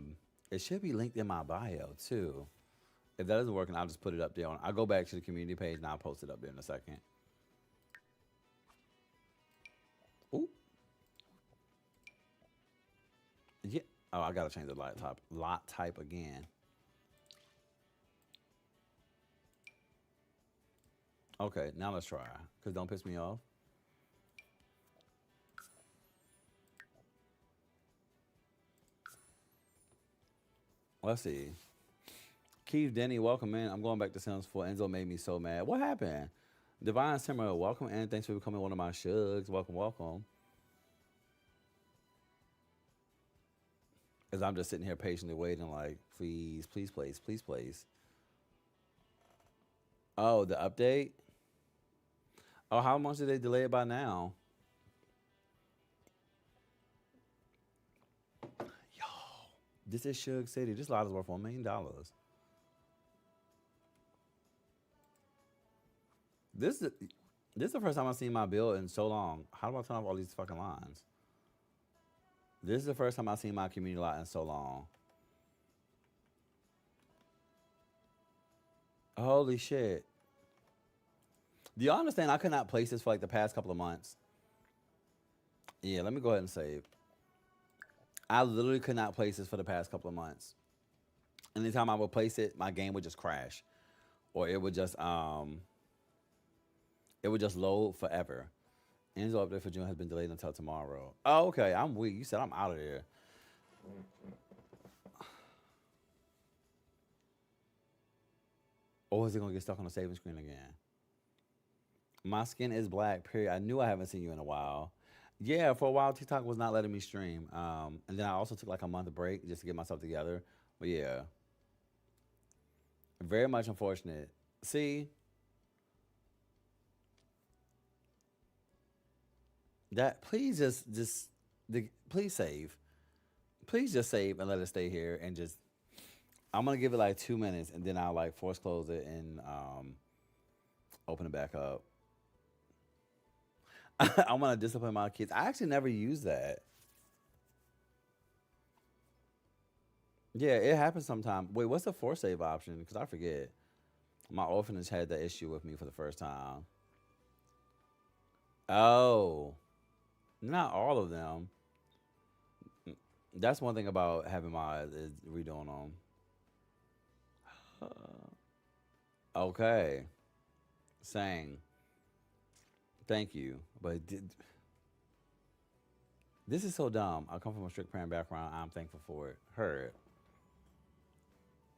[SPEAKER 1] it should be linked in my bio too. If that isn't working, I'll just put it up there I'll go back to the community page and I'll post it up there in a second. Ooh. Yeah. Oh, I gotta change the lot type again. Okay, now let's try. Cause don't piss me off. Let's see. Keith Denny, welcome in. I'm going back to Sims 4. Enzo made me so mad. What happened? Divine Simmer, welcome in. Thanks for becoming one of my shugs. Welcome, welcome. As I'm just sitting here patiently waiting, like, please, please, please, please, please. Oh, the update? Oh, how much did they delay it by now? Yo, this is Shug City. This lot is worth $1 million. This is this is the first time I've seen my bill in so long. How do I turn off all these fucking lines? This is the first time I've seen my community lot in so long. Holy shit. Do you understand I could not place this for like the past couple of months? Yeah, let me go ahead and save. I literally could not place this for the past couple of months. Anytime I would place it, my game would just crash. Or it would just load forever. Enzo update for June has been delayed until tomorrow. Oh, okay. I'm weak. You said I'm out of there. Or is it gonna get stuck on the saving screen again? My skin is black, period. I knew I haven't seen you in a while. Yeah, for a while TikTok was not letting me stream. And then I also took like a month break just to get myself together. But yeah. Very much unfortunate. See? That please please save. Please just save and let it stay here and just I'm gonna give it like 2 minutes and then I'll like force close it and open it back up. I want to discipline my kids. I actually never use that. Yeah, it happens sometimes. Wait, what's the force save option? Because I forget. My orphanage had that issue with me for the first time. Oh, not all of them. That's one thing about having my is redoing them. Okay, saying thank you, but this is so dumb. I come from a strict parent background. I'm thankful for it. Heard.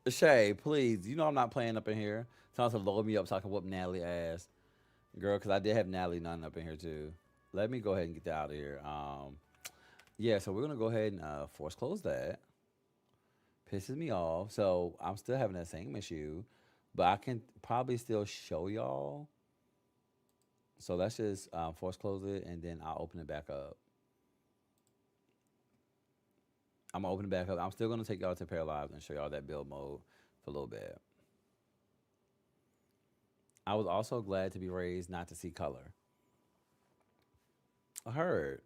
[SPEAKER 1] Shay, please. You know I'm not playing up in here. Trying to load me up so I can whoop Natalie ass. Girl, because I did have Natalie Nunn up in here too. Let me go ahead and get that out of here. Yeah, so we're gonna go ahead and force close that. Pisses me off. So I'm still having that same issue, but I can probably still show y'all. So let's just force close it and then I'll open it back up. I'm gonna open it back up. I'm still gonna take y'all to pair lives and show y'all that build mode for a little bit. I was also glad to be raised not to see color. I heard.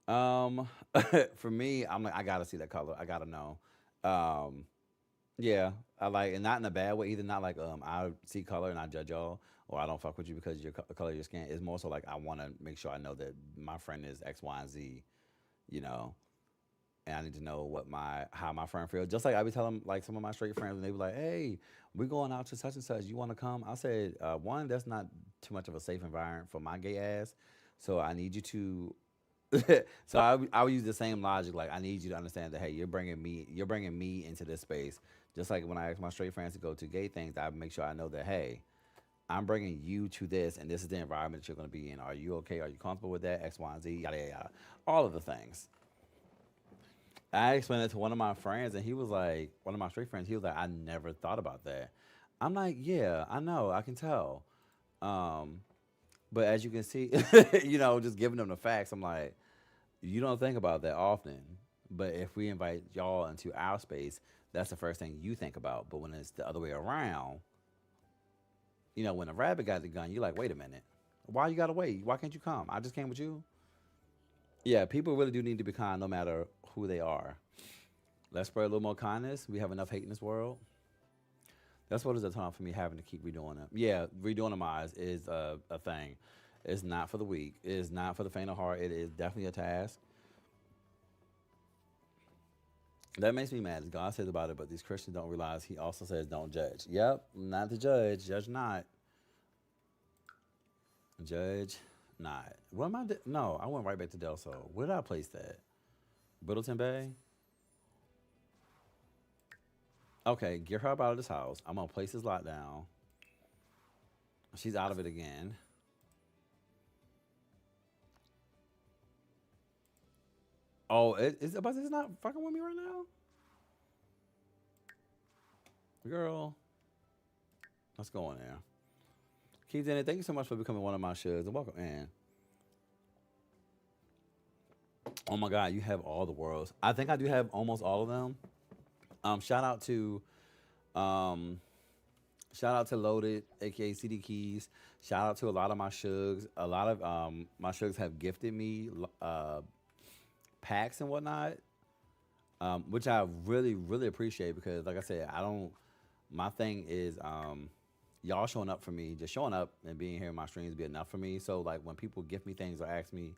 [SPEAKER 1] Um, for me, I'm like, I gotta see that color. I gotta know. Um, yeah, I like, and not in a bad way either. Not like I see color and I judge y'all, or I don't fuck with you because your the color of your skin. It's more so like I want to make sure I know that my friend is X, Y, and Z. You know, and I need to know what my how my friend feels. Just like I be telling like some of my straight friends, and they be like, "Hey, we're going out to such and such. You want to come?" I said, "One, that's not too much of a safe environment for my gay ass. So I need you to so I would use the same logic. Like I need you to understand that hey, you're bringing me into this space. Just like when I ask my straight friends to go to gay things, I make sure I know that hey, I'm bringing you to this, and this is the environment that you're going to be in. Are you okay? Are you comfortable with that? X, Y, and Z, yada yada, yada. All of the things. I explained it to one of my friends, and he was like, one of my straight friends, he was like, I never thought about that. I'm like, yeah, I know, I can tell. Um, but as you can see, just giving them the facts, I'm like, you don't think about that often. But if we invite y'all into our space, that's the first thing you think about. But when it's the other way around, when a rabbit got the gun, you're like, wait a minute. Why you gotta wait? Why can't you come? I just came with you. Yeah, people really do need to be kind no matter who they are. Let's spread a little more kindness. We have enough hate in this world. That's what is a time for me having to keep redoing it. Yeah, redoing them eyes is a thing. It's not for the weak. It is not for the faint of heart. It is definitely a task. That makes me mad. God says about it, but these Christians don't realize He also says don't judge. Yep, not to judge. Judge not. Judge not. What am I? No, I went right back to Del Sol. Where did I place that? Brittleton Bay. Okay, get her up out of this house. I'm gonna place this lockdown. She's out of it again. Oh, but it's not fucking with me right now, girl. Let's go in there. Keith Denny, thank you so much for becoming one of my shows and welcome in. Oh my God, you have all the worlds. I think I do have almost all of them. Shout out to um, shout out to Loaded, aka CD Keys. Shout out to a lot of my shugs. A lot of my shugs have gifted me packs and whatnot, which I really really appreciate because, like I said, I don't. My thing is y'all showing up for me, just showing up and being here in my streams be enough for me. So like when people gift me things or ask me,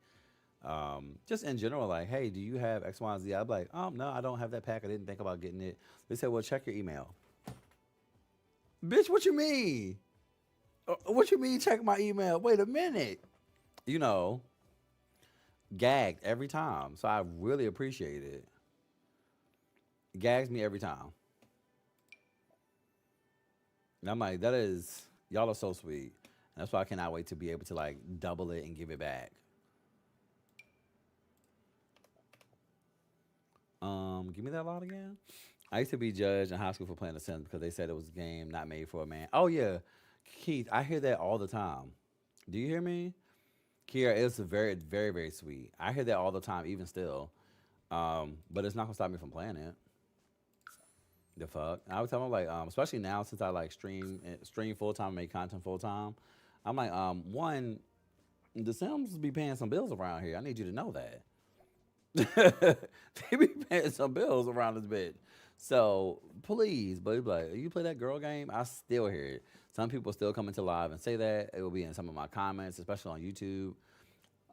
[SPEAKER 1] just in general, like, hey, do you have X, Y, and Z? I'm like, no, I don't have that pack. I didn't think about getting it. They said, well, check your email. Bitch, what you mean? What you mean check my email? Wait a minute. You know, gagged every time. So I really appreciate it. Gags me every time. And I'm like, that is, y'all are so sweet. And that's why I cannot wait to be able to like double it and give it back. Give me that lot again. I used to be judged in high school for playing The Sims because they said it was a game not made for a man. Oh yeah, Keith, I hear that all the time. Do you hear me? Kira, it's very, very, very sweet. I hear that all the time, even still. But it's not gonna stop me from playing it. The fuck? I would tell them like, especially now since I like stream full time, make content full time. I'm like, one, the Sims be paying some bills around here. I need you to know that. They be paying some bills around this bitch. So please, but like, you play that girl game, I still hear it. Some people still come into live and say that. It will be in some of my comments, especially on YouTube.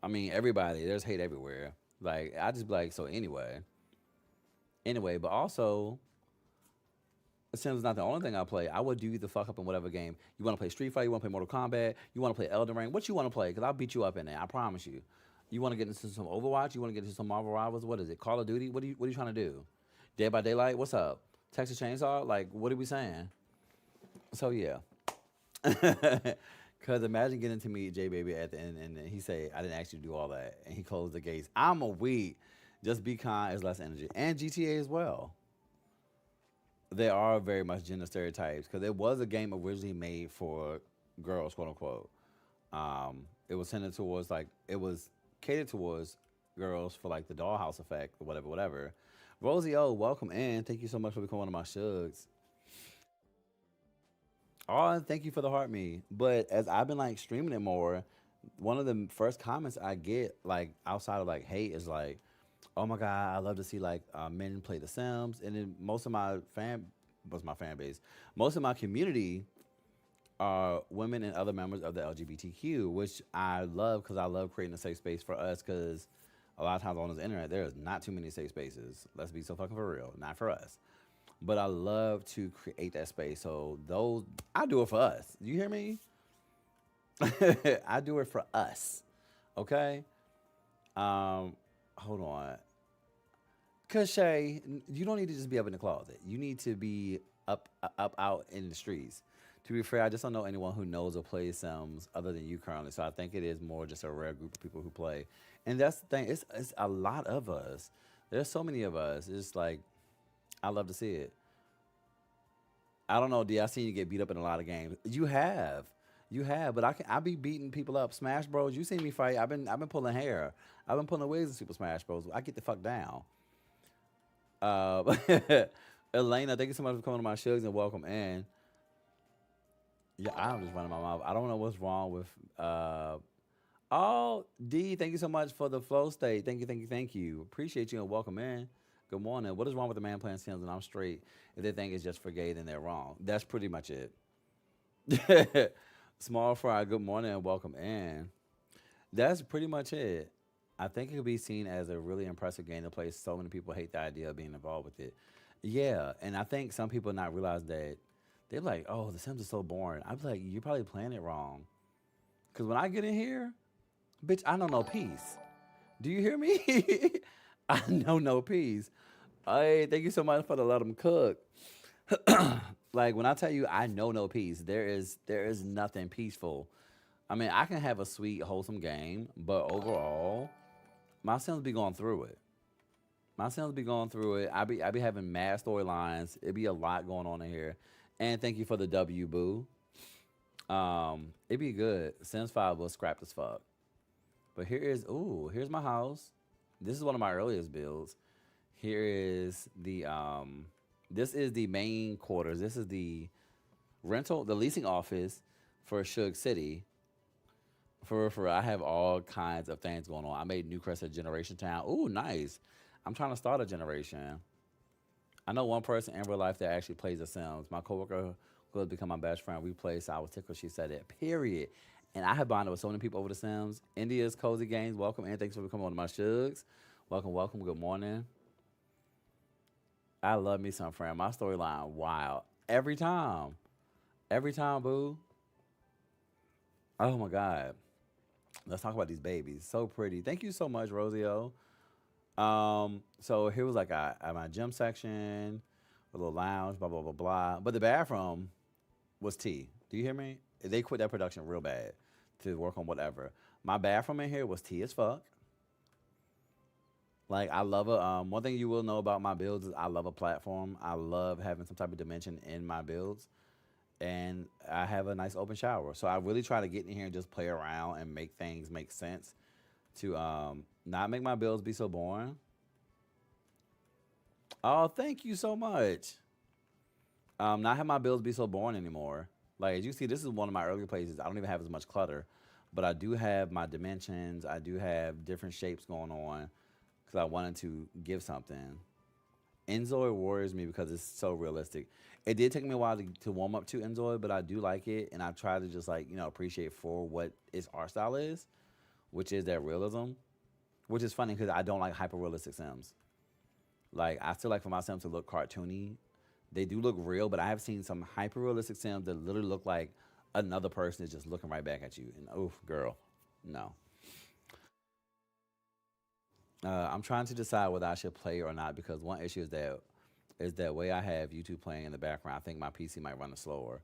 [SPEAKER 1] I mean, everybody, there's hate everywhere. Like, I just be like, so anyway, but also, Sims is not the only thing I play. I would do you the fuck up in whatever game. You want to play Street Fighter? You want to play Mortal Kombat? You want to play Elden Ring? What you want to play? Because I'll beat you up in there. I promise you. You want to get into some Overwatch? You want to get into some Marvel Rivals? What is it? Call of Duty? What are you trying to do? Dead by Daylight? What's up? Texas Chainsaw? Like, what are we saying? So yeah. Cause imagine getting to meet J Baby at the end and he say, I didn't ask you to do all that. And he closed the gates. I'm a weed. Just be kind is less energy. And GTA as well. They are very much gender stereotypes because it was a game originally made for girls, quote unquote. It was tended towards like it was catered towards girls for like the dollhouse effect or whatever, whatever. Rosie O, welcome in. Thank you so much for becoming one of my shugs. Oh, thank you for the heart me. But as I've been like streaming it more, one of the first comments I get like outside of like hate is like, "Oh my god, I love to see like men play The Sims." And then most of my fan base, most of my community are women and other members of the LGBTQ, which I love because I love creating a safe space for us. Because a lot of times on this internet, there is not too many safe spaces. Let's be so fucking for real, not for us. But I love to create that space. So those I do it for us. You hear me? I do it for us. Okay. Um, hold on. Cause Shay, you don't need to just be up in the closet. You need to be up out in the streets. To be fair, I just don't know anyone who knows or plays Sims other than you currently. So I think it is more just a rare group of people who play. And that's the thing. It's a lot of us. There's so many of us. It's like I love to see it. I don't know, D. I seen you get beat up in a lot of games. You have, but I be beating people up. Smash Bros. You seen me fight? I've been pulling hair. I've been pulling wigs in Super Smash Bros. I get the fuck down. Uh, Elena, thank you so much for coming to my shows and welcome in. Yeah, I'm just running my mouth. I don't know what's wrong with. Oh, D, thank you so much for the flow state. Thank you, thank you, thank you. Appreciate you and welcome in. Good morning. What is wrong with the man playing Sims and I'm straight? If they think it's just for gay, then they're wrong. That's pretty much it. Small fry, good morning and welcome in. That's pretty much it. I think it could be seen as a really impressive game to play. So many people hate the idea of being involved with it. Yeah, and I think some people not realize that they're like, "Oh, The Sims is so boring." I'm like, "You're probably playing it wrong." Because when I get in here, bitch, I know no peace. Do you hear me? I know no peace. Hey, thank you so much for the let them cook. Like when I tell you I know no peace, there is nothing peaceful. I mean, I can have a sweet, wholesome game, but overall, my Sims be going through it. My Sims be going through it. I be having mad storylines. It be a lot going on in here. And thank you for the W, boo. It be good. Sims 5 was scrapped as fuck. But here's my house. This is one of my earliest builds. Here is this is the main quarters. This is the leasing office for Shug City. For I have all kinds of things going on. I made Newcrest a generation town. Ooh, nice. I'm trying to start a generation. I know one person in real life that actually plays The Sims. My coworker who has become my best friend. We play, so I was tickled. She said it. Period. And I have bonded with so many people over The Sims. India's Cozy Games, welcome and thanks for becoming one of my shugs. Welcome, welcome. Good morning. I love me some friend. My storyline, wild. Every time. Every time, boo. Oh my God. Let's talk about these babies. So pretty. Thank you so much, Rosio. So here was like my gym section, a little lounge, blah blah blah blah. But the bathroom was tea. Do you hear me? They quit that production real bad to work on whatever. My bathroom in here was tea as fuck. Like I love a one thing you will know about my builds is I love a platform. I love having some type of dimension in my builds. And I have a nice open shower. So I really try to get in here and just play around and make things make sense to not make my builds be so boring. Oh, thank you so much. Not have my builds be so boring anymore. Like as you see, this is one of my earlier places. I don't even have as much clutter, but I do have my dimensions. I do have different shapes going on because I wanted to give something. Enzoy worries me because it's so realistic. It did take me a while to warm up to Enzoy, but I do like it, and I try to just like appreciate for what its art style is, which is that realism. Which is funny because I don't like hyper realistic Sims. Like I still like for my Sims to look cartoony. They do look real, but I have seen some hyper realistic Sims that literally look like another person is just looking right back at you. And oh, girl, no. I'm trying to decide whether I should play or not because one issue is that way I have YouTube playing in the background. I think my PC might run it slower.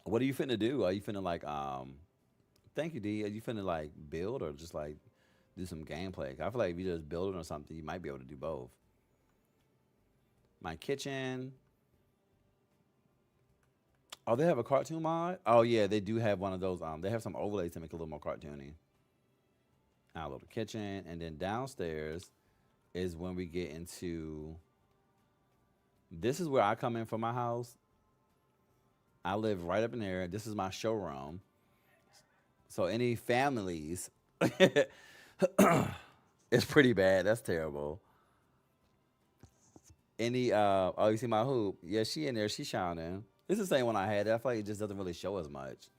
[SPEAKER 1] What are you finna do? Are you finna like Thank you, D. Are you finna like build or just like do some gameplay. I feel like if you just build it or something, you might be able to do both. My kitchen. Oh, they have a cartoon mod. Oh yeah, they do have one of those. They have some overlays to make it a little more cartoony. Our little kitchen, and then downstairs is when we get into. This is where I come in from my house. I live right up in there. This is my showroom. So any families, it's pretty bad. That's terrible. Any oh, you see my hoop? Yeah, she in there. She shining. It's the same one I had. I feel like it just doesn't really show as much.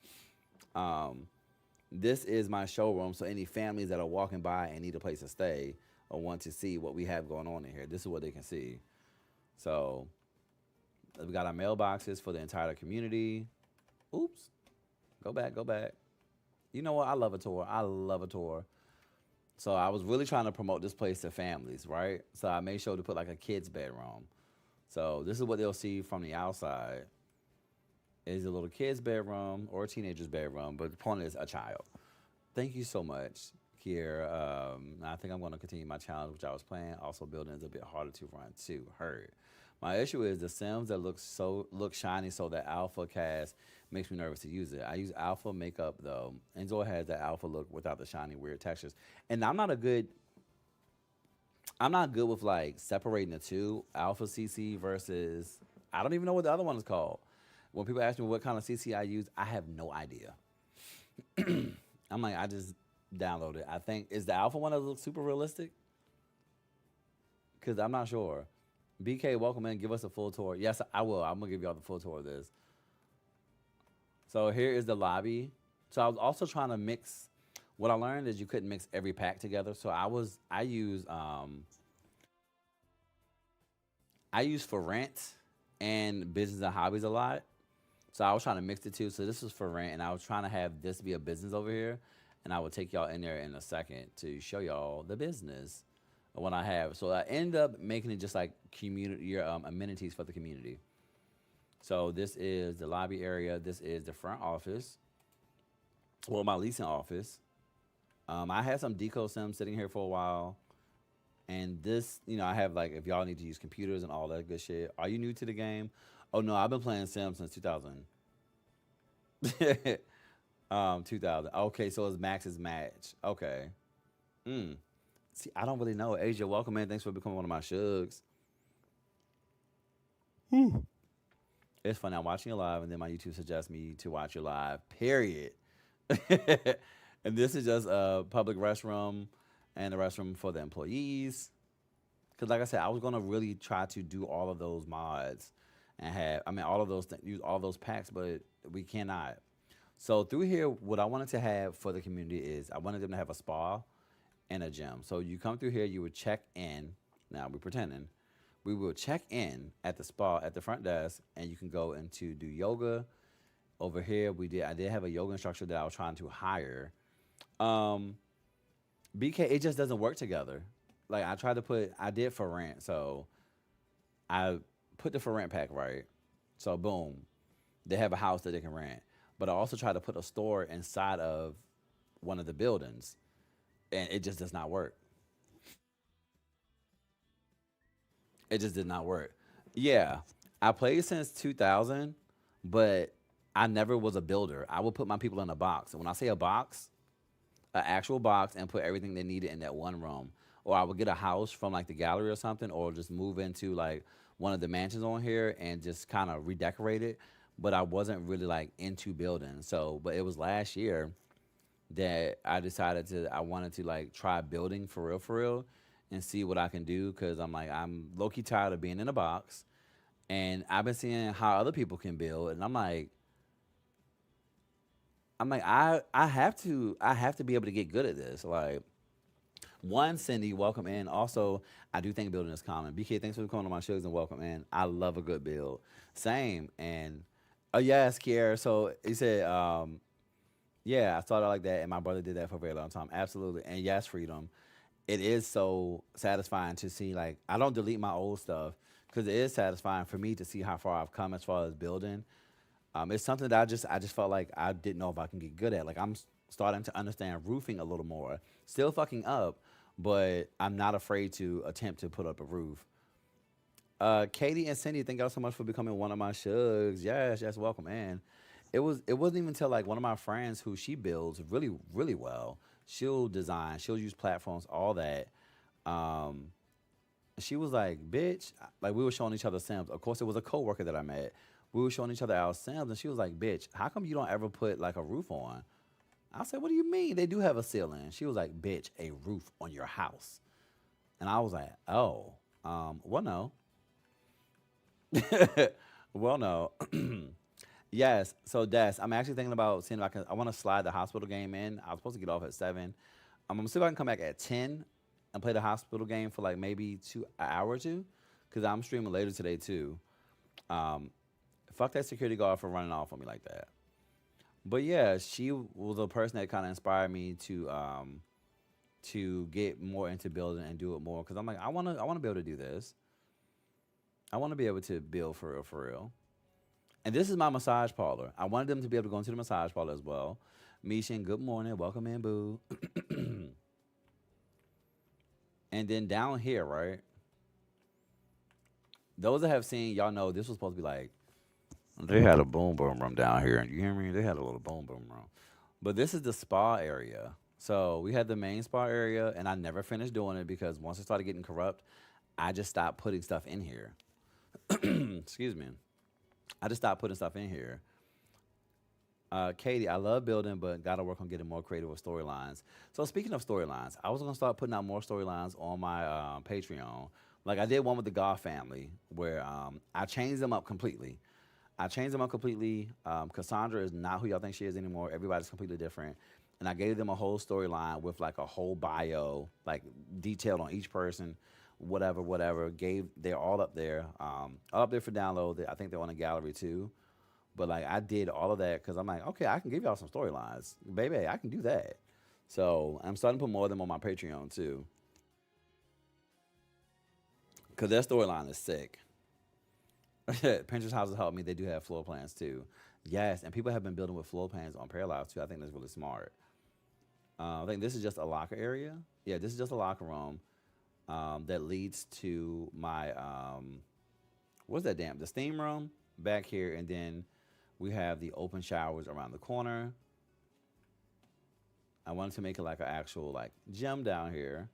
[SPEAKER 1] Um, this is my showroom. So any families that are walking by and need a place to stay or want to see what we have going on in here, this is what they can see. So we got our mailboxes for the entire community. Oops. Go back. Go back. You know what? I love a tour. I love a tour. So I was really trying to promote this place to families, right? So I made sure to put like a kid's bedroom. So this is what they'll see from the outside. Is a little kid's bedroom or a teenager's bedroom, but the point is a child. Thank you so much, Kier. I think I'm going to continue my challenge, which I was playing. Also, building is a bit harder to run too. Heard. My issue is the Sims that look shiny, so that alpha cast makes me nervous to use it. I use alpha makeup though. Enzo has that alpha look without the shiny weird textures, and I'm not good with like separating the two. Alpha CC versus I don't even know what the other one is called. When people ask me what kind of CC I use, I have no idea. I'm like, I just download it. I think is the alpha one that looks super realistic? Because I'm not sure. BK, welcome in. Give us a full tour. Yes, I will. I'm gonna give y'all the full tour of this. So here is the lobby. So I was also trying to mix. What I learned is you couldn't mix every pack together. So I use for rent and business and hobbies a lot. So I was trying to mix the two. So this was for rent, and I was trying to have this be a business over here, and I will take y'all in there in a second to show y'all the business of what I have. So I end up making it just like community your amenities for the community. So this is the lobby area. This is the front office, well, my leasing office. I had some deco sims sitting here for a while. And this, I have like if y'all need to use computers and all that good shit. Are you new to the game? Oh no, I've been playing Sims since 2000. 2000. Okay, so it's Max's match. Okay. Mm. See, I don't really know. Asia, welcome in. Thanks for becoming one of my shugs. It's fun. I'm watching you live, and then my YouTube suggests me to watch you live. Period. And this is just a public restroom and a restroom for the employees. Because, like I said, I was gonna really try to do all of those mods and have, I mean, all of those use all those packs, but we cannot. So through here, what I wanted to have for the community is I wanted them to have a spa and a gym. So you come through here, you would check in. Now we're pretending. We will check in at the spa at the front desk, and you can go into do yoga. Over here, I did have a yoga instructor that I was trying to hire. Um, BK, it just doesn't work together. Like I did for rent, so I put the for rent pack right. So boom, they have a house that they can rent. But I also tried to put a store inside of one of the buildings, and it just does not work. It just did not work. Yeah, I played since 2000, but I never was a builder. I would put my people in a box, and when I say a box, an actual box, and put everything they needed in that one room. Or I would get a house from like the gallery or something, or just move into like one of the mansions on here and just kind of redecorate it. But I wasn't really like into building. So, but it was last year that I wanted to like try building for real, and see what I can do. Cause I'm low key tired of being in a box. And I've been seeing how other people can build. And I have to be able to get good at this. Like, one, Cindy, welcome in. Also, I do think building is common. BK, thanks for coming on my shows and welcome in. I love a good build. Same. And oh yes, Kiera. So he said, yeah, I started like that, and my brother did that for a very long time. Absolutely. And yes, freedom. It is so satisfying to see. Like, I don't delete my old stuff because it is satisfying for me to see how far I've come as far as building. It's something that I just felt like I didn't know if I can get good at. Like starting to understand roofing a little more. Still fucking up, but I'm not afraid to attempt to put up a roof. Katie and Cindy, thank y'all so much for becoming one of my shugs. Yes, yes, welcome. And it wasn't even until like one of my friends who she builds really really well. She'll design, she'll use platforms, all that. Um, she was like, "Bitch," like we were showing each other Sims. Of course, it was a coworker that I met. We were showing each other our Sims, and she was like, "Bitch, how come you don't ever put like a roof on?" I said, "What do you mean? They do have a ceiling." She was like, "Bitch, a roof on your house." And I was like, "Oh, well, no, well, no." Yes. So Des, I'm actually thinking about seeing if I can. I want to slide the hospital game in. I was supposed to get off at 7. I'm gonna see if I can come back at 10 and play the hospital game for like maybe an hour or two, because I'm streaming later today too. Um, Fuck that security guard for running off on me like that. But yeah, she was a person that kind of inspired me to get more into building and do it more, because I'm like, I wanna be able to do this. I want to be able to build for real, for real. And this is my massage parlor. I wanted them to be able to go into the massage parlor as well. Mishan, good morning. Welcome in, boo. And then down here, right? Those that have seen, y'all know this was supposed to be like, they had a boom boom room down here. You hear me? They had a little boom boom room. But this is the spa area. So we had the main spa area, and I never finished doing it because once it started getting corrupt, I just stopped putting stuff in here. Excuse me. I just stopped putting stuff in here. Katie, I love building, but gotta work on getting more creative with storylines. So speaking of storylines, I was gonna start putting out more storylines on my Patreon. Like I did one with the Goth family, where I changed them up completely. I changed them up completely. Cassandra is not who y'all think she is anymore. Everybody's completely different. And I gave them a whole storyline with like a whole bio, like detailed on each person, whatever, whatever. They're all up there for download. I think they're on a gallery too. But like I did all of that because I'm like, okay, I can give y'all some storylines, baby. I can do that. So I'm starting to put more of them on my Patreon too, because their storyline is sick. Pinterest houses help me. They do have floor plans too. Yes, and people have been building with floor plans on Parallels too. I think that's really smart. I think this is just a locker area. Yeah, this is just a locker room that leads to my what's that damn the steam room back here, and then we have the open showers around the corner. I wanted to make it like an actual like gym down here,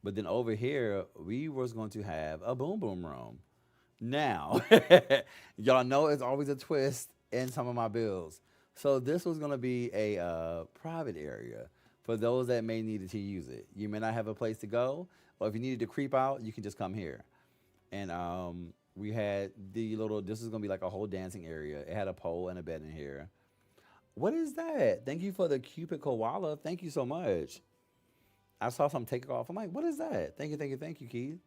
[SPEAKER 1] but then over here we was going to have a boom boom room. Now, y'all know it's always a twist in some of my builds. So this was gonna be a private area for those that may needed to use it. You may not have a place to go, or if you needed to creep out, you can just come here. And we had the little. This is gonna be like a whole dancing area. It had a pole and a bed in here. What is that? Thank you for the Cupid koala. Thank you so much. I saw something take it off. I'm like, what is that? Thank you, Keith.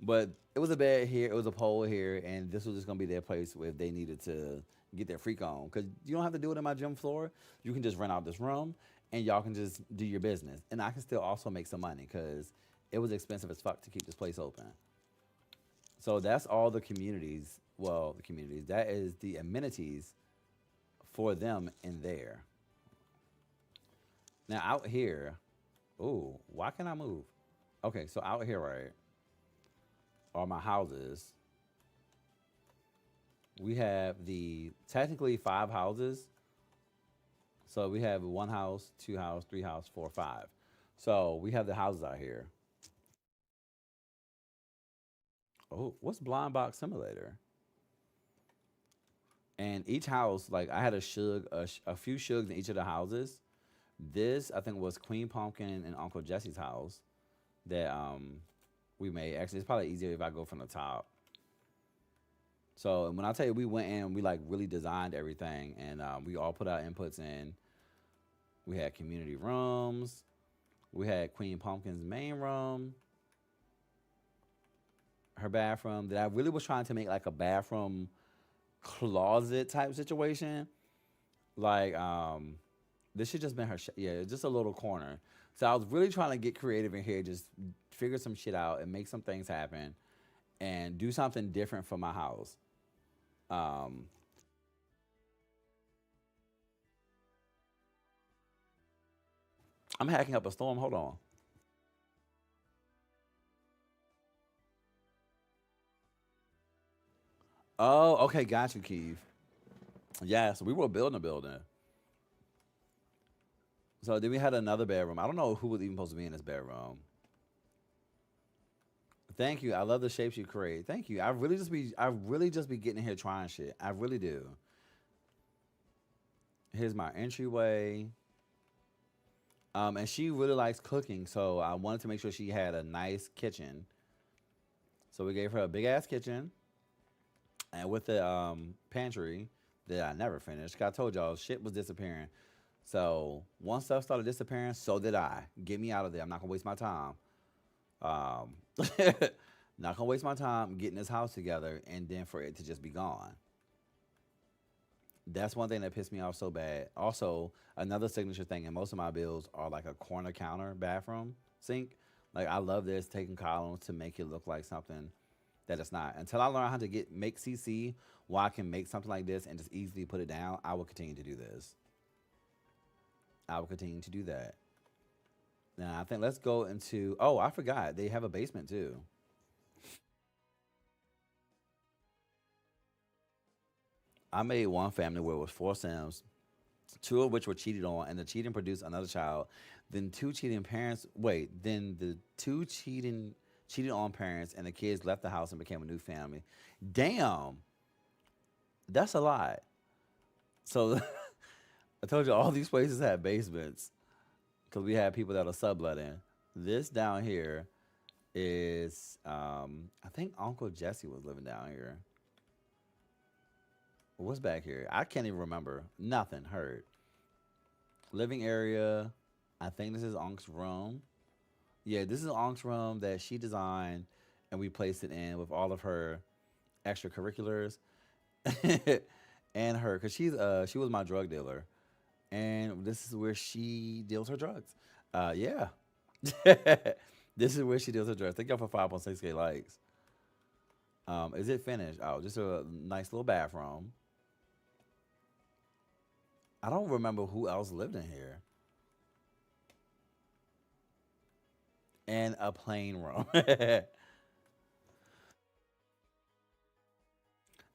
[SPEAKER 1] But it was a bed here, it was a pole here, and this was just gonna be their place if they needed to get their freak on. Cause you don't have to do it in my gym floor. You can just rent out this room, and y'all can just do your business. And I can still also make some money because it was expensive as fuck to keep this place open. So that's all the communities. Well, the communities. That is the amenities for them in there. Now out here, ooh, why can't I move? Okay, so out here, right, are my houses. We have the technically 5 houses. So we have one house, two house, three house, four, five. So we have the houses out here. Oh, what's Blind Box Simulator? And each house, like I had a few shugs in each of the houses. This I think was Queen Pumpkin and Uncle Jesse's house that we made. Actually, it's probably easier if I go from the top. So when I tell you we went in, we like really designed everything, and we all put our inputs in. We had community rooms. We had Queen Pumpkin's main room, her bathroom. That I really was trying to make like a bathroom closet type situation. Like this should just been her. Yeah, just a little corner. So I was really trying to get creative in here, just figure some shit out and make some things happen, and do something different for my house. Um, I'm hacking up a storm. Hold on. Oh, okay, got you, Keith. Yeah, so we were building a building. So then we had another bedroom. I don't know who was even supposed to be in this bedroom. Thank you. I love the shapes you create. Thank you. I really just be getting in here trying shit. I really do. Here's my entryway. And she really likes cooking, so I wanted to make sure she had a nice kitchen. So we gave her a big ass kitchen, and with the pantry that I never finished. 'Cause I told y'all shit was disappearing. So once stuff started disappearing, so did I. Get me out of there. I'm not gonna waste my time. Um, not gonna waste my time getting this house together and then for it to just be gone. That's one thing that pissed me off so bad. Also, another signature thing in most of my builds are like a corner counter bathroom sink. Like I love this, taking columns to make it look like something that it's not. Until I learn how to get make CC, where I can make something like this and just easily put it down, I will continue to do this. I will continue to do that. Now I think let's go into. Oh, I forgot they have a basement too. I made one family where it was four Sims, two of which were cheated on, and the cheating produced another child. Then two cheating parents. Wait, then the two cheated on parents, and the kids left the house and became a new family. Damn, that's a lot. So I told you all these places had basements because we had people that are subletting. This down here is, I think Uncle Jesse was living down here. What's back here? I can't even remember. Nothing. Heard. Living area. I think this is Unc's room. Yeah, this is Unc's room that she designed, and we placed it in with all of her extracurriculars, and her, cause she was my drug dealer, and this is where she deals her drugs. Yeah, this is where she deals her drugs. Thank y'all for 5.6K likes. Is it finished? Oh, just a nice little bathroom. I don't remember who else lived in here, and a plain room. And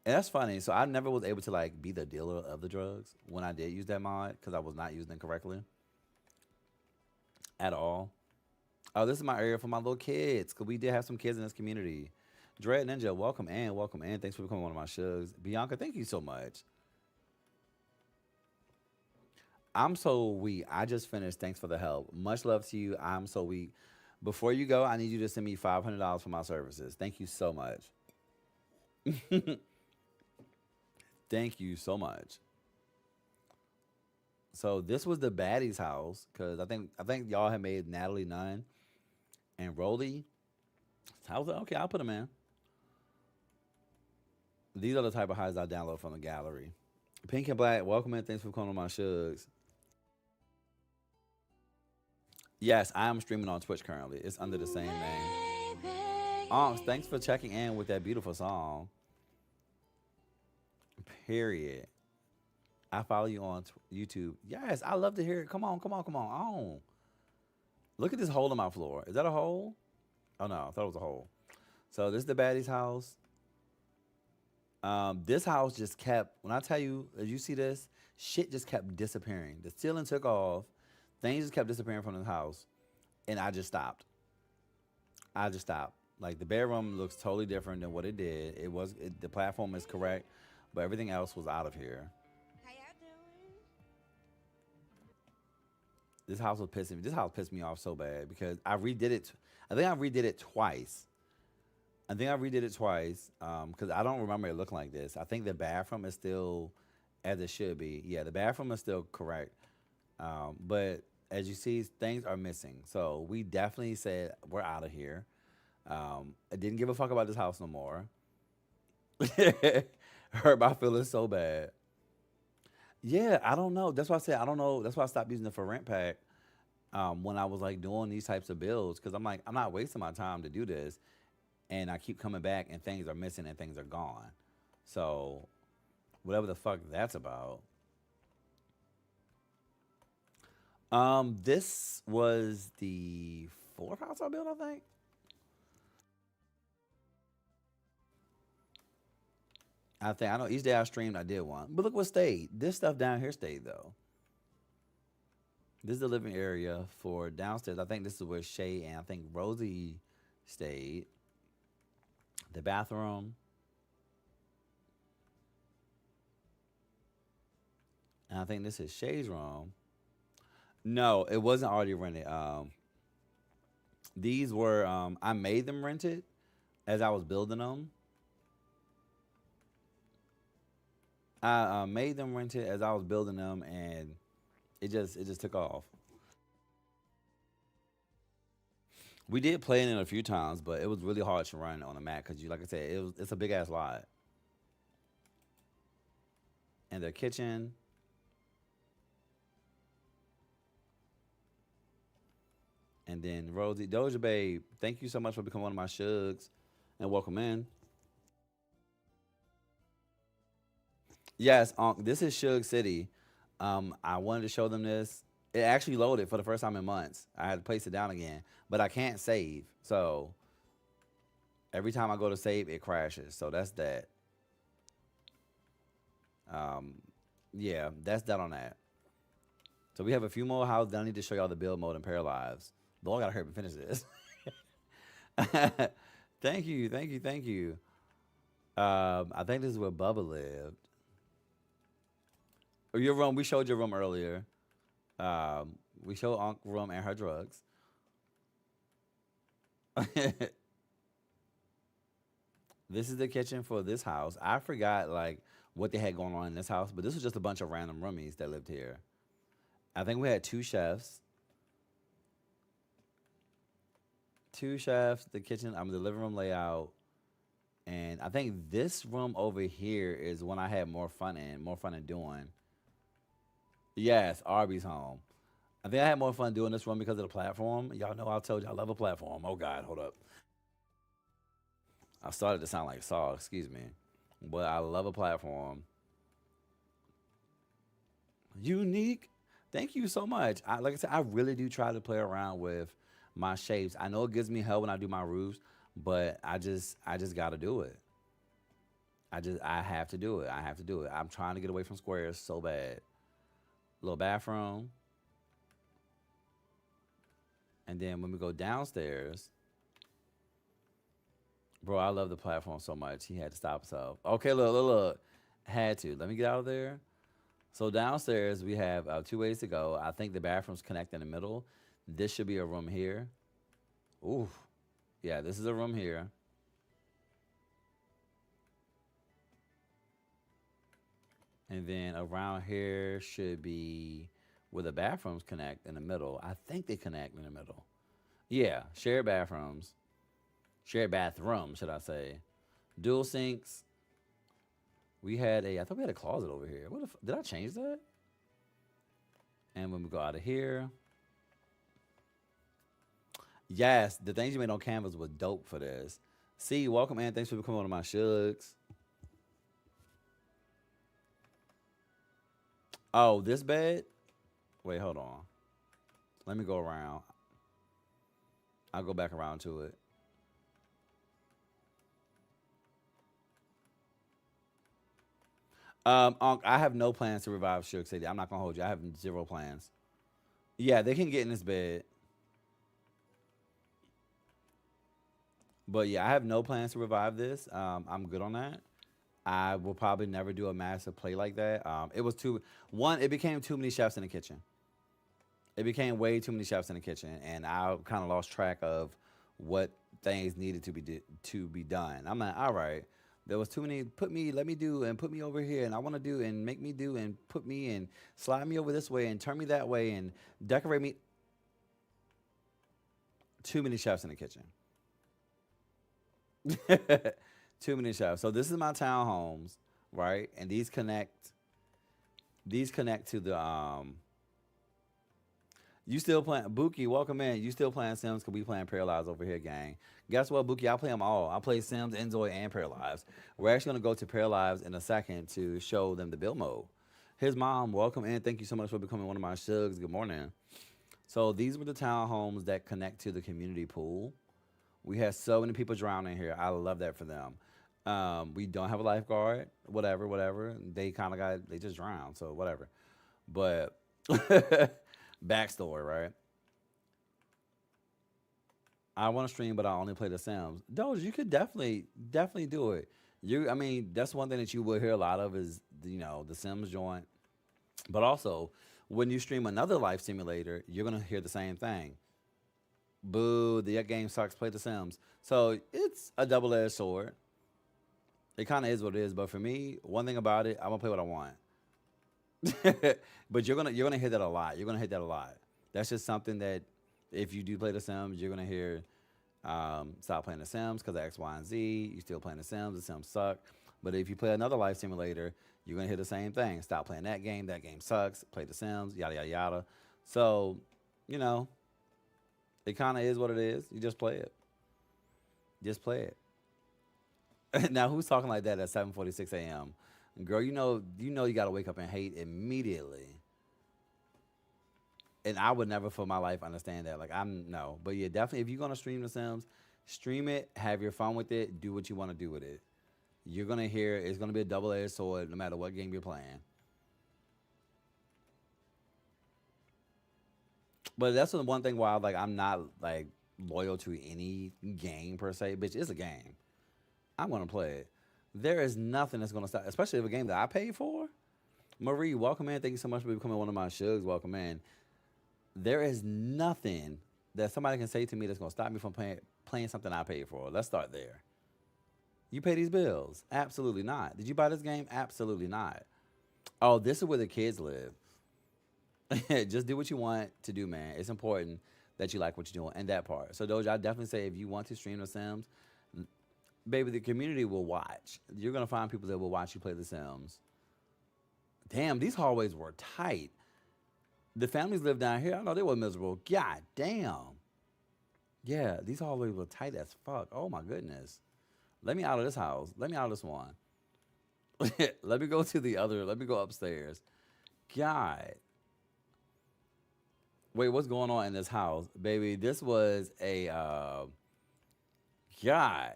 [SPEAKER 1] that's funny. So I never was able to like be the dealer of the drugs when I did use that mod because I was not using it correctly at all. Oh, this is my area for my little kids because we did have some kids in this community. Dread Ninja, welcome in, welcome in. Thanks for becoming one of my shugs. Bianca, thank you so much. I'm so weak. I just finished. Thanks for the help. Much love to you. I'm so weak. Before you go, I need you to send me $500 for my services. Thank you so much. Thank you so much. So this was the baddie's house because I think y'all had made Natalie Nunn and Rolly. So I was like, okay, I'll put them in. These are the type of highs I download from the gallery. Pink and Black, welcome in. Thanks for coming on my shugs. Yes, I am streaming on Twitch currently. It's under the same name. Thanks for checking in with that beautiful song. Period. I follow you on YouTube. Yes, I love to hear it. Come on, come on, come on. Oh, look at this hole in my floor. Is that a hole? Oh no, I thought it was a hole. So this is the baddie's house. This house just kept. When I tell you, as you see this, shit just kept disappearing. The ceiling took off. Things just kept disappearing from the house, and I just stopped. I just stopped. Like the bedroom looks totally different than what it did. The platform is correct, but everything else was out of here.
[SPEAKER 2] How y'all doing?
[SPEAKER 1] This house pissed me off so bad because I redid it. I think I redid it twice. I think I redid it twice because I don't remember it looking like this. I think the bathroom is still as it should be. Yeah, the bathroom is still correct. But as you see, things are missing. So we definitely said we're out of here. I didn't give a fuck about this house no more. Hurt my feelings so bad. Yeah, I don't know. That's why I said I don't know. That's why I stopped using the for rent pack when I was like doing these types of builds because I'm like I'm not wasting my time to do this, and I keep coming back and things are missing and things are gone. So whatever the fuck that's about. This was the fourth house I built, I think. I know each day I streamed, I did one. But look what stayed. This stuff down here stayed though. This is the living area for downstairs. I think this is where Shay and I think Rosie stayed. The bathroom, and I think this is Shay's room. No, it wasn't already rented. These were I made them rented as I was building them. I made them rented as I was building them, and it just took off. We did play in it a few times, but it was really hard to run on a Mac because you, like I said, it's a big ass lot. And their kitchen, and then Rosie Doja Babe. Thank you so much for becoming one of my shugs, and welcome in. Yes, this is Shug City. I wanted to show them this. It actually loaded for the first time in months. I had to place it down again, but I can't save. So every time I go to save, it crashes. So that's that. Um, yeah, that's that on that. So we have a few more houses that I need to show y'all the build mode and Paralives. Lord, I gotta hurry up and finish this. Thank you, thank you, thank you. I think this is where Bubba lived. Or your room, we showed your room earlier. We showed Unc room and her drugs. This is the kitchen for this house. I forgot like what they had going on in this house, but this was just a bunch of random roomies that lived here. I think we had two chefs, the kitchen, the living room layout, and I think this room over here is one I had more fun in doing. Yes, Arby's home. I think I had more fun doing this one because of the platform. Y'all know I told you I love a platform. Oh God, hold up. I started to sound like Saw, excuse me. But I love a platform. Unique. Thank you so much. Like I said, I really do try to play around with my shapes. I know it gives me hell when I do my roofs, but I just gotta do it. I have to do it. I have to do it. I'm trying to get away from squares so bad. Little bathroom. And then when we go downstairs, bro, I love the platform so much. He had to stop himself. Okay, look, look, look. Had to. Let me get out of there. So downstairs we have two ways to go. I think the bathrooms connect in the middle. This should be a room here. Ooh, yeah, this is a room here. And then around here should be where the bathrooms connect in the middle. I think they connect in the middle. Yeah, shared bathrooms. Shared bathroom, should I say. Dual sinks. I thought we had a closet over here. Did I change that? And when we go out of here, yes, the things you made on canvas was dope for this. See, welcome, and thanks for becoming one of my shugs. Oh, this bed? Wait, hold on. Let me go around. I'll go back around to it. I have no plans to revive Shook City. I'm not gonna hold you. I have zero plans. Yeah, they can get in this bed, but yeah, I have no plans to revive this. I'm good on that. I will probably never do a massive play like that. It was too one. It became too many chefs in the kitchen. It became way too many chefs in the kitchen, and I kind of lost track of what things needed to be done. I'm like, all right, there was too many. Let me do, and put me over here, and I want to do, and make me do, and put me, and slide me over this way, and turn me that way, and decorate me. Too many chefs in the kitchen. Too many chefs. So this is my townhomes, right? And these connect. These connect to the. You still playing Buki? Welcome in. You still playing Sims? Cause we playing Paralyzed over here, gang. Guess what, Buki? I play them all. I play Sims, Enjoy, and Paralyzed. We're actually gonna go to Paralyzed in a second to show them the build mode. His mom, welcome in. Thank you so much for becoming one of my shugs. Good morning. So these were the townhomes that connect to the community pool. We had so many people drowning here. I love that for them. We don't have a lifeguard. Whatever, whatever. They kind of got they just drowned. So whatever. But backstory, right? I want to stream, but I only play The Sims. Doge, you could definitely do it. I mean, that's one thing that you will hear a lot of is the Sims joint. But also, when you stream another life simulator, you're gonna hear the same thing. Boo, the game sucks. Play The Sims. So it's a double-edged sword. It kind of is what it is. But for me, one thing about it, I'm gonna play what I want. But you're gonna hear that a lot. You're gonna hit that a lot. That's just something that if you do play The Sims, you're gonna hear. Stop playing The Sims because of X, Y, and Z. You still playing The Sims. The Sims suck. But if you play another life simulator, you're gonna hear the same thing. Stop playing that game. That game sucks. Play The Sims. Yada yada yada. So, you know, it kind of is what it is. You just play it. Just play it. Now, who's talking like that at 7:46 a.m.? Girl, you gotta wake up and hate immediately. And I would never for my life understand that. Like I'm no, but yeah, definitely if you're gonna stream The Sims, stream it, have your fun with it, do what you want to do with it. You're gonna hear it's gonna be a double-edged sword no matter what game you're playing. But that's the one thing why like I'm not like loyal to any game per se. Bitch, it's a game. I'm gonna play it. There is nothing that's gonna stop, especially if a game that I paid for. Marie, welcome in. Thank you so much for becoming one of my shugs. Welcome in. There is nothing that somebody can say to me that's gonna stop me from playing something I paid for. Let's start there. You pay these bills? Absolutely not. Did you buy this game? Absolutely not. Oh, this is where the kids live. Just do what you want to do, man. It's important that you like what you're doing and that part. So, Doja, I definitely say if you want to stream The Sims, baby, the community will watch. You're gonna find people that will watch you play The Sims. Damn, these hallways were tight. The families live down here. I know they were miserable. God damn. Yeah, these hallways were tight as fuck. Oh my goodness. Let me out of this house. Let me out of this one. Let me go to the other. Let me go upstairs. God. Wait, what's going on in this house? Baby, this was a God.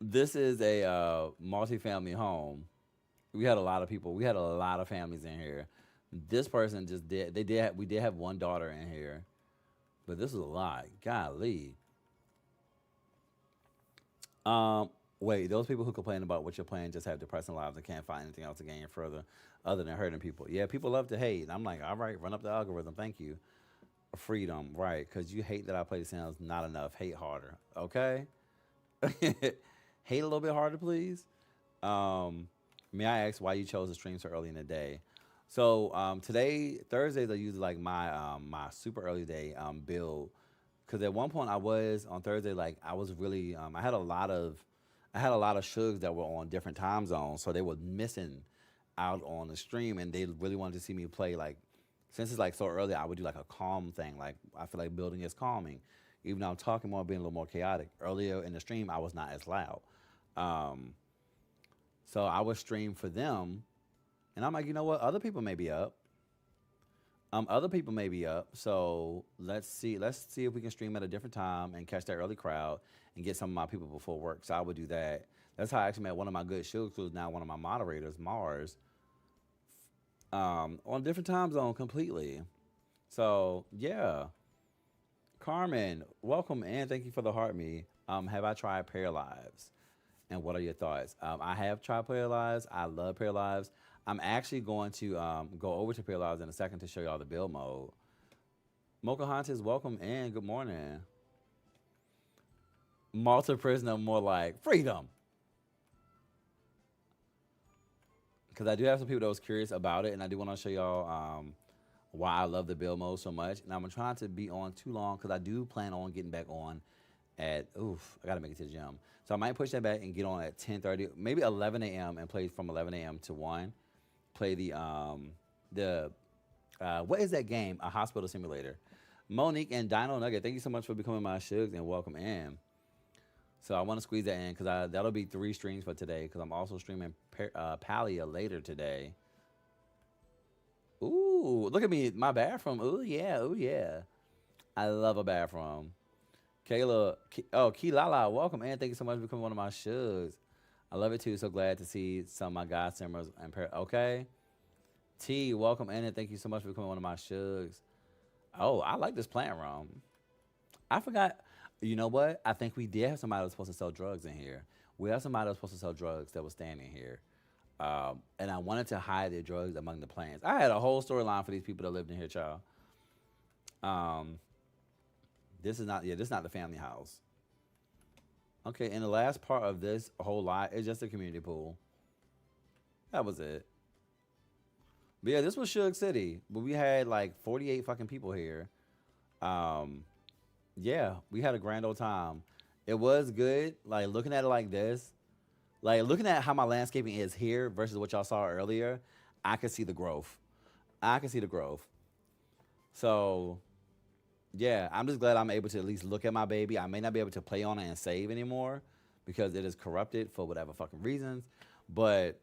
[SPEAKER 1] This is a multi-family home. We had a lot of people. We had a lot of families in here. This person just did. They did. We did have one daughter in here, but this is a lot. Golly. Wait. Those people who complain about what you're playing just have depressing lives and can't find anything else to gain further, other than hurting people. Yeah, people love to hate. I'm like, all right, run up the algorithm. Thank you. Freedom, right? Because you hate that I play the sounds not enough. Hate harder. Okay. Hate a little bit harder, please. Um, May I ask why you chose to stream so early in the day? So today, Thursdays are usually like my super early day build. Because at one point I was on Thursday like I was really I had a lot of shugs that were on different time zones, so they were missing out on the stream, and they really wanted to see me play like since it's like so early, I would do like a calm thing. Like I feel like building is calming, even though I'm talking more, being a little more chaotic. Earlier in the stream, I was not as loud. Um, so I would stream for them, and I'm like, you know what? Other people may be up. Other people may be up. So let's see. Let's see if we can stream at a different time and catch that early crowd and get some of my people before work. So I would do that. That's how I actually met one of my good shows, who's now one of my moderators, Mars, on a different time zone completely. So yeah, Carmen, welcome and thank you for the heart me. Have I tried Pair Lives? And what are your thoughts? I have tried Pair Lives. I love Pair Lives. I'm actually going to go over to Pair Lives in a second to show y'all the build mode. Mocha Hunters, welcome and good morning. Malta prisoner, more like freedom. Because I do have some people that was curious about it, and I do want to show y'all why I love the build mode so much. And I'm trying to be on too long because I do plan on getting back on at I gotta make it to the gym. So I might push that back and get on at 10:30, maybe 11 a.m. and play from 11 a.m. to 1. Play the what is that game? A hospital simulator. Monique and Dino Nugget, thank you so much for becoming my shugs and welcome in. So I want to squeeze that in because that'll be 3 streams for today because I'm also streaming Palia later today. Ooh, look at me, my bathroom. Ooh yeah. I love a bathroom. Kayla, Key Lala, welcome and thank you so much for becoming one of my shugs. I love it too. So glad to see some of my god simmers and okay. T, welcome in and thank you so much for becoming one of my shugs. Oh, I like this plant room. I forgot. You know what? I think we did have somebody that was supposed to sell drugs in here. We have somebody that was supposed to sell drugs that was standing here. And I wanted to hide their drugs among the plants. I had a whole storyline for these people that lived in here, child. Um, this is not, yeah, this is not the family house. Okay, and the last part of this whole lot is just a community pool. That was it. But yeah, this was Suge City, but we had like 48 fucking people here. Um, yeah, we had a grand old time. It was good. Like looking at it like this, like looking at how my landscaping is here versus what y'all saw earlier, I could see the growth. I can see the growth. So yeah, I'm just glad I'm able to at least look at my baby. I may not be able to play on it and save anymore because it is corrupted for whatever fucking reasons. But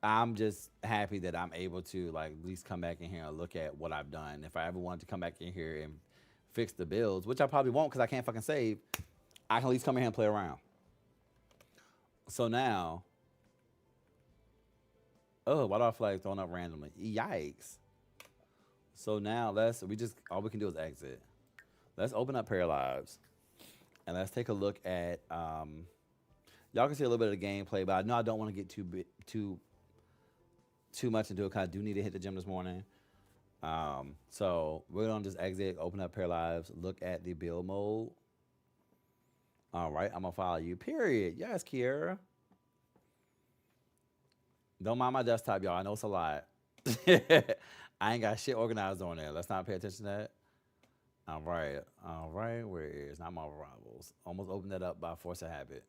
[SPEAKER 1] I'm just happy that I'm able to like at least come back in here and look at what I've done. If I ever wanted to come back in here and fix the builds, which I probably won't because I can't fucking save, I can at least come in here and play around. So now, oh, why do I feel like throwing up randomly? Yikes. So now we just all we can do is exit. Let's open up Paralyzed and let's take a look at y'all can see a little bit of the gameplay, but I know I don't want to get too much into it because I do need to hit the gym this morning. So we're gonna just exit, open up Paralyzed, look at the build mode. All right, I'm gonna follow you. Period. Yes, Kiera. Don't mind my desktop, y'all. I know it's a lot. I ain't got shit organized on there. Let's not pay attention to that. All right. All right. Where is not Marvel Rivals? Almost opened that up by force of habit.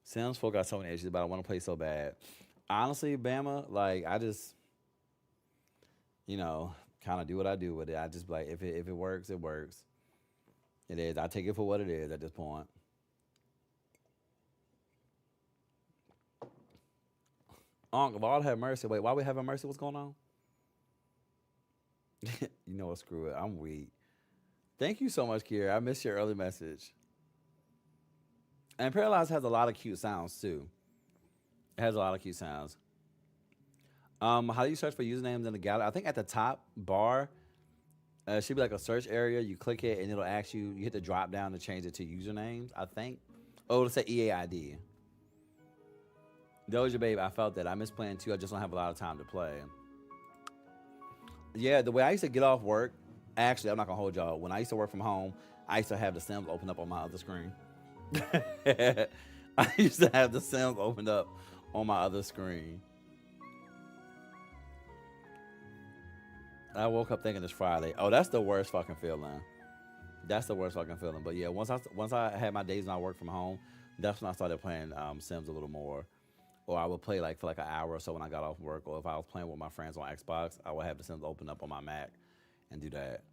[SPEAKER 1] Sims 4 got so many issues, but I want to play so bad. Honestly, Bama, like I just, kind of do what I do with it. I just like if it works, it works. It is. I take it for what it is at this point. Uncle, Lord have mercy. Wait, why we having mercy? What's going on? You know what? Screw it. I'm weak. Thank you so much, Kira. I missed your early message. And Paralyzed has a lot of cute sounds too. It has a lot of cute sounds. How do you search for usernames in the gallery? I think at the top bar, it should be like a search area. You click it and it'll ask you. You hit the drop down to change it to usernames. I think. Oh, it'll say EAID. Doja Babe, I felt that. I miss playing too. I just don't have a lot of time to play. Yeah, the way I used to get off work, actually, I'm not gonna hold y'all. When I used to work from home, I used to have the Sims open up on my other screen. I used to have the Sims opened up on my other screen. I woke up thinking it's Friday. Oh, that's the worst fucking feeling. That's the worst fucking feeling. But yeah, once I had my days when I worked from home, that's when I started playing Sims a little more. Or I would play like for like an hour or so when I got off work. Or if I was playing with my friends on Xbox, I would have the Sims open up on my Mac and do that.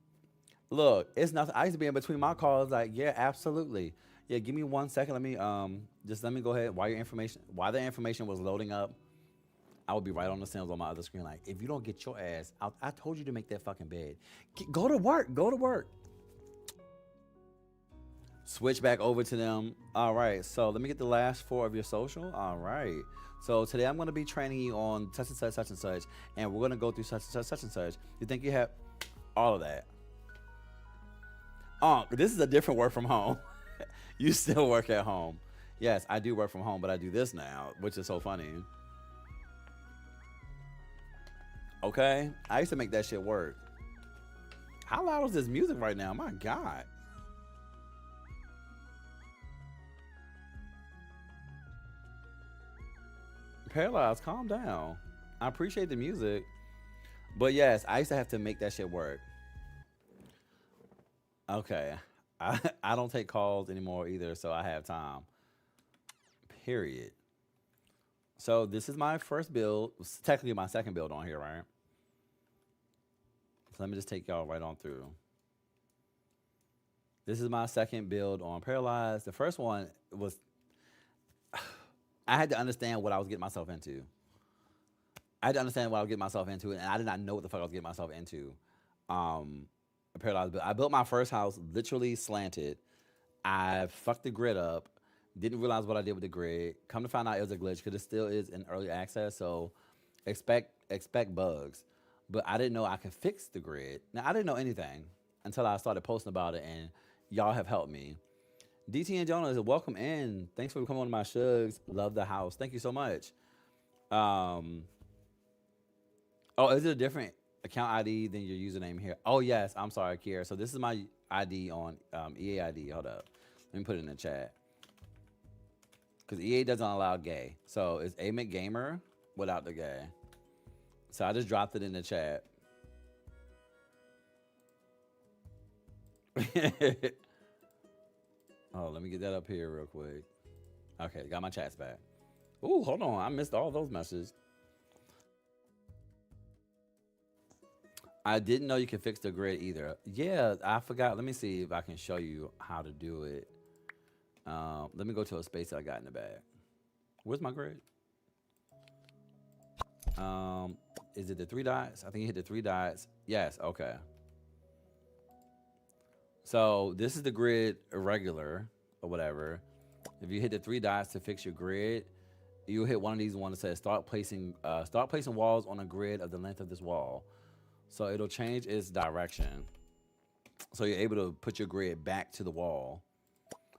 [SPEAKER 1] Look, it's nothing. I used to be in between my calls. Like, yeah, absolutely. Yeah, give me 1 second. Let me go ahead. While the information was loading up, I would be right on the Sims on my other screen. Like, if you don't get your ass out, I told you to make that fucking bed. Go to work. Go to work. Switch back over to them. All right. So let me get the last 4 of your social. All right. So today I'm going to be training you on such and such, and we're going to go through such and such. You think you have all of that? This is a different work from home. You still work at home. Yes, I do work from home, but I do this now, which is so funny. Okay? I used to make that shit work. How loud is this music right now? My God. Paralyzed, calm down. I appreciate the music. But yes, I used to have to make that shit work. Okay. I don't take calls anymore either, so I have time. Period. So this is my first build. It's technically my second build on here, right? So let me just take y'all right on through. This is my second build on Paralyzed. The first one was I had to understand what I was getting myself into. I had to understand what I was getting myself into, and I did not know what the fuck I was getting myself into. Um, Paralyzed. But I built my first house literally slanted. I fucked the grid up. Didn't realize what I did with the grid. Come to find out, it was a glitch because it still is in early access. So expect bugs. But I didn't know I could fix the grid. Now I didn't know anything until I started posting about it, and y'all have helped me. DT and Jonas, welcome in. Thanks for coming on my shugs. Love the house. Thank you so much. Um, oh, is it a different account ID than your username here? Oh yes, I'm sorry, Kiera. So this is my ID on EA ID. Hold up, let me put it in the chat because EA doesn't allow gay. So it's Ayemcgaymerrr without the gay. So I just dropped it in the chat. Oh, let me get that up here real quick. Okay, got my chats back. Ooh, hold on. I missed all those messages. I didn't know you could fix the grid either. Yeah, I forgot. Let me see if I can show you how to do it. Let me go to a space that I got in the bag. Where's my grid? Is it the three dots? I think you hit the three dots. Yes, okay. So this is the grid irregular or whatever. If you hit the three dots to fix your grid, you'll hit one of these ones that says start placing walls on a grid of the length of this wall. So it'll change its direction. So you're able to put your grid back to the wall.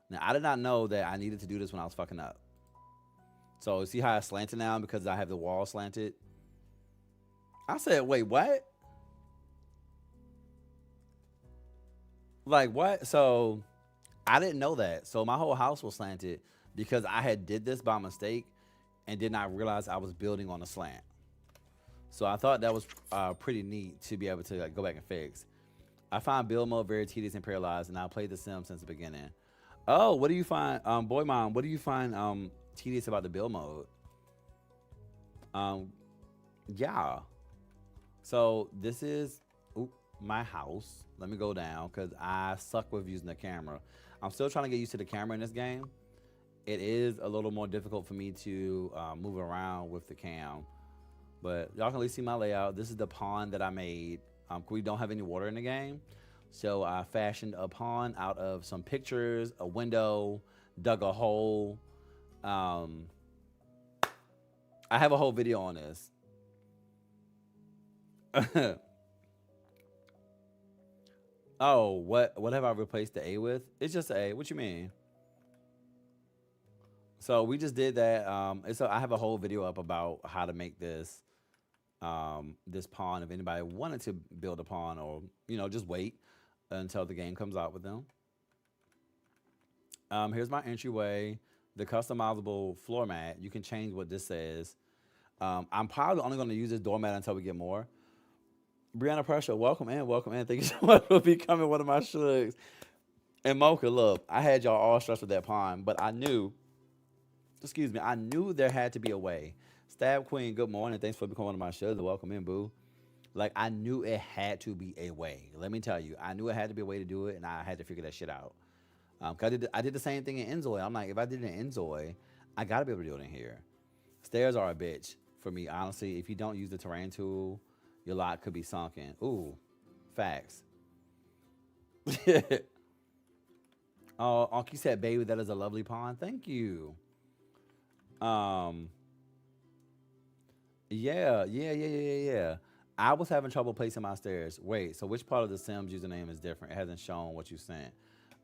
[SPEAKER 1] Now I did not know that I needed to do this when I was fucking up. So see how it's slanted now because I have the wall slanted? I said, wait, what? Like what? So I didn't know that. So my whole house was slanted because I had did this by mistake and did not realize I was building on a slant. So I thought that was pretty neat to be able to like, go back and fix. I find build mode very tedious and paralyzed, and I played The Sims since the beginning. Oh, what do you find, boy mom? What do you find tedious about the build mode? Yeah. So this is my house. Let me go down because I suck with using the camera. I'm still trying to get used to the camera in this game. It is a little more difficult for me to move around with the cam. But y'all can at least see my layout. This is the pond that I made. We don't have any water in the game. So I fashioned a pond out of some pictures, a window, dug a hole. I have a whole video on this. Oh, what have I replaced the A with? It's just A. What you mean? So we just did that. I have a whole video up about how to make this this pond. If anybody wanted to build a pond, or just wait until the game comes out with them. Here's my entryway. The customizable floor mat. You can change what this says. I'm probably only going to use this doormat until we get more. Brianna Pressure, welcome in, welcome in. Thank you so much for becoming one of my shugs. And Mocha, look, I had y'all all stressed with that pond, but I knew there had to be a way. Stab Queen, good morning. Thanks for becoming one of my shugs. Welcome in, boo. Like, I knew it had to be a way. Let me tell you, I knew it had to be a way to do it, and I had to figure that shit out. I did the same thing in Enzoy. I'm like, if I did it in Enzoy, I got to be able to do it in here. Stairs are a bitch for me, honestly. If you don't use the terrain tool, your lot could be sunken. Ooh, facts. Oh, Anki said, baby, that is a lovely pond. Thank you. Yeah. I was having trouble placing my stairs. Wait, so which part of the Sims username is different? It hasn't shown what you sent.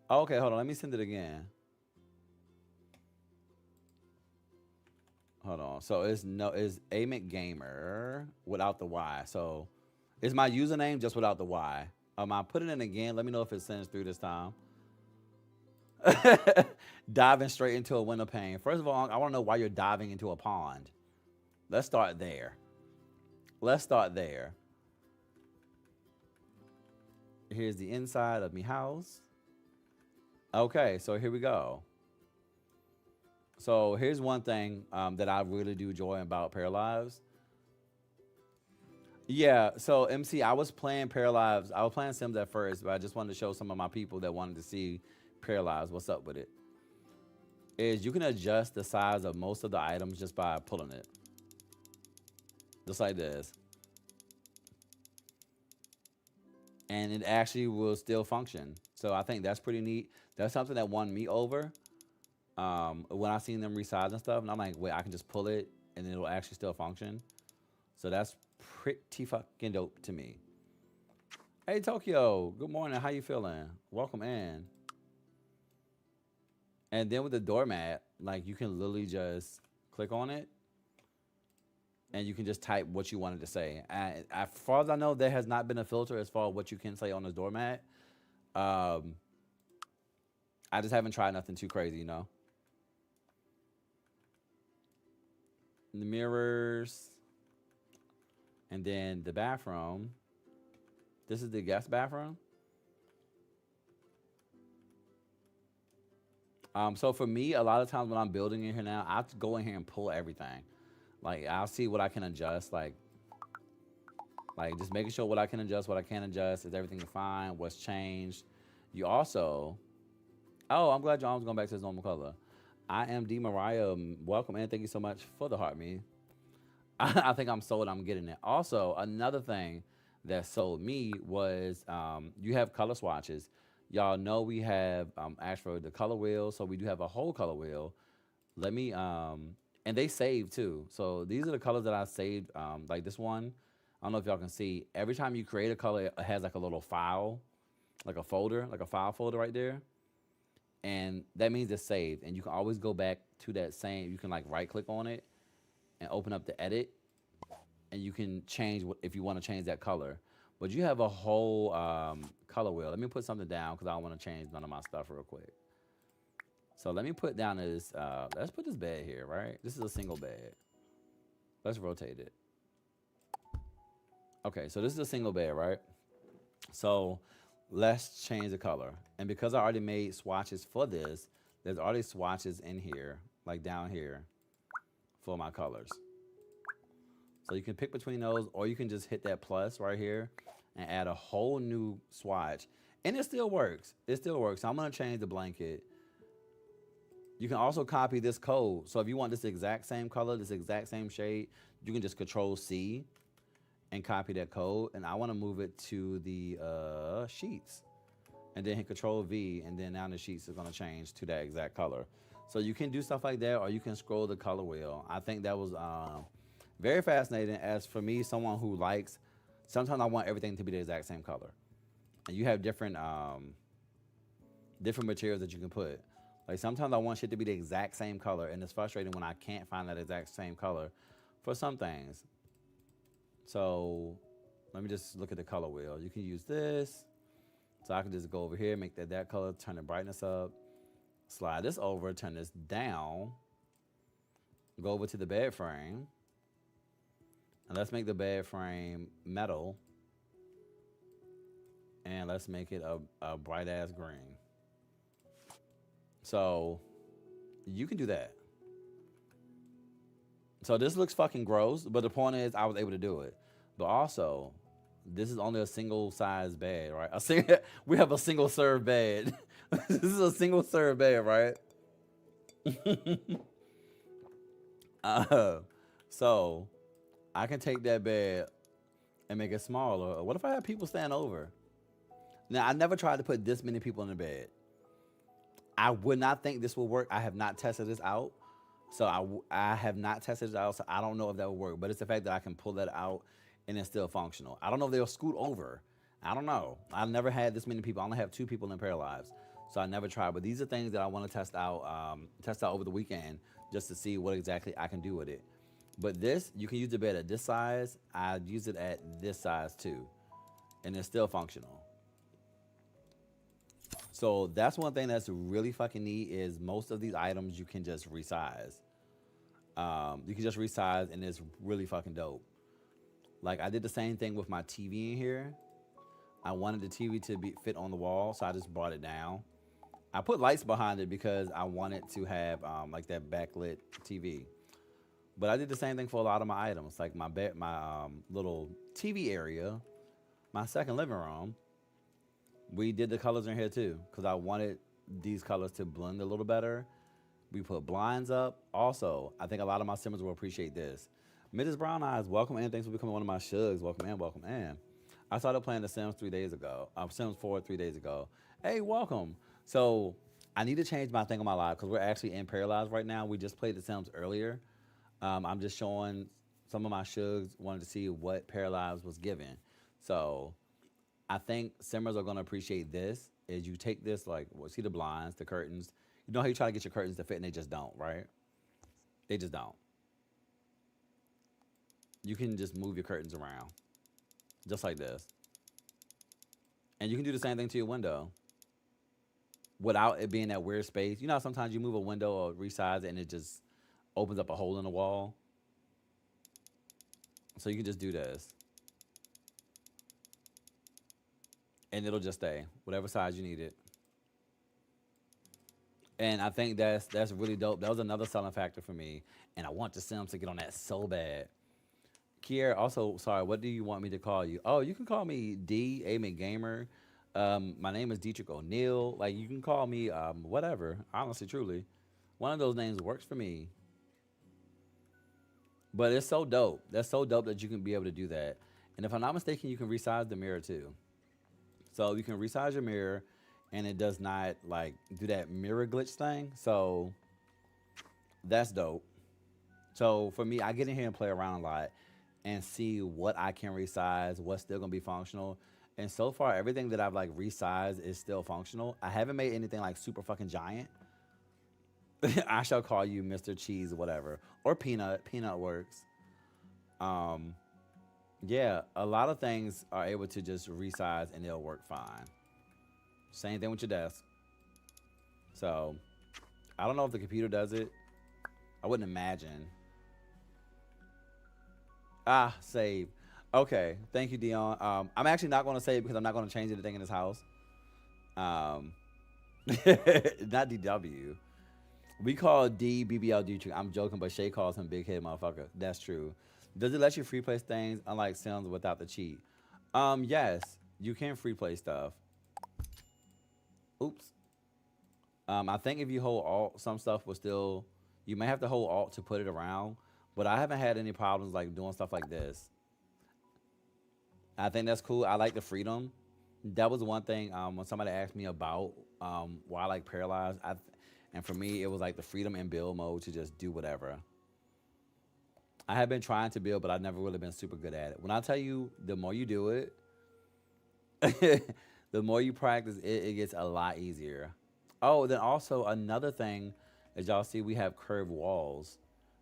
[SPEAKER 1] Okay, hold on. Let me send it again. Hold on. So it's Ayemcgaymerrr without the Y. So it's my username just without the Y. I put it in again. Let me know if it sends through this time. Diving straight into a window pane. First of all, I want to know why you're diving into a pond. Let's start there. Here's the inside of me house. Okay, so here we go. So here's one thing that I really do enjoy about Paralyzed. Yeah, so MC, I was playing Paralyzed. I was playing Sims at first, but I just wanted to show some of my people that wanted to see Paralyzed. What's up with it? Is you can adjust the size of most of the items just by pulling it, just like this, and it actually will still function. So I think that's pretty neat. That's something that won me over when I seen them resize and stuff, and I'm like, wait, I can just pull it and it'll actually still function. So that's pretty fucking dope to me. Hey Tokyo, good morning. How you feeling? Welcome in. And then with the doormat, like you can literally just click on it and you can just type what you wanted to say. And as far as I know, there has not been a filter as far as what you can say on this doormat. Um, I just haven't tried nothing too crazy, you know. The mirrors, and then the bathroom. This is the guest bathroom. So for me, a lot of times when I'm building in here now, I have to go in here and pull everything. Like I'll see what I can adjust. Like just making sure what I can adjust, what I can adjust. Is everything fine? What's changed? You also, oh, I'm glad John's going back to his normal color. Ayemcgaymerrr, welcome and thank you so much for the heart me. I think I'm sold. I'm getting it. Also, another thing that sold me was you have color swatches. Y'all know we have asked for the color wheel, so we do have a whole color wheel. Let me and they save too. So these are the colors that I saved. Like this one, I don't know if y'all can see. Every time you create a color, it has like a little file, like a folder, like a file folder right there, and that means it's saved. And you can always go back to that same. You can like right click on it and open up the edit, and you can change what if you want to change that color. But you have a whole color wheel. Let me put something down because I don't want to change none of my stuff real quick. So let me put down this. Let's put this bed here, right? This is a single bed. Let's rotate it. Okay, so this is a single bed, right? So let's change the color. And because I already made swatches for this, there's already swatches in here, like down here, for my colors. So you can pick between those, or you can just hit that plus right here and add a whole new swatch. And it still works. It still works. So I'm gonna change the blanket. You can also copy this code. So if you want this exact same color, this exact same shade, you can just Control C and copy that code. And I want to move it to the sheets, and then hit Control V, and then now the sheets is gonna change to that exact color. So you can do stuff like that, or you can scroll the color wheel. I think that was very fascinating. As for me, someone who likes, sometimes I want everything to be the exact same color, and you have different materials that you can put. Like sometimes I want shit to be the exact same color, and it's frustrating when I can't find that exact same color for some things. So let me just look at the color wheel. You can use this. So I can just go over here, make that color, turn the brightness up, slide this over, turn this down, go over to the bed frame, and let's make the bed frame metal, and let's make it a bright ass green. So you can do that. So this looks fucking gross, but the point is I was able to do it. But also, this is only a single size bed, right? We have a single serve bed. This is a single serve bed, right? uh, so I can take that bed and make it smaller. What if I have people stand over? Now I never tried to put this many people in the bed. I would not think this will work. I have not tested this out. So I have not tested it out, so I don't know if that will work. But it's the fact that I can pull that out and it's still functional. I don't know if they'll scoot over. I don't know. I've never had this many people. I only have 2 people in Paralyzed, so I never tried. But these are things that I want to test out over the weekend just to see what exactly I can do with it. But this, you can use the bed at this size. I use it at this size too, and it's still functional. So that's one thing that's really fucking neat is most of these items you can just resize. You can just resize and it's really fucking dope. Like I did the same thing with my TV in here. I wanted the TV to be fit on the wall, so I just brought it down. I put lights behind it because I wanted to have like that backlit TV. But I did the same thing for a lot of my items, like my bed, my little TV area, my second living room. We did the colors in here too, because I wanted these colors to blend a little better. We put blinds up. Also, I think a lot of my simmers will appreciate this. Mrs. Brown Eyes, welcome in. Thanks for becoming one of my shugs. Welcome in, welcome in. I started playing The Sims 3 days ago. Sims 4 3 days ago. Hey, welcome. So I need to change my thing on my live because we're actually in Paralyzed right now. We just played The Sims earlier. I'm just showing some of my shugs. Wanted to see what Paralyzed was given. So I think simmers are gonna appreciate this. Is you take this like, well, see the blinds, the curtains. You know how you try to get your curtains to fit and they just don't, right? They just don't. You can just move your curtains around, just like this, and you can do the same thing to your window without it being that weird space. You know, how sometimes you move a window or resize it and it just opens up a hole in the wall. So you can just do this, and it'll just stay whatever size you need it. And I think that's really dope. That was another selling factor for me, and I want the Sims to get on that so bad. Kier, also, sorry, what do you want me to call you? Oh, you can call me D, Ayemcgaymerrr. My name is Dietrich O'Neill. Like, you can call me whatever, honestly, truly. One of those names works for me. But it's so dope. That's so dope that you can be able to do that. And if I'm not mistaken, you can resize the mirror too. So you can resize your mirror, and it does not, like, do that mirror glitch thing. So that's dope. So for me, I get in here and play around a lot and see what I can resize, what's still gonna be functional. And so far, everything that I've like resized is still functional. I haven't made anything like super fucking giant. I shall call you Mr. Cheese, whatever, or Peanut. Peanut works. Um, yeah, a lot of things are able to just resize and they'll work fine. Same thing with your desk. So I don't know if the computer does it. I wouldn't imagine. Ah, save. Okay, thank you, Dion. I'm actually not going to save because I'm not going to change anything in this house. Um, not DW. We call D BBL Dietrich. I'm joking, but Shay calls him Big Head Motherfucker. That's true. Does it let you free play things unlike Sims without the cheat? Yes, you can free play stuff. Oops. I think if you hold Alt, some stuff will still. You may have to hold Alt to put it around, but I haven't had any problems like doing stuff like this. I think that's cool. I like the freedom. That was one thing when somebody asked me about why I like Paralyzed. And for me, it was like the freedom in build mode to just do whatever. I have been trying to build, but I've never really been super good at it. When I tell you, the more you do it, the more you practice, it gets a lot easier. Oh, then also another thing, as y'all see, we have curved walls.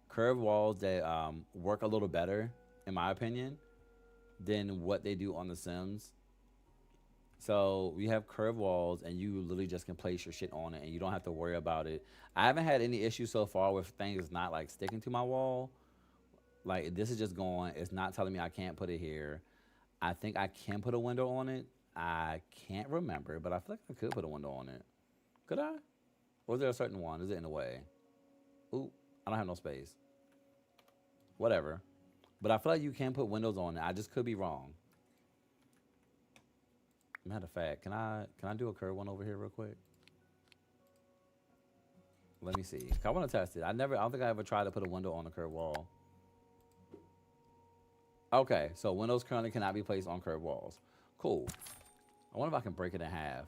[SPEAKER 1] Curved walls that work a little better, in my opinion, than what they do on The Sims. So we have curved walls, and you literally just can place your shit on it, and you don't have to worry about it. I haven't had any issues so far with things not like sticking to my wall. Like this is just going. It's not telling me I can't put it here. I think I can put a window on it. I can't remember, but I feel like I could put a window on it. Could I? Or is there a certain one? Is it in the way? Ooh, I don't have no space. Whatever. But I feel like you can put windows on it. I just could be wrong. Matter of fact, can I do a curve one over here real quick? Let me see. I want to test it. I don't think I ever tried to put a window on a curved wall. Okay, so windows currently cannot be placed on curved walls. Cool. I wonder if I can break it in half.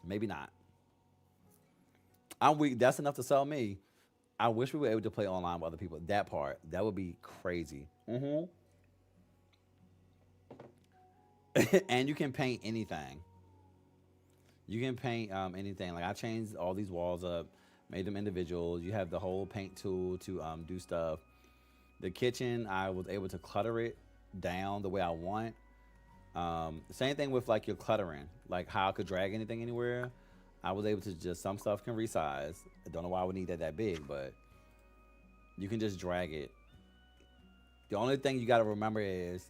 [SPEAKER 1] Maybe not. I'm weak. That's enough to sell me. I wish we were able to play online with other people. That part, that would be crazy. And you can paint anything. You can paint anything. Like I changed all these walls up, made them individual. You have the whole paint tool to do stuff. The kitchen, I was able to clutter it down the way I want. Same thing with like your cluttering, like how I could drag anything anywhere. I was able to just, some stuff can resize. I don't know why I would need that big, but you can just drag it. The only thing you got to remember is,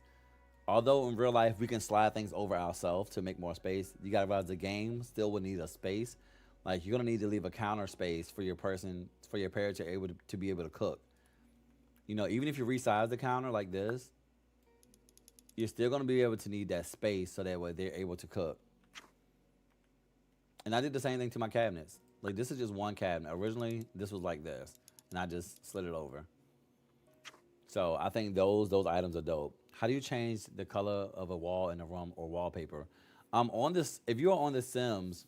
[SPEAKER 1] although in real life we can slide things over ourselves to make more space, you got to realize the game still would need a space. Like you're gonna need to leave a counter space for your person, for your parent to be able to cook. Even if you resize the counter like this, you're still gonna be able to need that space so that way they're able to cook. And I did the same thing to my cabinets. Like this is just one cabinet. Originally, this was like this, and I just slid it over. So I think those items are dope. How do you change the color of a wall in a room or wallpaper? On this, if you're on the Sims,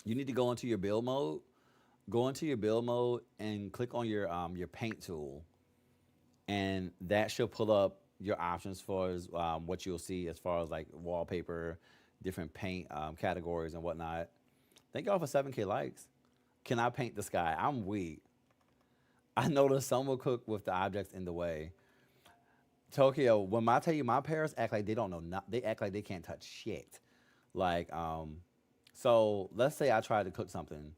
[SPEAKER 1] you need to go into your build mode. Go into your build mode and click on your paint tool, and that should pull up your options for what you'll see as far as like wallpaper, different paint categories and whatnot. Thank y'all for 7K likes. Can I paint the sky? I'm weak. I noticed some will cook with the objects in the way. Tokyo, when I tell you my parents act like they don't know, they act like they can't touch shit. Like, so let's say I tried to cook something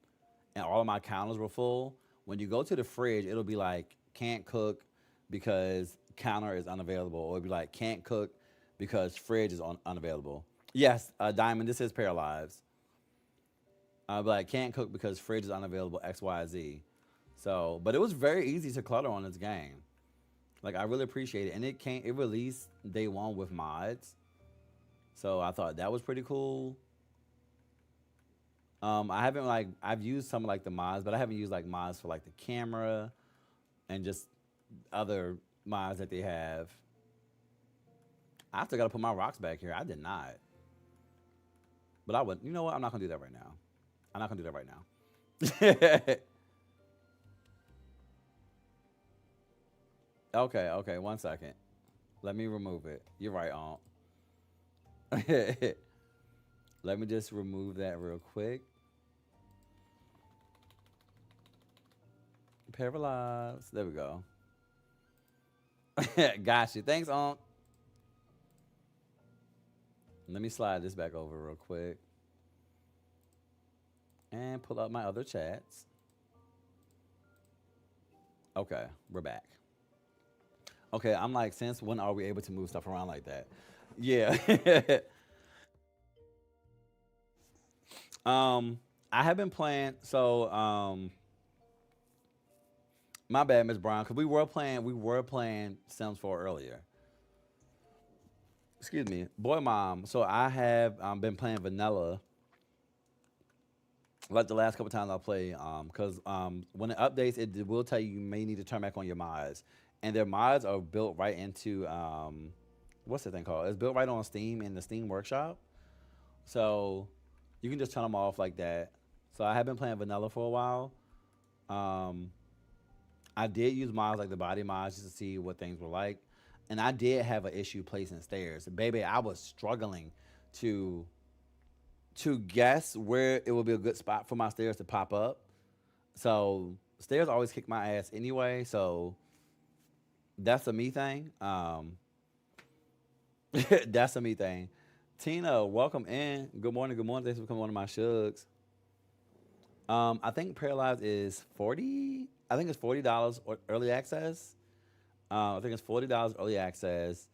[SPEAKER 1] and all of my counters were full. When you go to the fridge, it'll be like, can't cook because counter is unavailable. Or it'll be like, can't cook because fridge is unavailable. Yes, Diamond, this is Paralyzed. I'll be like, can't cook because fridge is unavailable, X, Y, Z. So, but it was very easy to clutter on this game. Like, I really appreciate it. And it released day one with mods. So I thought that was pretty cool. I haven't I've used some of like the mods, but I haven't used like mods for like the camera and just other mods that they have. I still gotta put my rocks back here. I did not. But I would, you know what? I'm not gonna do that right now. I'm not gonna do that right now. Okay, okay, 1 second. Let me remove it. You're right, Aunt. Let me just remove that real quick. Paralyzed. There we go. Got you. Thanks, Aunt. Let me slide this back over real quick. And pull up my other chats. Okay, we're back. Okay, I'm like, since when are we able to move stuff around like that? Yeah. I have been playing. So, my bad, Miss Brown, because we were playing Sims 4 earlier. Excuse me, boy, mom. So I have been playing vanilla like the last couple times I play, because when it updates, it will tell you you may need to turn back on your mods, and their mods are built right into what's the thing called? It's built right on Steam in the Steam Workshop, so you can just turn them off like that. So I have been playing vanilla for a while. Um, I did use mods like the body mods just to see what things were like, and I did have an issue placing stairs. Baby, I was struggling to guess where it would be a good spot for my stairs to pop up. So stairs always kick my ass anyway. So that's a me thing. That's a me thing. Tina, welcome in. Good morning. Good morning. Thanks for coming on to my shugs. I think Paralyzed is 40. I think it's $40 early access. I think it's $40 early access.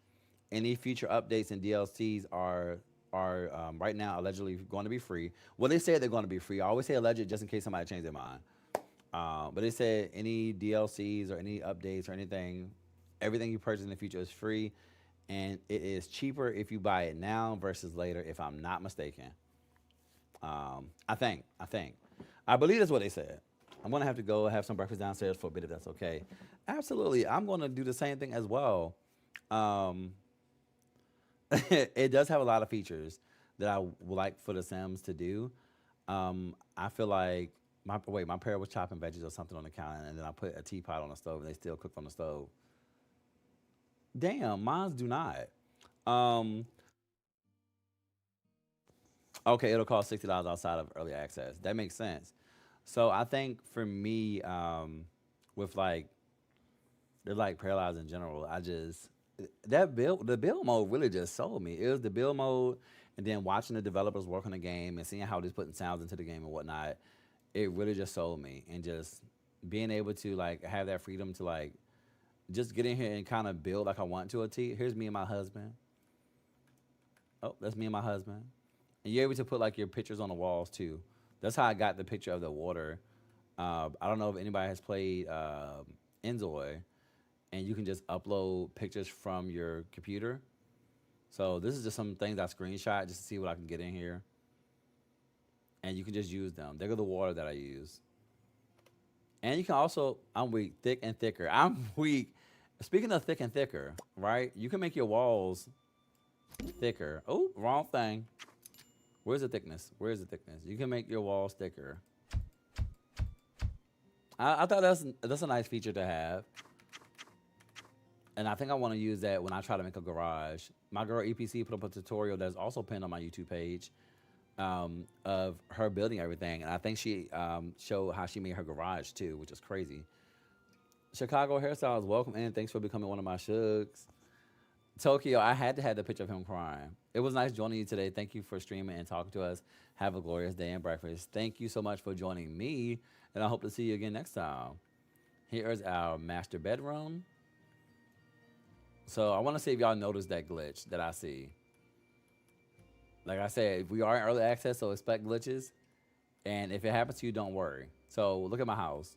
[SPEAKER 1] Any future updates and DLCs are right now allegedly going to be free. Well, they said they're going to be free. I always say alleged just in case somebody changed their mind. But they said any DLCs or any updates or anything, everything you purchase in the future is free, and it is cheaper if you buy it now versus later, if I'm not mistaken. I believe that's what they said. I'm gonna have to go have some breakfast downstairs for a bit if that's okay. Absolutely, I'm gonna do the same thing as well. Um, it does have a lot of features that I would like for the Sims to do. I feel like my parent was chopping veggies or something on the counter, and then I put a teapot on the stove, and they still cook from the stove. Damn, mines do not. Um, okay, it'll cost $60 outside of early access. That makes sense. So I think for me, with like they're like paralyzed in general. The build mode really just sold me. It was the build mode, and then watching the developers work on the game and seeing how they're putting sounds into the game and whatnot. It really just sold me, and just being able to like have that freedom to like just get in here and kind of build like I want to a T. Here's me and my husband. Oh, that's me and my husband. And you're able to put like your pictures on the walls too. That's how I got the picture of the water. I don't know if anybody has played Enzoy. and you can just upload pictures from your computer. So this is just some things I screenshot just to see what I can get in here, and you can just use them. They go the water that I use, and you can also. I'm weak, thick and thicker. I'm weak. Speaking of thick and thicker, right? You can make your walls thicker. Oh, wrong thing. Where's the thickness? Where's the thickness? You can make your walls thicker. I thought that's a nice feature to have, and I think I want to use that when I try to make a garage. My girl EPC put up a tutorial that's also pinned on my YouTube page of her building everything, and I think she showed how she made her garage too, which is crazy. Chicago Hairstyles, welcome in. Thanks for becoming one of my shugs. Tokyo, I had to have the picture of him crying. It was nice joining you today. Thank you for streaming and talking to us. Have a glorious day and breakfast. Thank you so much for joining me, and I hope to see you again next time. Here's our master bedroom. So I want to see if y'all noticed that glitch that I see. Like I said, if we are in early access, so expect glitches. And if it happens to you, don't worry. So look at my house.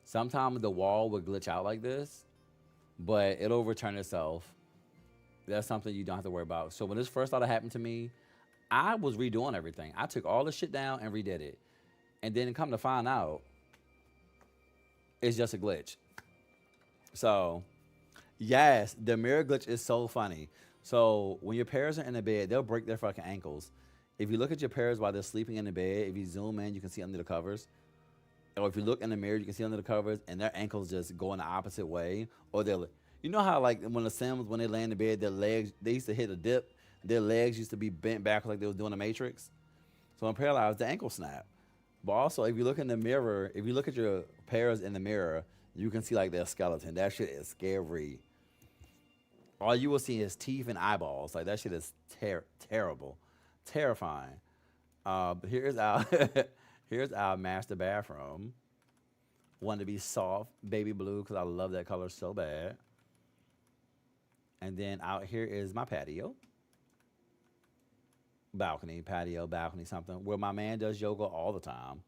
[SPEAKER 1] Sometimes the wall would glitch out like this, but it'll return itself. That's something you don't have to worry about. So when this first started happening to me, I was redoing everything. I took all the shit down and redid it. And then come to find out, it's just a glitch. So, yes, the mirror glitch is so funny. So when your parents are in the bed, they'll break their fucking ankles. If you look at your parents while they're sleeping in the bed, if you zoom in, you can see under the covers. Or if you look in the mirror, you can see under the covers, and their ankles just go in the opposite way. Or they'll, you know how like when the Sims, when they lay in the bed, their legs, they used to hit a dip. Their legs used to be bent back like they was doing a Matrix. So when paralyzed, the ankle snap. But also, if you look in the mirror, if you look at your parents in the mirror, you can see like their skeleton. That shit is scary. All you will see is teeth and eyeballs. Like that shit is terrible, terrifying. But here's our here's our master bathroom. Want to be soft baby blue because I love that color so bad. And then out here is my patio, balcony, patio, balcony, something where my man does yoga all the time.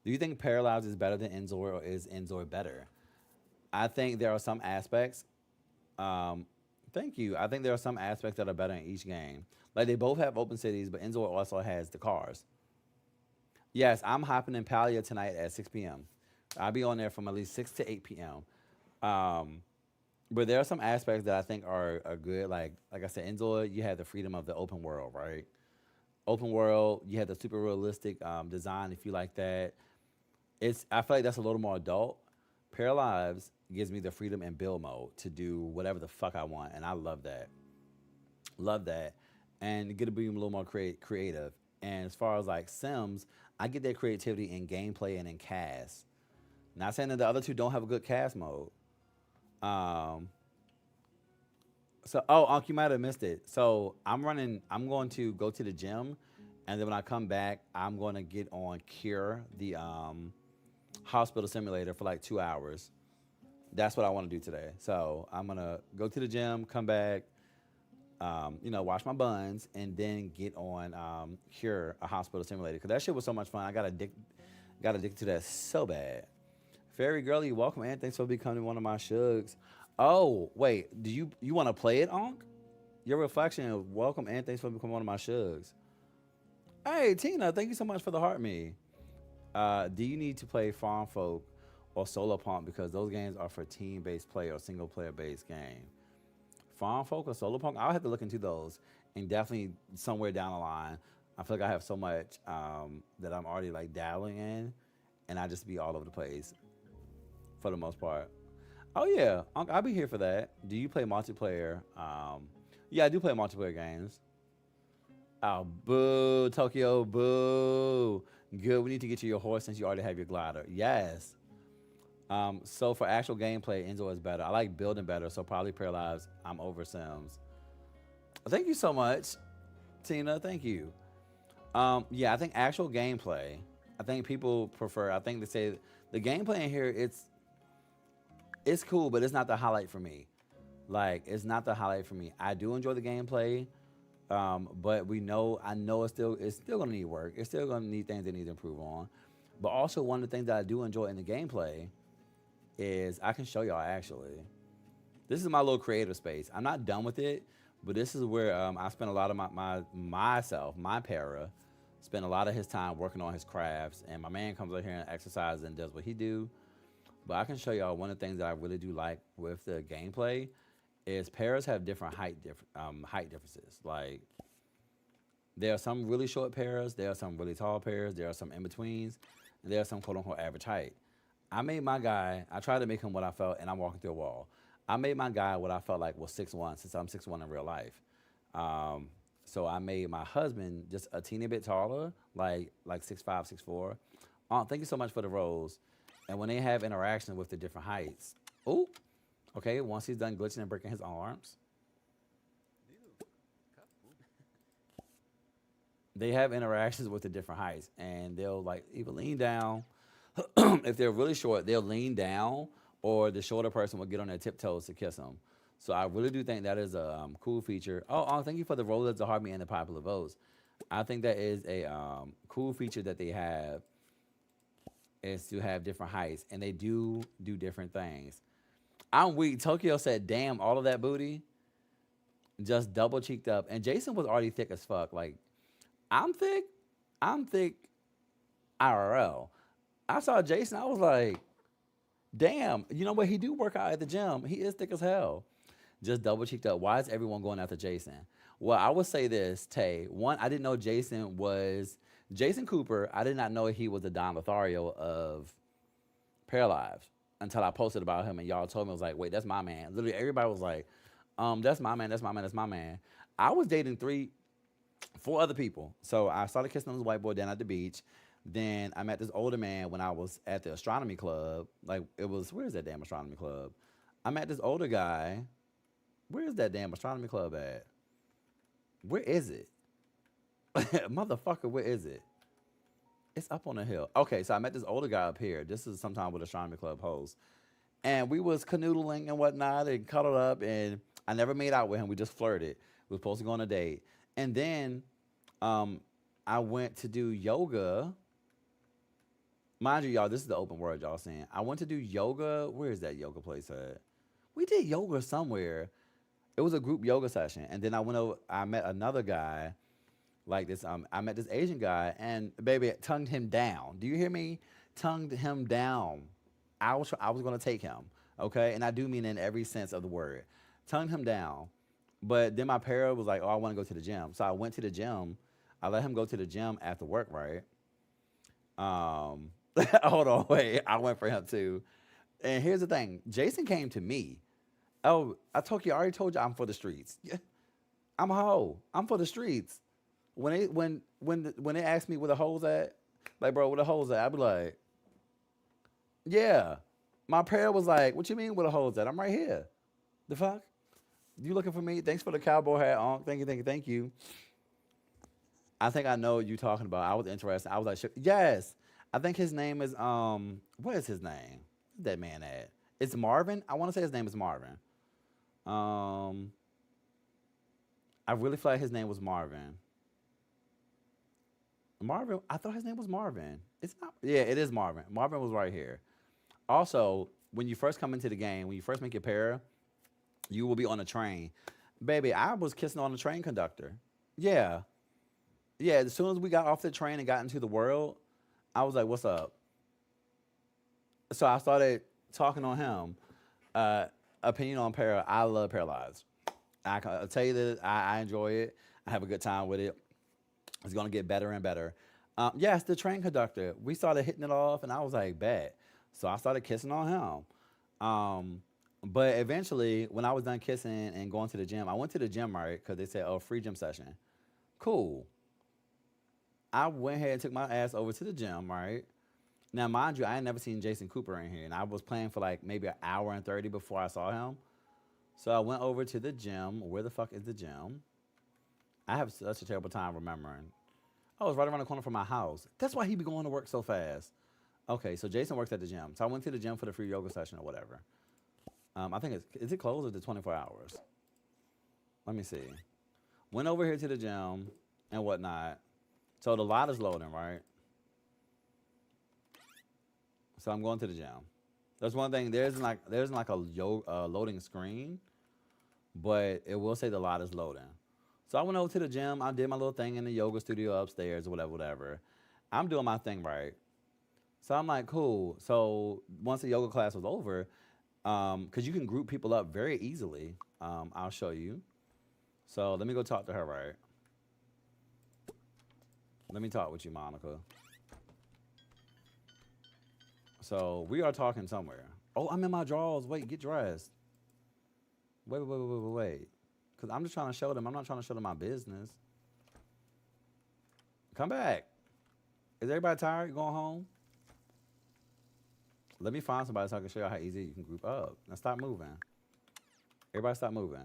[SPEAKER 1] Do you think Paralyzed is better than Enzor, or is Enzor better? I think there are some aspects. Thank you. I think there are some aspects that are better in each game. Like they both have open cities, but Enzor also has the cars. Yes, I'm hopping in Palia tonight at 6 p.m. I'll be on there from at least 6 to 8 p.m. But there are some aspects that I think are good. Like I said, Enzor, you have the freedom of the open world, right? Open world, you have the super realistic design if you like that. I feel like that's a little more adult. Paralyzed gives me the freedom in build mode to do whatever the fuck I want, and I love that. Love that. And get to be a little more creative. And as far as like Sims, I get that creativity in gameplay and in cast. Not saying that the other two don't have a good cast mode. Unc, you might have missed it. So I'm going to go to the gym, and then when I come back, I'm going to get on Cure, the hospital simulator for like 2 hours. That's what I want to do today. So I'm going to go to the gym, come back, wash my buns, and then get on Cure, a hospital simulator. Because that shit was so much fun. I got addicted to that so bad. Fairy Girlie, welcome, and thanks for becoming one of my shugs. Oh, wait, do you want to play it, Onk? Your reflection, welcome, and thanks for becoming one of my shugs. Hey, Tina, thank you so much for the heart me. Do you need to play Farm Folk or Solo Pump because those games are for team-based play or single-player-based game? Farm Folk or Solo Punk, I'll have to look into those, and definitely somewhere down the line. I feel like I have so much that I'm already like dabbling in, and I just be all over the place for the most part. Oh yeah, I'll be here for that. Do you play multiplayer? Yeah, I do play multiplayer games. Oh, boo, Tokyo, boo. Good, we need to get you your horse since you already have your glider. Yes. So for actual gameplay, Enzo is better. I like building better, so probably Paralyzed. I'm over Sims. Thank you so much, Tina. Thank you. Yeah, I think actual gameplay. I think people prefer. I think they say the gameplay in here. It's cool, but it's not the highlight for me. Like it's not the highlight for me. I do enjoy the gameplay, but I know it's still gonna need work. It's still gonna need things that need to improve on. But also one of the things that I do enjoy in the gameplay is I can show y'all actually. This is my little creative space. I'm not done with it, but this is where I spend a lot of my para, spend a lot of his time working on his crafts. And my man comes out here and exercises and does what he do. But I can show y'all one of the things that I really do like with the gameplay is pairs have different height differences. Like there are some really short pairs, there are some really tall pairs, there are some in betweens, and there are some quote unquote average height. I made my guy. I tried to make him what I felt, and I'm walking through a wall. I made my guy what I felt like was 6'1", since I'm 6'1" in real life. Um, so I made my husband just a teeny bit taller, like 6'5", 6'4". Thank you so much for the rose. And when they have interaction with the different heights, oh, okay. Once he's done glitching and breaking his arms, they have interactions with the different heights, and they'll like either lean down. If they're really short, they'll lean down, or the shorter person will get on their tiptoes to kiss them. So I really do think that is a cool feature. Thank you for the rollers, the heart me, and the popular votes. I think that is a cool feature that they have is to have different heights, and they do different things. I'm weak. Tokyo said, "Damn, all of that booty, just double cheeked up." And Jason was already thick as fuck. Like I'm thick. I'm thick. IRL. I saw Jason. I was like, damn. You know what? He do work out at the gym. He is thick as hell. Just double cheeked up. Why is everyone going after Jason? Well, I would say this, Tay. One, I didn't know Jason was Jason Cooper. I did not know he was the Don Lothario of Paralyzed until I posted about him, and y'all told me. I was like, wait, that's my man. Literally, everybody was like, that's my man. That's my man. That's my man. I was dating four other people. So I started kissing on this white boy down at the beach. Then I met this older man when I was at the astronomy club. Like it was, where's that damn astronomy club? I met this older guy. Where's that damn astronomy club at? Where is it? Motherfucker, where is it? It's up on the hill. Okay, so I met this older guy up here. This is sometime with astronomy club host. And we was canoodling and whatnot and cuddled up, and I never made out with him. We just flirted. We were supposed to go on a date. And then I went to do yoga. Mind you, y'all, this is the open word y'all saying. I went to do yoga. Where is that yoga place at? We did yoga somewhere. It was a group yoga session. And then I went over, I met another guy like this. I met this Asian guy, and baby, tongued him down. Do you hear me? Tongued him down. I was going to take him, okay? And I do mean in every sense of the word. Tongued him down. But then my parent was like, oh, I want to go to the gym. So I went to the gym. I let him go to the gym after work, right? Hold on, wait. I went for him too. And here's the thing. Jason came to me. Oh, I already told you I'm for the streets. Yeah, I'm a hoe. I'm for the streets. When they ask me where the hoes at, like, bro, where the hoes at? I be like, yeah. My parent was like, what you mean where the hoes at? I'm right here. The fuck? You looking for me? Thanks for the cowboy hat on. Thank you, thank you, thank you. I think I know what you talking about. I was interested. I was like, yes. I think his name is what is his name? Where's that man at? It's Marvin. I want to say his name is Marvin. I really feel like his name was Marvin. Marvin. I thought his name was Marvin. It's not. Yeah, it is Marvin. Marvin was right here. Also, when you first come into the game, when you first make your pair, you will be on a train. Baby, I was kissing on the train conductor. Yeah. Yeah, as soon as we got off the train and got into the world, I was like, what's up? So I started talking on him. Opinion on I love Paralyzed. I'll tell you that I enjoy it. I have a good time with it. It's going to get better and better. Yes, the train conductor. We started hitting it off, and I was like, bet. So I started kissing on him. But eventually, when I was done kissing and going to the gym, I went to the gym, right? Because they said, oh, free gym session. Cool. I went ahead and took my ass over to the gym, right? Now, mind you, I had never seen Jason Cooper in here, and I was playing for like maybe an hour and 30 before I saw him. So I went over to the gym. Where the fuck is the gym? I have such a terrible time remembering. Oh, it's right around the corner from my house. That's why he be going to work so fast. Okay, so Jason works at the gym. So I went to the gym for the free yoga session or whatever. I think is it closed or is it 24 hours? Let me see. Went over here to the gym and whatnot. So the lot is loading, right? So I'm going to the gym. That's one thing. There's like a loading screen, but it will say the lot is loading. So I went over to the gym. I did my little thing in the yoga studio upstairs, or whatever, whatever. I'm doing my thing right. So I'm like, cool. So once the yoga class was over, because you can group people up very easily. I'll show you. So let me go talk to her, right? Let me talk with you, Monica. So we are talking somewhere. Oh, I'm in my drawers. Wait, get dressed. Wait. Because I'm just trying to show them. I'm not trying to show them my business. Come back. Is everybody tired? You going home? Let me find somebody so I can show you how easy you can group up. Now stop moving. Everybody stop moving.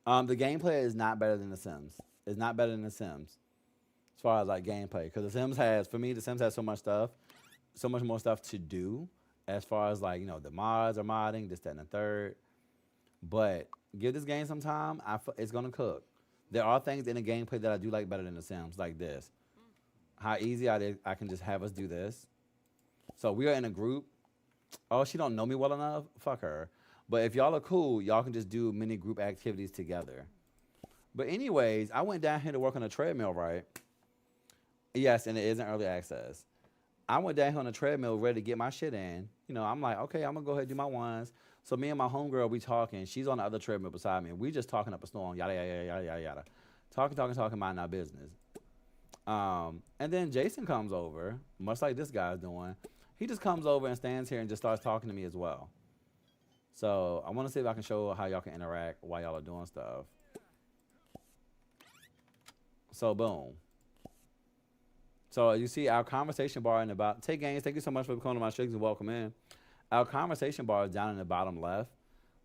[SPEAKER 1] The gameplay is not better than The Sims. It's not better than The Sims as far as like gameplay. Because for me, The Sims has so much stuff, so much more stuff to do as far as like, the mods are modding, this, that, and the third. But give this game some time, it's going to cook. There are things in the gameplay that I do like better than The Sims, like this. How easy I can just have us do this. So we are in a group. Oh, she don't know me well enough? Fuck her. But if y'all are cool, y'all can just do mini group activities together. But anyways, I went down here to work on a treadmill, right? Yes, and it isn't early access. I went down here on a treadmill ready to get my shit in. I'm like, okay, I'm going to go ahead and do my ones. So me and my homegirl, we talking. She's on the other treadmill beside me. We just talking up a storm, yada, yada, yada, yada, yada. Talking, mind our business. And then Jason comes over, much like this guy's doing. He just comes over and stands here and just starts talking to me as well. So I want to see if I can show how y'all can interact while y'all are doing stuff. So boom. So you see our conversation bar in the bottom. Tay Gaines, thank you so much for coming to my shugs and welcome in. Our conversation bar is down in the bottom left.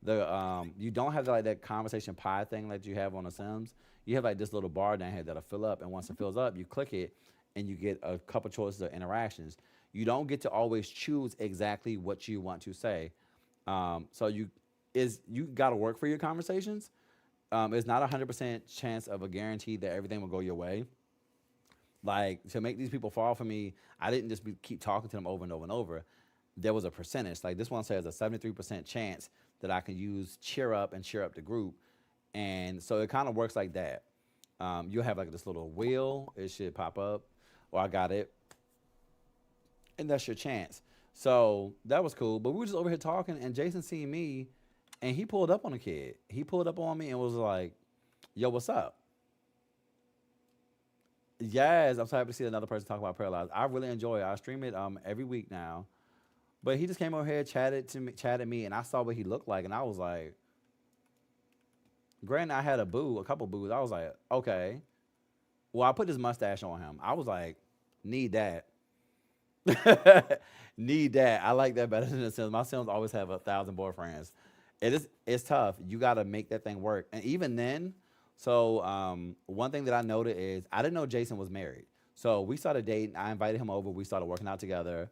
[SPEAKER 1] You don't have that conversation pie thing that you have on The Sims. You have like this little bar down here that'll fill up, and once it fills up, you click it, and you get a couple choices of interactions. You don't get to always choose exactly what you want to say. So you got to work for your conversations. It's not 100% chance of a guarantee that everything will go your way. Like, to make these people fall for me, I didn't just keep talking to them over and over and over. There was a percentage. Like this one says a 73% chance that I can use cheer up and cheer up the group. And so it kind of works like that. You'll have like this little wheel. It should pop up. Or I got it. And that's your chance. So that was cool. But we were just over here talking, and Jason seen me, and he pulled up on a kid. He pulled up on me and was like, yo, what's up? Yes, I'm so happy to see another person talk about Paralyzed. I really enjoy it. I stream it every week now. But he just came over here, chatted me, and I saw what he looked like, and I was like, granted, I had a couple boos. I was like, okay. Well, I put this mustache on him. I was like, need that. Need that. I like that better than The Sims. My Sims always have 1,000 boyfriends. It's tough. You got to make that thing work. And even then, so one thing that I noted is I didn't know Jason was married. So we started dating. I invited him over. We started working out together.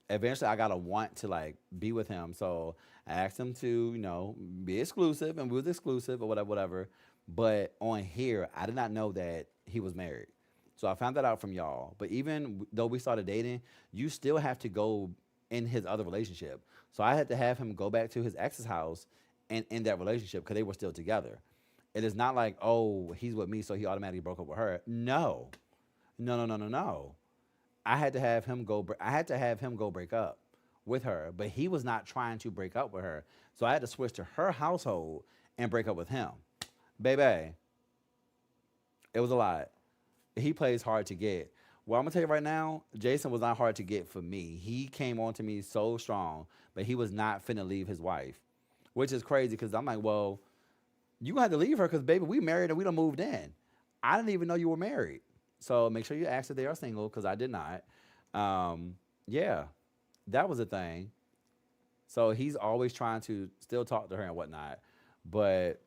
[SPEAKER 1] Eventually I got to want to like be with him. So I asked him to, be exclusive, and we was exclusive or whatever. But on here, I did not know that he was married. So I found that out from y'all. But even though we started dating, you still have to go in his other relationship. So I had to have him go back to his ex's house and in that relationship because they were still together. It is not like, oh, he's with me, so he automatically broke up with her. No. I had to have him go break up with her, but he was not trying to break up with her. So I had to switch to her household and break up with him. Baby, it was a lot. He plays hard to get. Well, I'm going to tell you right now, Jason was not hard to get for me. He came on to me so strong, but he was not finna leave his wife, which is crazy because I'm like, well, you going to have to leave her because, baby, we married and we done moved in. I didn't even know you were married. So make sure you ask if they are single because I did not. Yeah, that was a thing. So he's always trying to still talk to her and whatnot. But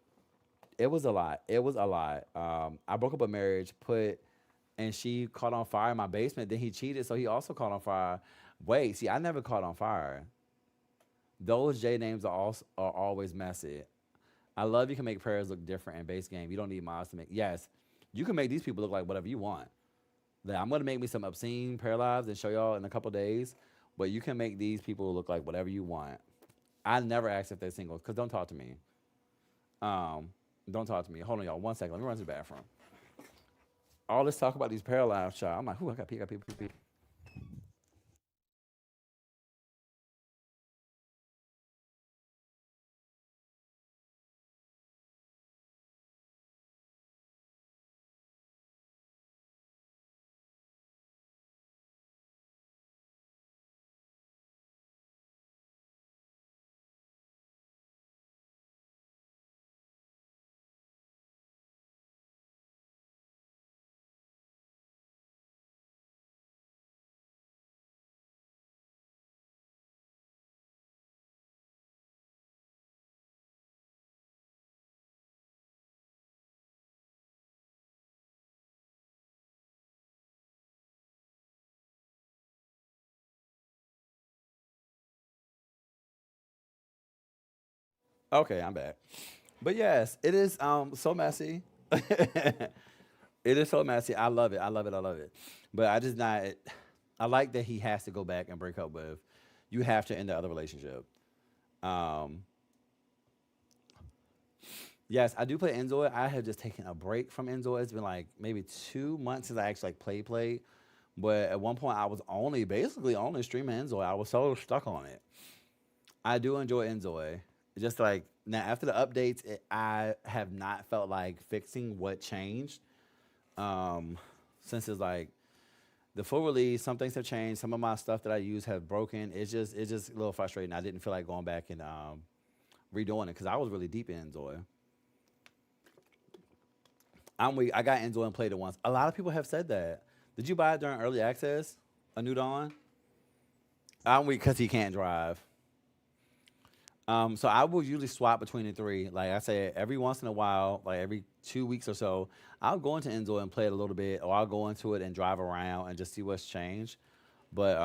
[SPEAKER 1] it was a lot. I broke up a marriage, and she caught on fire in my basement. Then he cheated, so he also caught on fire. Wait, see, I never caught on fire. Those J names are always messy. I love you can make prayers look different in base game. You don't need mods to make. Yes, you can make these people look like whatever you want. I'm going to make me some obscene prayer lives and show y'all in a couple days but you can make these people look like whatever you want. I never ask if they're single because don't talk to me. Um, don't talk to me. Hold on, y'all. 1 second. Let me run to the bathroom. All this talk about these paralyzed child. I'm like, who? I got pee. I got pee. Pee. Pee. Okay, I'm back. But yes, it is so messy. It is so messy. I love it. I love it. I love it. But I just not. I like that he has to go back and break up with. You have to end the other relationship. Um, yes, I do play Enzoy. I have just taken a break from Enzoy. It's been like maybe 2 months since I actually like played. But at one point, I was only basically only streaming Enzoy. I was so stuck on it. I do enjoy Enjoy. Just like now after the updates, I have not felt like fixing what changed. Um, since it's like the full release, some things have changed. Some of my stuff that I use have broken. It's just a little frustrating. I didn't feel like going back and redoing it because I was really deep in Enjoy. I'm weak. I got Enjoy and played it once. A lot of people have said that. Did you buy it during early access? A New Dawn? I'm weak because he can't drive. So I will usually swap between the three. Like I said, every once in a while, like every 2 weeks or so, I'll go into Enzo and play it a little bit, or I'll go into it and drive around and just see what's changed. But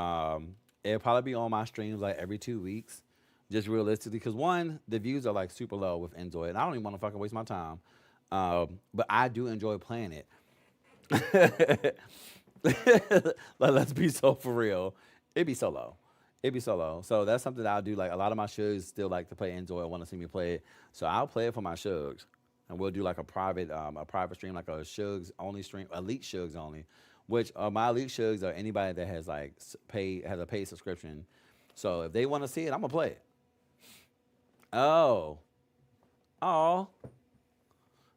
[SPEAKER 1] it'll probably be on my streams like every 2 weeks, just realistically, because one, the views are like super low with Enzo, and I don't even want to fucking waste my time. But I do enjoy playing it. Like, let's be so for real. It'd be so low. It'd be so low. So that's something that I'll do. Like a lot of my shugs still like to play Enjoy, want to see me play it. So I'll play it for my shugs. And we'll do like a private stream, like a shugs only stream, elite shugs only. Which my elite shugs are anybody that has like has a paid subscription. So if they want to see it, I'm gonna play it. Oh, oh,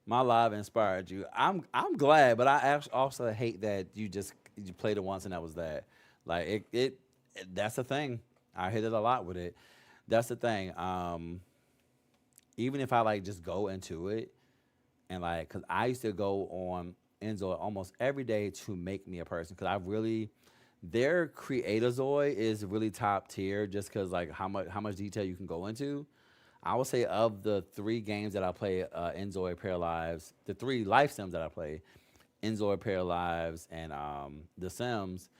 [SPEAKER 1] my live inspired you. I'm glad, but I also hate that you played it once and that was that. Like that's the thing. I hit it a lot with it. That's the thing. Even if I like just go into it and like, cause I used to go on Enzo almost every day to make me a person. Cause I really, their Creatozoid is really top tier just cause like how much detail you can go into. I would say of the three games that I play, Enzoy, Paralives, the three life sims that I play, Enzoy, Paralives, and The Sims,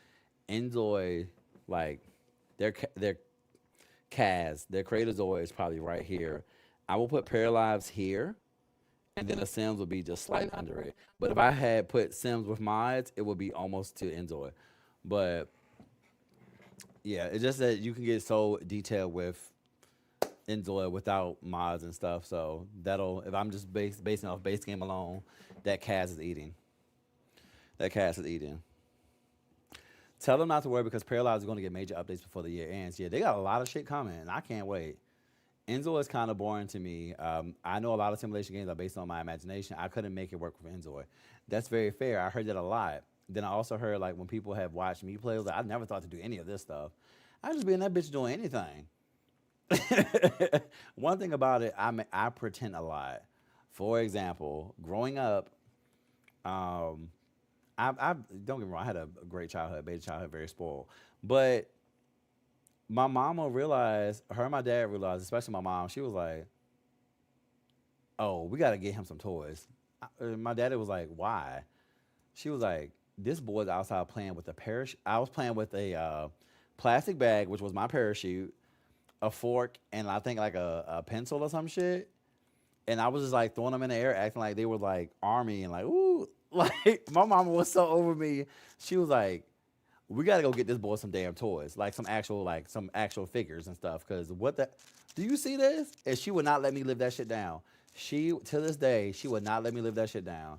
[SPEAKER 1] Enzoy, like their Kaz, their Creatozoid is probably right here. I will put Paralives here, and then the Sims would be just slightly under it. But if I had put Sims with mods, it would be almost to Enzoy. But yeah, it's just that you can get so detailed with Enjoy without mods and stuff. So that'll if I'm just basing off base game alone, that cast is eating. That cast is eating. Tell them not to worry because Paralyzed is going to get major updates before the year ends. Yeah, they got a lot of shit coming, and I can't wait. Enzo is kind of boring to me. I know a lot of simulation games are based on my imagination. I couldn't make it work with Enzo. That's very fair. I heard that a lot. Then I also heard like when people have watched me play, like, I never thought to do any of this stuff. I just be in that bitch doing anything. One thing about it, I pretend a lot. For example, growing up, um, I don't get me wrong, I had a great childhood, baby childhood, very spoiled. But my mama realized, her and my dad realized, especially my mom, she was like, "Oh, we got to get him some toys." My daddy was like, "Why?" She was like, "This boy's outside playing with a parachute." I was playing with a plastic bag, which was my parachute, a fork, and I think like a pencil or some shit. And I was just like throwing them in the air, acting like they were like army and like, ooh, like my mama was so over me. She was like, we gotta go get this boy some damn toys, like some actual figures and stuff. Cause what the? Do you see this? And she would not let me live that shit down. She to this day she would not let me live that shit down.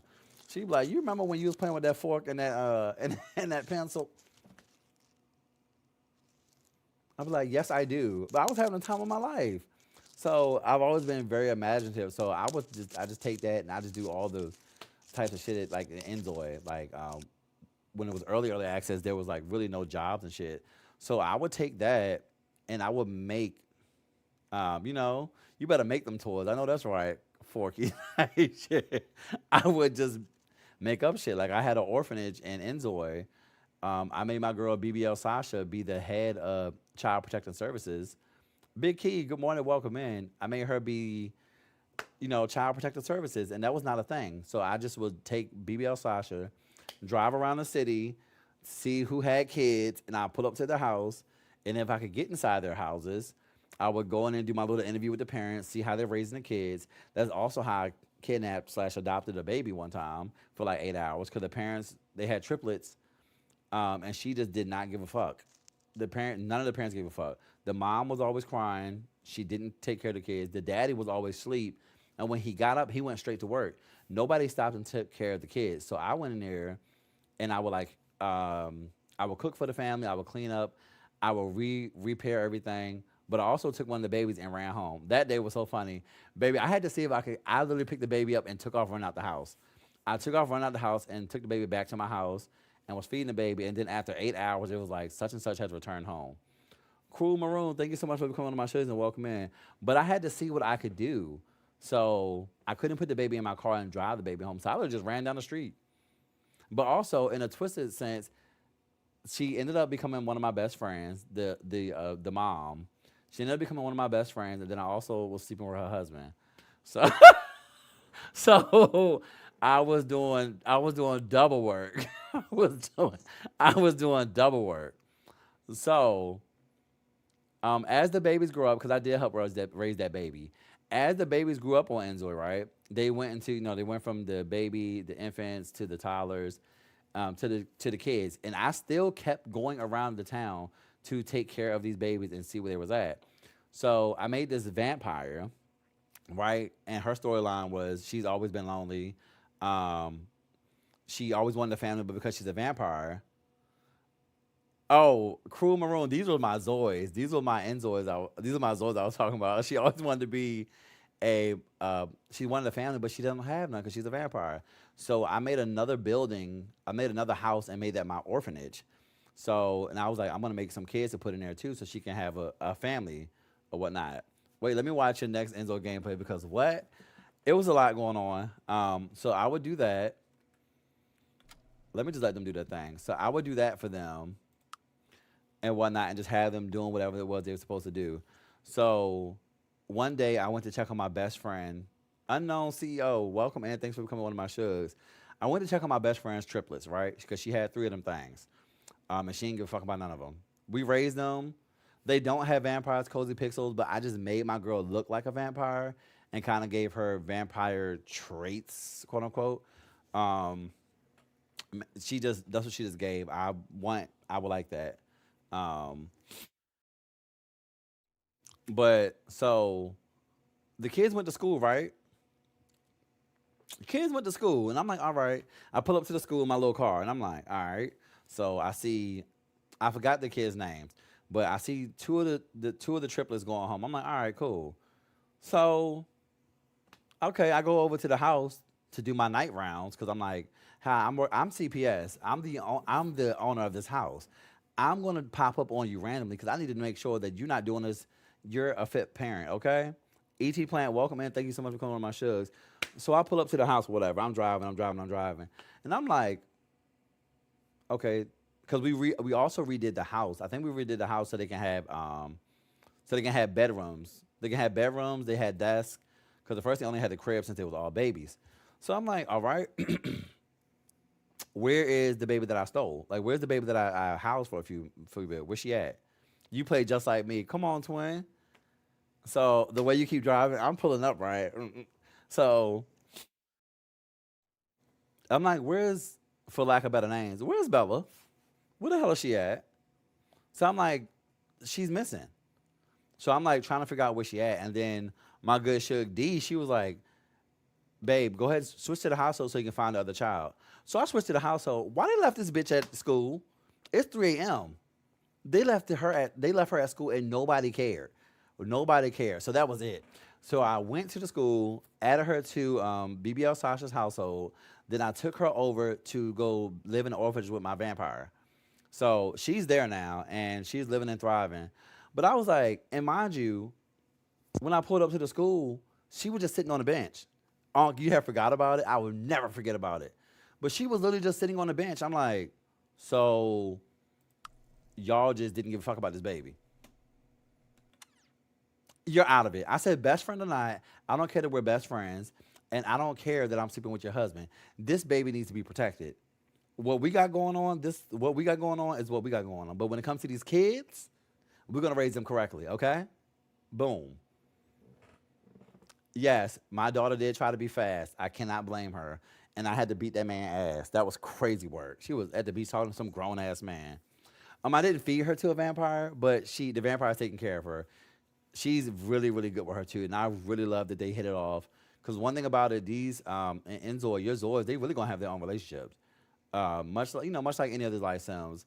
[SPEAKER 1] She be like, you remember when you was playing with that fork and that and that pencil? I'd be like, yes, I do. But I was having the time of my life. So I've always been very imaginative. So I just take that and I just do all the types of shit like in Enjoy. Like when it was early access, there was like really no jobs and shit. So I would take that and I would make, you know, you better make them toys. I know that's right, Forky. Shit. I would just make up shit. Like I had an orphanage in Enjoy. I made my girl BBL Sasha be the head of Child Protective Services. Big Key, good morning, welcome in. I made her be, you know, Child Protective Services, and that was not a thing. So I just would take BBL Sasha, drive around the city, see who had kids, and I'd pull up to their house. And if I could get inside their houses, I would go in and do my little interview with the parents, see how they're raising the kids. That's also how I kidnapped slash adopted a baby one time for like 8 hours because the parents they had triplets, and she just did not give a fuck. None of the parents gave a fuck. The mom was always crying. She didn't take care of the kids. The daddy was always asleep, and when he got up, he went straight to work. Nobody stopped and took care of the kids. So I went in there, and I would I would cook for the family. I would clean up. I would repair everything. But I also took one of the babies and ran home. That day was so funny, baby. I had to see if I could. I literally picked the baby up and took off running out the house. I took off running out the house and took the baby back to my house and was feeding the baby. And then after 8 hours, it was like such and such has returned home. Cruel Maroon, thank you so much for coming on my shows and welcome in. But I had to see what I could do. So I couldn't put the baby in my car and drive the baby home. So I just ran down the street. But also, in a twisted sense, she ended up becoming one of my best friends, the mom. She ended up becoming one of my best friends, and then I also was sleeping with her husband. So so I was doing double work. Doing I was doing double work. So as the babies grow up, because I did help raise that baby. As the babies grew up on Enzoy, right? They went into they went from the infants to the toddlers, to the kids, and I still kept going around the town to take care of these babies and see where they was at. So I made this vampire, right? And her storyline was she's always been lonely. Um, she always wanted a family, but because she's a vampire, oh, Cruel Maroon. These were my Zoys. These were my Enzoys. These are my Zoys I was talking about. She always wanted to be a. She wanted a family, but she doesn't have none because she's a vampire. So I made another building. I made another house and made that my orphanage. So and I was like, I'm gonna make some kids to put in there too, so she can have a family or whatnot. Wait, let me watch your next Enzo gameplay because what? It was a lot going on. So I would do that. Let me just let them do their thing. So I would do that for them and whatnot, and just have them doing whatever it was they were supposed to do. So one day I went to check on my best friend, unknown CEO. Welcome and thanks for becoming one of my shugs. I went to check on my best friend's triplets, right? Because she had three of them things, and she didn't give a fuck about none of them. We raised them. They don't have vampires, cozy pixels, but I just made my girl look like a vampire and kind of gave her vampire traits, quote unquote. Um, she just that's what she just gave. I would like that. Um, but so the kids went to school, right? The kids went to school, and I'm like, all right. I pull up to the school in my little car, and I'm like, all right. So I see, I forgot the kids' names, but I see the two of the triplets going home. I'm like, all right, cool. So okay, I go over to the house to do my night rounds because I'm like, hi, I'm CPS. I'm the owner of this house. I'm gonna pop up on you randomly because I need to make sure that you're not doing this. You're a fit parent, okay? ET Plant, welcome in. Thank you so much for coming on my shows. So I pull up to the house, whatever. I'm driving, and I'm like, okay, because we also redid the house. I think we redid the house so they can have bedrooms. They can have bedrooms. They had desks because the first they only had the crib since it was all babies. So I'm like, all right, where is the baby that I stole? Like, where's the baby that I housed for a bit? Where's she at? You play just like me. Come on, twin. So the way you keep driving, I'm pulling up right. So I'm like, where's, for lack of better names, where's Bella? Where the hell is she at? So I'm like, she's missing. So I'm like trying to figure out where she at. And then my good Shug D, she was like, babe, go ahead, switch to the household so you can find the other child. So I switched to the household. Why they left this bitch at school? It's 3 a.m. They left her at school and nobody cared. Nobody cared. So that was it. So I went to the school, added her to BBL Sasha's household. Then I took her over to go live in the orphanage with my vampire. So she's there now and she's living and thriving. But I was like, and mind you, when I pulled up to the school, she was just sitting on the bench. Oh, you have forgot about it? I will never forget about it. But she was literally just sitting on the bench. I'm like, so y'all just didn't give a fuck about this baby. You're out of it. I said, best friend or not, I don't care that we're best friends, and I don't care that I'm sleeping with your husband. This baby needs to be protected. What we got going on is what we got going on. But when it comes to these kids, we're gonna raise them correctly, okay? Boom. Yes, my daughter did try to be fast. I cannot blame her. And I had to beat that man ass. That was crazy work. She was at the beach talking to some grown ass man. I didn't feed her to a vampire, but the vampire's taking care of her. She's really, really good with her too. And I really love that they hit it off. Because one thing about it, these in Zoya, your Zoyas, they really gonna have their own relationships. Much like any other life Sims.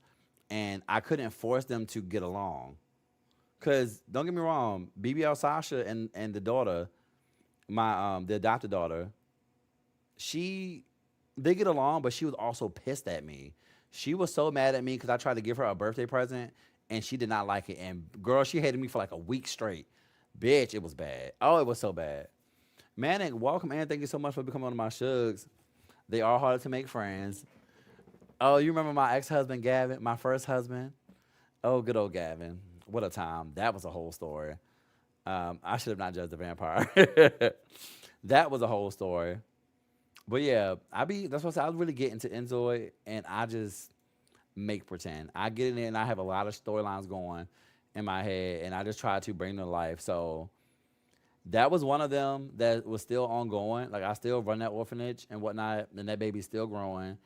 [SPEAKER 1] And I couldn't force them to get along. Cause don't get me wrong, BBL Sasha and the daughter, the adopted daughter, she they get along, but she was also pissed at me. She was so mad at me because I tried to give her a birthday present and she did not like it. And girl, she hated me for like a week straight. Bitch, it was bad. Oh, it was so bad. Manic, welcome and thank you so much for becoming one of my shugs. They are harder to make friends. Oh, you remember my ex-husband Gavin, my first husband? Oh, good old Gavin. What a time. That was a whole story. I should have not judged the vampire. That was a whole story. But yeah, that's what I said. I really get into Enzoy and I just make pretend. I get in there and I have a lot of storylines going in my head and I just try to bring them to life. So that was one of them that was still ongoing. Like I still run that orphanage and whatnot, and that baby's still growing.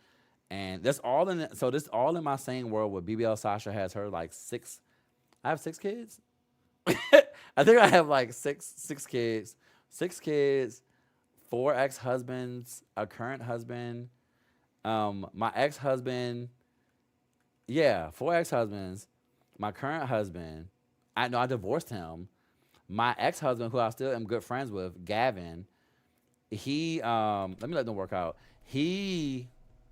[SPEAKER 1] And that's all this all in my same world where BBL Sasha has her like six. I have 6 kids. I think I have like six kids. 6 kids, 4 ex-husbands, a current husband. My ex-husband, yeah, 4 ex-husbands. My current husband, I know I divorced him. My ex-husband, who I still am good friends with, Gavin, he let me let them work out. He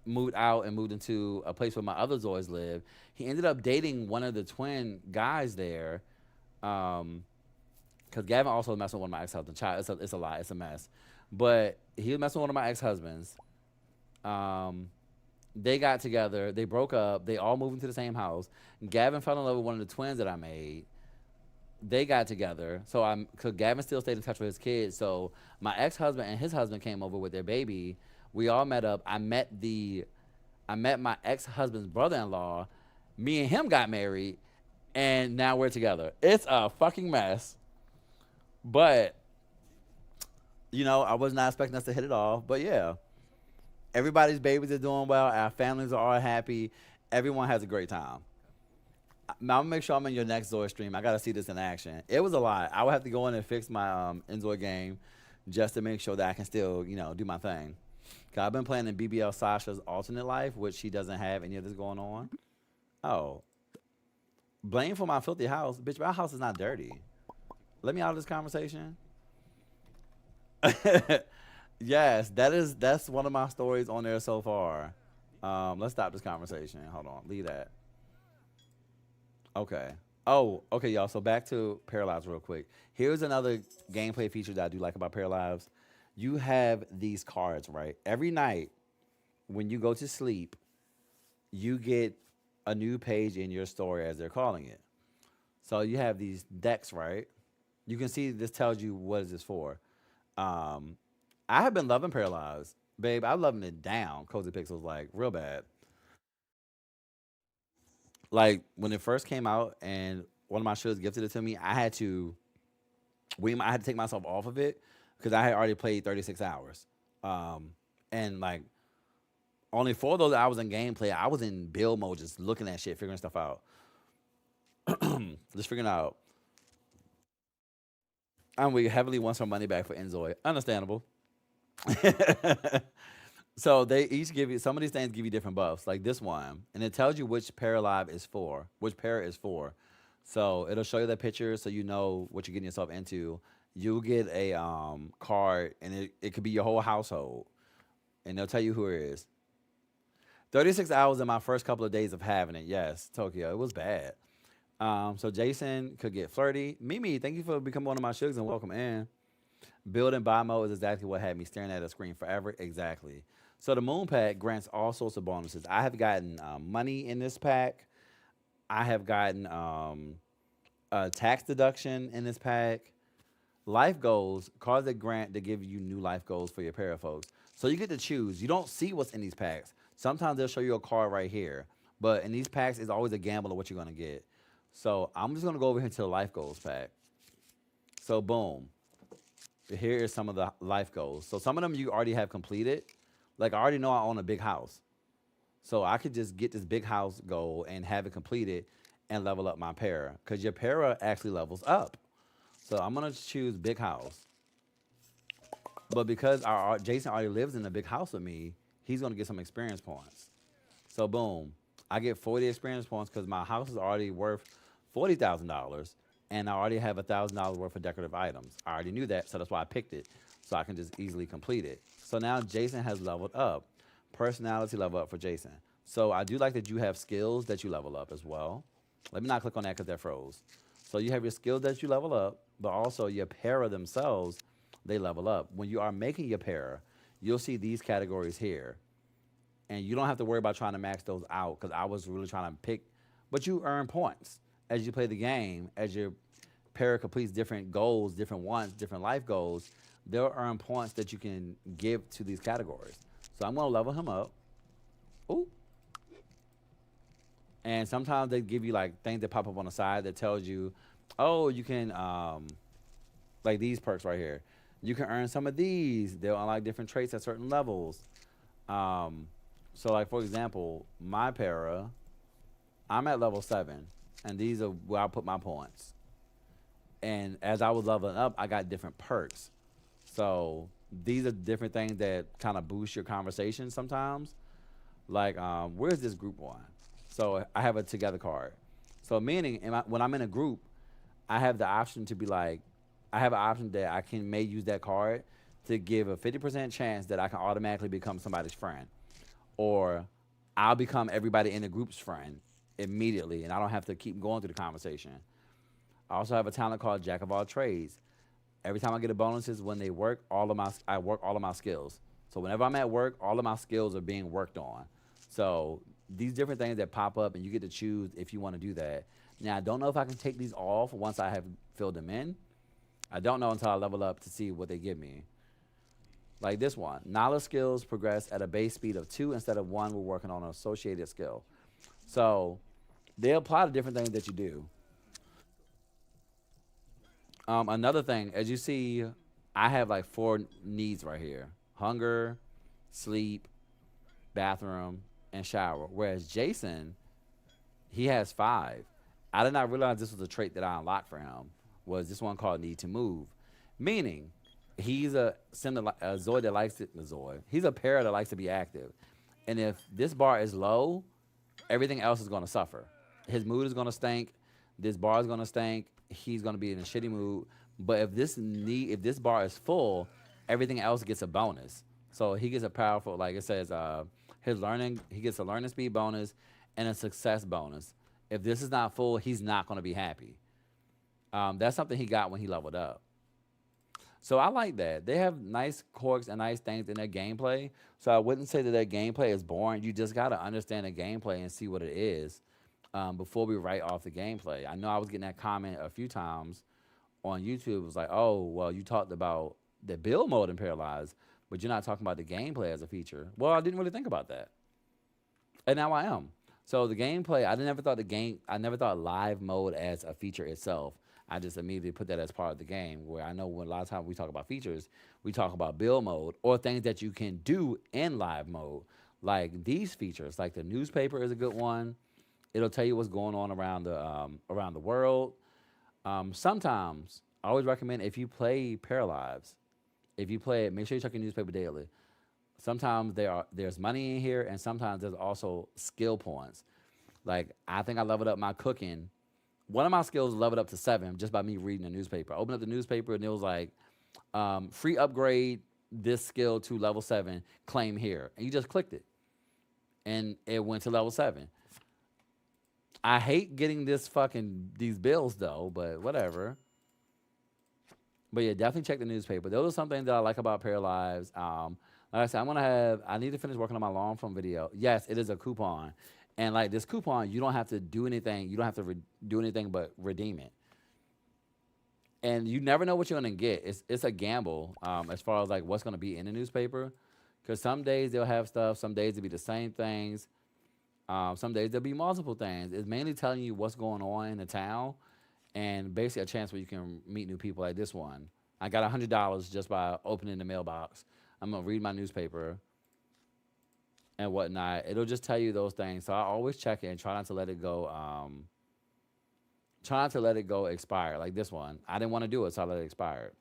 [SPEAKER 1] moved out and moved into a place where my other Zoys live. He ended up dating one of the twin guys there. Because Gavin also messed with one of my ex-husbands. Child, it's a lot. It's a mess. But he was messing with one of my ex-husbands. They got together. They broke up. They all moved into the same house. Gavin fell in love with one of the twins that I made. They got together. Because Gavin still stayed in touch with his kids. So my ex-husband and his husband came over with their baby. We all met up. I met my ex-husband's brother-in-law. Me and him got married, and now we're together. It's a fucking mess. But, I was not expecting us to hit it off. But yeah, everybody's babies are doing well. Our families are all happy. Everyone has a great time. Now, I'm gonna make sure I'm in your next Zoid stream. I gotta see this in action. It was a lot. I would have to go in and fix my Enzoy game just to make sure that I can still, do my thing. Cause I've been playing in BBL Sasha's alternate life, which she doesn't have any of this going on. Oh, blame for my filthy house, bitch. My house is not dirty. Let me out of this conversation. Yes, that's one of my stories on there so far. Let's stop this conversation. Hold on, leave that. Okay. Oh, okay, y'all. So back to Paralyzed real quick. Here's another gameplay feature that I do like about Paralyzed. You have these cards, right? Every night when you go to sleep, you get a new page in your story, as they're calling it. So you have these decks, right? You can see this tells you what is this for. I have been loving Paralyzed. Babe, I'm loving it down. Cozy Pixels, like, real bad. Like, when it first came out and one of my shows gifted it to me, I had to take myself off of it because I had already played 36 hours. And, like, Only for those hours in gameplay, I was in build mode, just looking at shit, figuring stuff out, just figuring out. And we heavily want some money back for Enzoy. Understandable. So they each give you some of these things give you different buffs, like this one, and it tells you which pair live is for, which pair is for. So it'll show you that picture, so you know what you're getting yourself into. You'll get a card, and it could be your whole household, and they'll tell you who it is. 36 hours in my first couple of days of having it. Yes, Tokyo, it was bad. So Jason could get flirty. Mimi, thank you for becoming one of my shugs and welcome in. Build and buy mode is exactly what had me staring at a screen forever. Exactly. So the moon pack grants all sorts of bonuses. I have gotten money in this pack. I have gotten a tax deduction in this pack. Life goals, cards that grant to give you new life goals for your para folks. So you get to choose. You don't see what's in these packs. Sometimes they'll show you a card right here. But in these packs, it's always a gamble of what you're going to get. So I'm just going to go over here to the life goals pack. So boom. Here is some of the life goals. So some of them you already have completed. Like I already know I own a big house. So I could just get this big house goal and have it completed and level up my para. Because your para actually levels up. So I'm going to choose big house. But because Jason already lives in a big house with me, he's going to get some experience points. So boom. I get 40 experience points because my house is already worth $40,000 and I already have $1,000 worth of decorative items. I already knew that, so that's why I picked it, so I can just easily complete it. So now Jason has leveled up. Personality level up for Jason. So I do like that you have skills that you level up as well. Let me not click on that because that froze. So you have your skills that you level up, but also your para themselves, they level up. When you are making your para, you'll see these categories here. And you don't have to worry about trying to max those out because I was really trying to pick, but you earn points as you play the game, as your para completes different goals, different wants, different life goals. They'll earn points that you can give to these categories. So I'm going to level him up. Ooh. And sometimes they give you like things that pop up on the side that tells you, oh, you can, like these perks right here. You can earn some of these. They'll unlock different traits at certain levels. So like, for example, my para, I'm at level 7, and these are where I put my points. And as I was leveling up, I got different perks. So these are different things that kind of boost your conversation sometimes. Like, where's this group one? So I have a together card. So meaning, when I'm in a group, I have the option to be like, I have an option that I may use that card to give a 50% chance that I can automatically become somebody's friend. Or I'll become everybody in the group's friend immediately, and I don't have to keep going through the conversation. I also have a talent called Jack of all trades. Every time I get a bonuses when they work, I work all of my skills. So whenever I'm at work, all of my skills are being worked on. So these different things that pop up, and you get to choose if you want to do that. Now I don't know if I can take these off once I have filled them in. I don't know until I level up to see what they give me. Like this one, knowledge skills progress at a base speed of 2 instead of 1. We're working on an associated skill. So they apply to different things that you do. Another thing, as you see, I have like 4 needs right here: hunger, sleep, bathroom, and shower. Whereas Jason, he has 5. I did not realize this was a trait that I unlocked for him. Was this one called need to move, meaning he's a Zoid that likes it. Zoid. He's a para that likes to be active, and if this bar is low, everything else is going to suffer. His mood is going to stink. This bar is going to stink. He's going to be in a shitty mood. But if this bar is full, everything else gets a bonus. So he gets a powerful, like it says, he gets a learning speed bonus and a success bonus. If this is not full, he's not going to be happy. That's something he got when he leveled up. So I like that. They have nice quirks and nice things in their gameplay. So I wouldn't say that their gameplay is boring. You just got to understand the gameplay and see what it is before we write off the gameplay. I know I was getting that comment a few times on YouTube. It was like, oh, well, you talked about the build mode in Paralyzed, but you're not talking about the gameplay as a feature. Well, I didn't really think about that. And now I am. So the gameplay, I never thought live mode as a feature itself. I just immediately put that as part of the game, where I know when a lot of times we talk about features, we talk about build mode or things that you can do in live mode. Like these features, like the newspaper is a good one. It'll tell you what's going on around the world. Sometimes I always recommend if you play Paralives, if you play it, make sure you check your newspaper daily. Sometimes there's money in here, and sometimes there's also skill points. Like I think I leveled up my cooking. One of my skills leveled up to 7 just by me reading the newspaper. I opened up the newspaper and it was like free upgrade this skill to level 7. Claim here, and you just clicked it, and it went to level 7. I hate getting these bills though, but whatever. But yeah, definitely check the newspaper. Those are some things that I like about Paralives. Like I said, I need to finish working on my long form video. Yes, it is a coupon. And like this coupon, you don't have to do anything. You don't have to do anything but redeem it. And you never know what you're gonna get. It's a gamble as far as like what's gonna be in the newspaper. Because some days they'll have stuff. Some days it'll be the same things. Some days there'll be multiple things. It's mainly telling you what's going on in the town, and basically a chance where you can meet new people like this one. I got $100 just by opening the mailbox. I'm gonna read my newspaper and whatnot. It'll just tell you those things. So I always check it and try not to let it go. Try not to let it go expire. Like this one, I didn't want to do it, so I let it expire.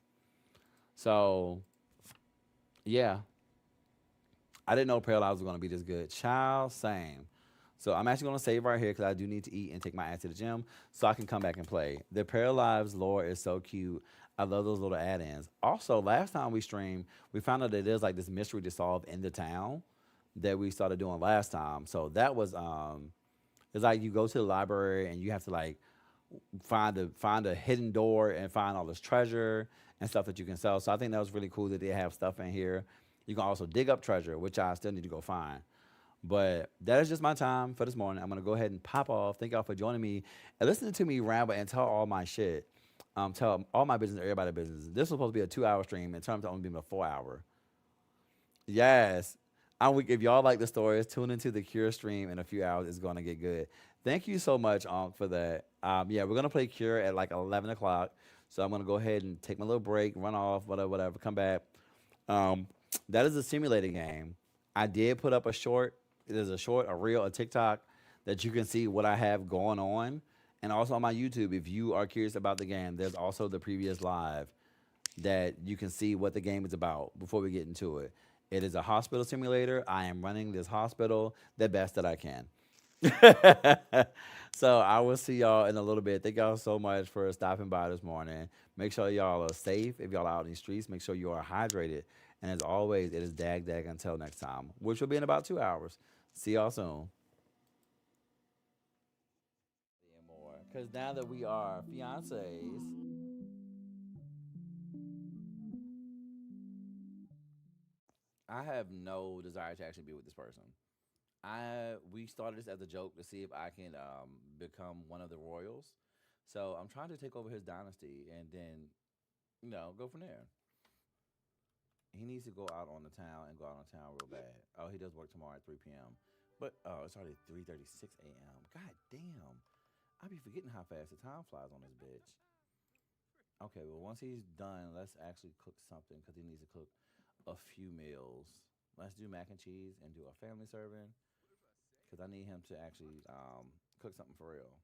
[SPEAKER 1] So yeah, I didn't know Parallels was gonna be this good. Child, same. So I'm actually gonna save right here because I do need to eat and take my ass to the gym so I can come back and play. The Paralives lore is so cute. I love those little add-ins. Also, last time we streamed, we found out that there's like this mystery to solve in the town that we started doing last time. So that was it's like you go to the library and you have to like find a hidden door and find all this treasure and stuff that you can sell. So I think that was really cool that they have stuff in here. You can also dig up treasure, which I still need to go find. But that is just my time for this morning. I'm gonna go ahead and pop off. Thank y'all for joining me and listening to me ramble and tell all my shit. Tell all my business, everybody business. This was supposed to be a 2 hour stream. In terms of only being a 4 hour. Yes. I'm weak. If y'all like the stories, tune into the Cure stream in a few hours. It's gonna get good. Thank you so much, for that. Yeah, we're gonna play Cure at like 11 o'clock. So I'm gonna go ahead and take my little break, run off, whatever, whatever. Come back. Um, that is a simulator game. I did put up a short. There's a short, a reel, a TikTok that you can see what I have going on. And also on my YouTube, if you are curious about the game, there's also the previous live that you can see what the game is about before we get into it. It is a hospital simulator. I am running this hospital the best that I can. So I will see y'all in a little bit. Thank y'all so much for stopping by this morning. Make sure y'all are safe. If y'all are out in the streets, make sure you are hydrated. And as always, it is dag dag until next time, which will be in about 2 hours. See y'all soon. Because now that we are fiancés, I have no desire to actually be with this person. We started this as a joke to see if I can become one of the royals. So I'm trying to take over his dynasty and then go from there. He needs to go out on the town and go out on the town real bad. Oh, he does work tomorrow at 3 p.m. But it's already 3:36 a.m. God damn. I be forgetting how fast the time flies on this bitch. Okay, well once he's done, let's actually cook something because he needs to cook a few meals. Let's do mac and cheese and do a family serving because I need him to actually cook something for real.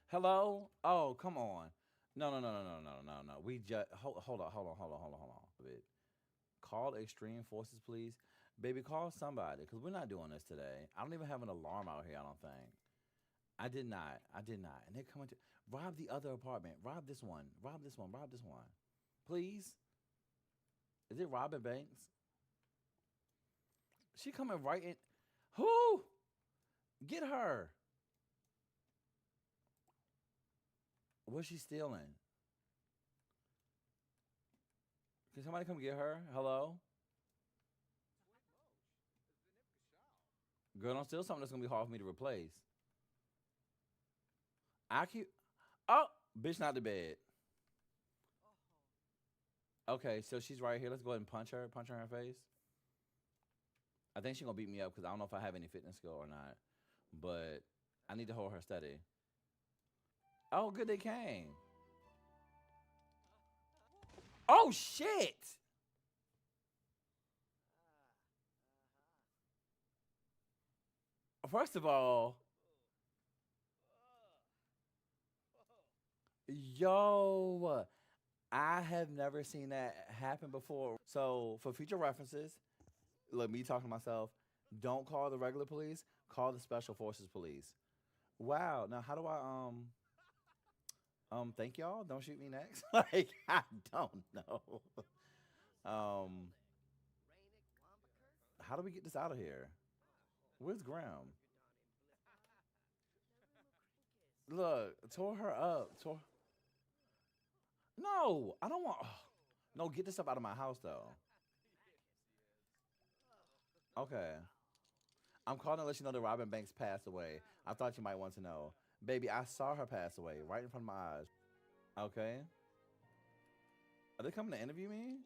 [SPEAKER 1] Hello? Oh, come on. No, no, no, no, no, no, no, no. We just hold on. Bit. Call extreme forces, please. Baby, call somebody because we're not doing this today. I don't even have an alarm out here. I don't think. I did not. I did not. And they're coming to rob the other apartment. Rob this one. Rob this one. Rob this one. Please. Is it Robin Banks? She coming right in. Who? Get her. What's she stealing? Can somebody come get her? Hello? Girl, don't steal something that's gonna be hard for me to replace. I keep. Oh, bitch, not the bed. Okay, so she's right here. Let's go ahead and punch her. Punch her in her face. I think she's gonna beat me up because I don't know if I have any fitness skill or not. But I need to hold her steady. Oh, good, they came. Oh shit! First of all, yo, I have never seen that happen before. So for future references, look, me talking to myself, don't call the regular police, call the special forces police. Wow. Now how do I thank y'all? Don't shoot me next. Like I don't know. Um how do we get this out of here? Where's Graham? Look, tore her up. Tore No, I don't want no, get this stuff out of my house though. Okay. I'm calling to let you know that Robin Banks passed away. I thought you might want to know. Baby, I saw her pass away right in front of my eyes. Okay. Are they coming to interview me?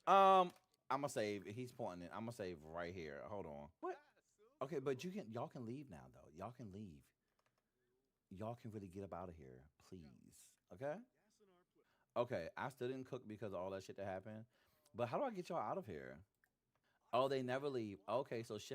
[SPEAKER 1] I'm gonna save. He's pointing it. I'm gonna save right here. Hold on. What? Okay, but y'all can leave now though. Y'all can leave. Y'all can really get up out of here, please. Okay? Okay, I still didn't cook because of all that shit that happened. But how do I get y'all out of here? Oh, they never leave. Okay, so shift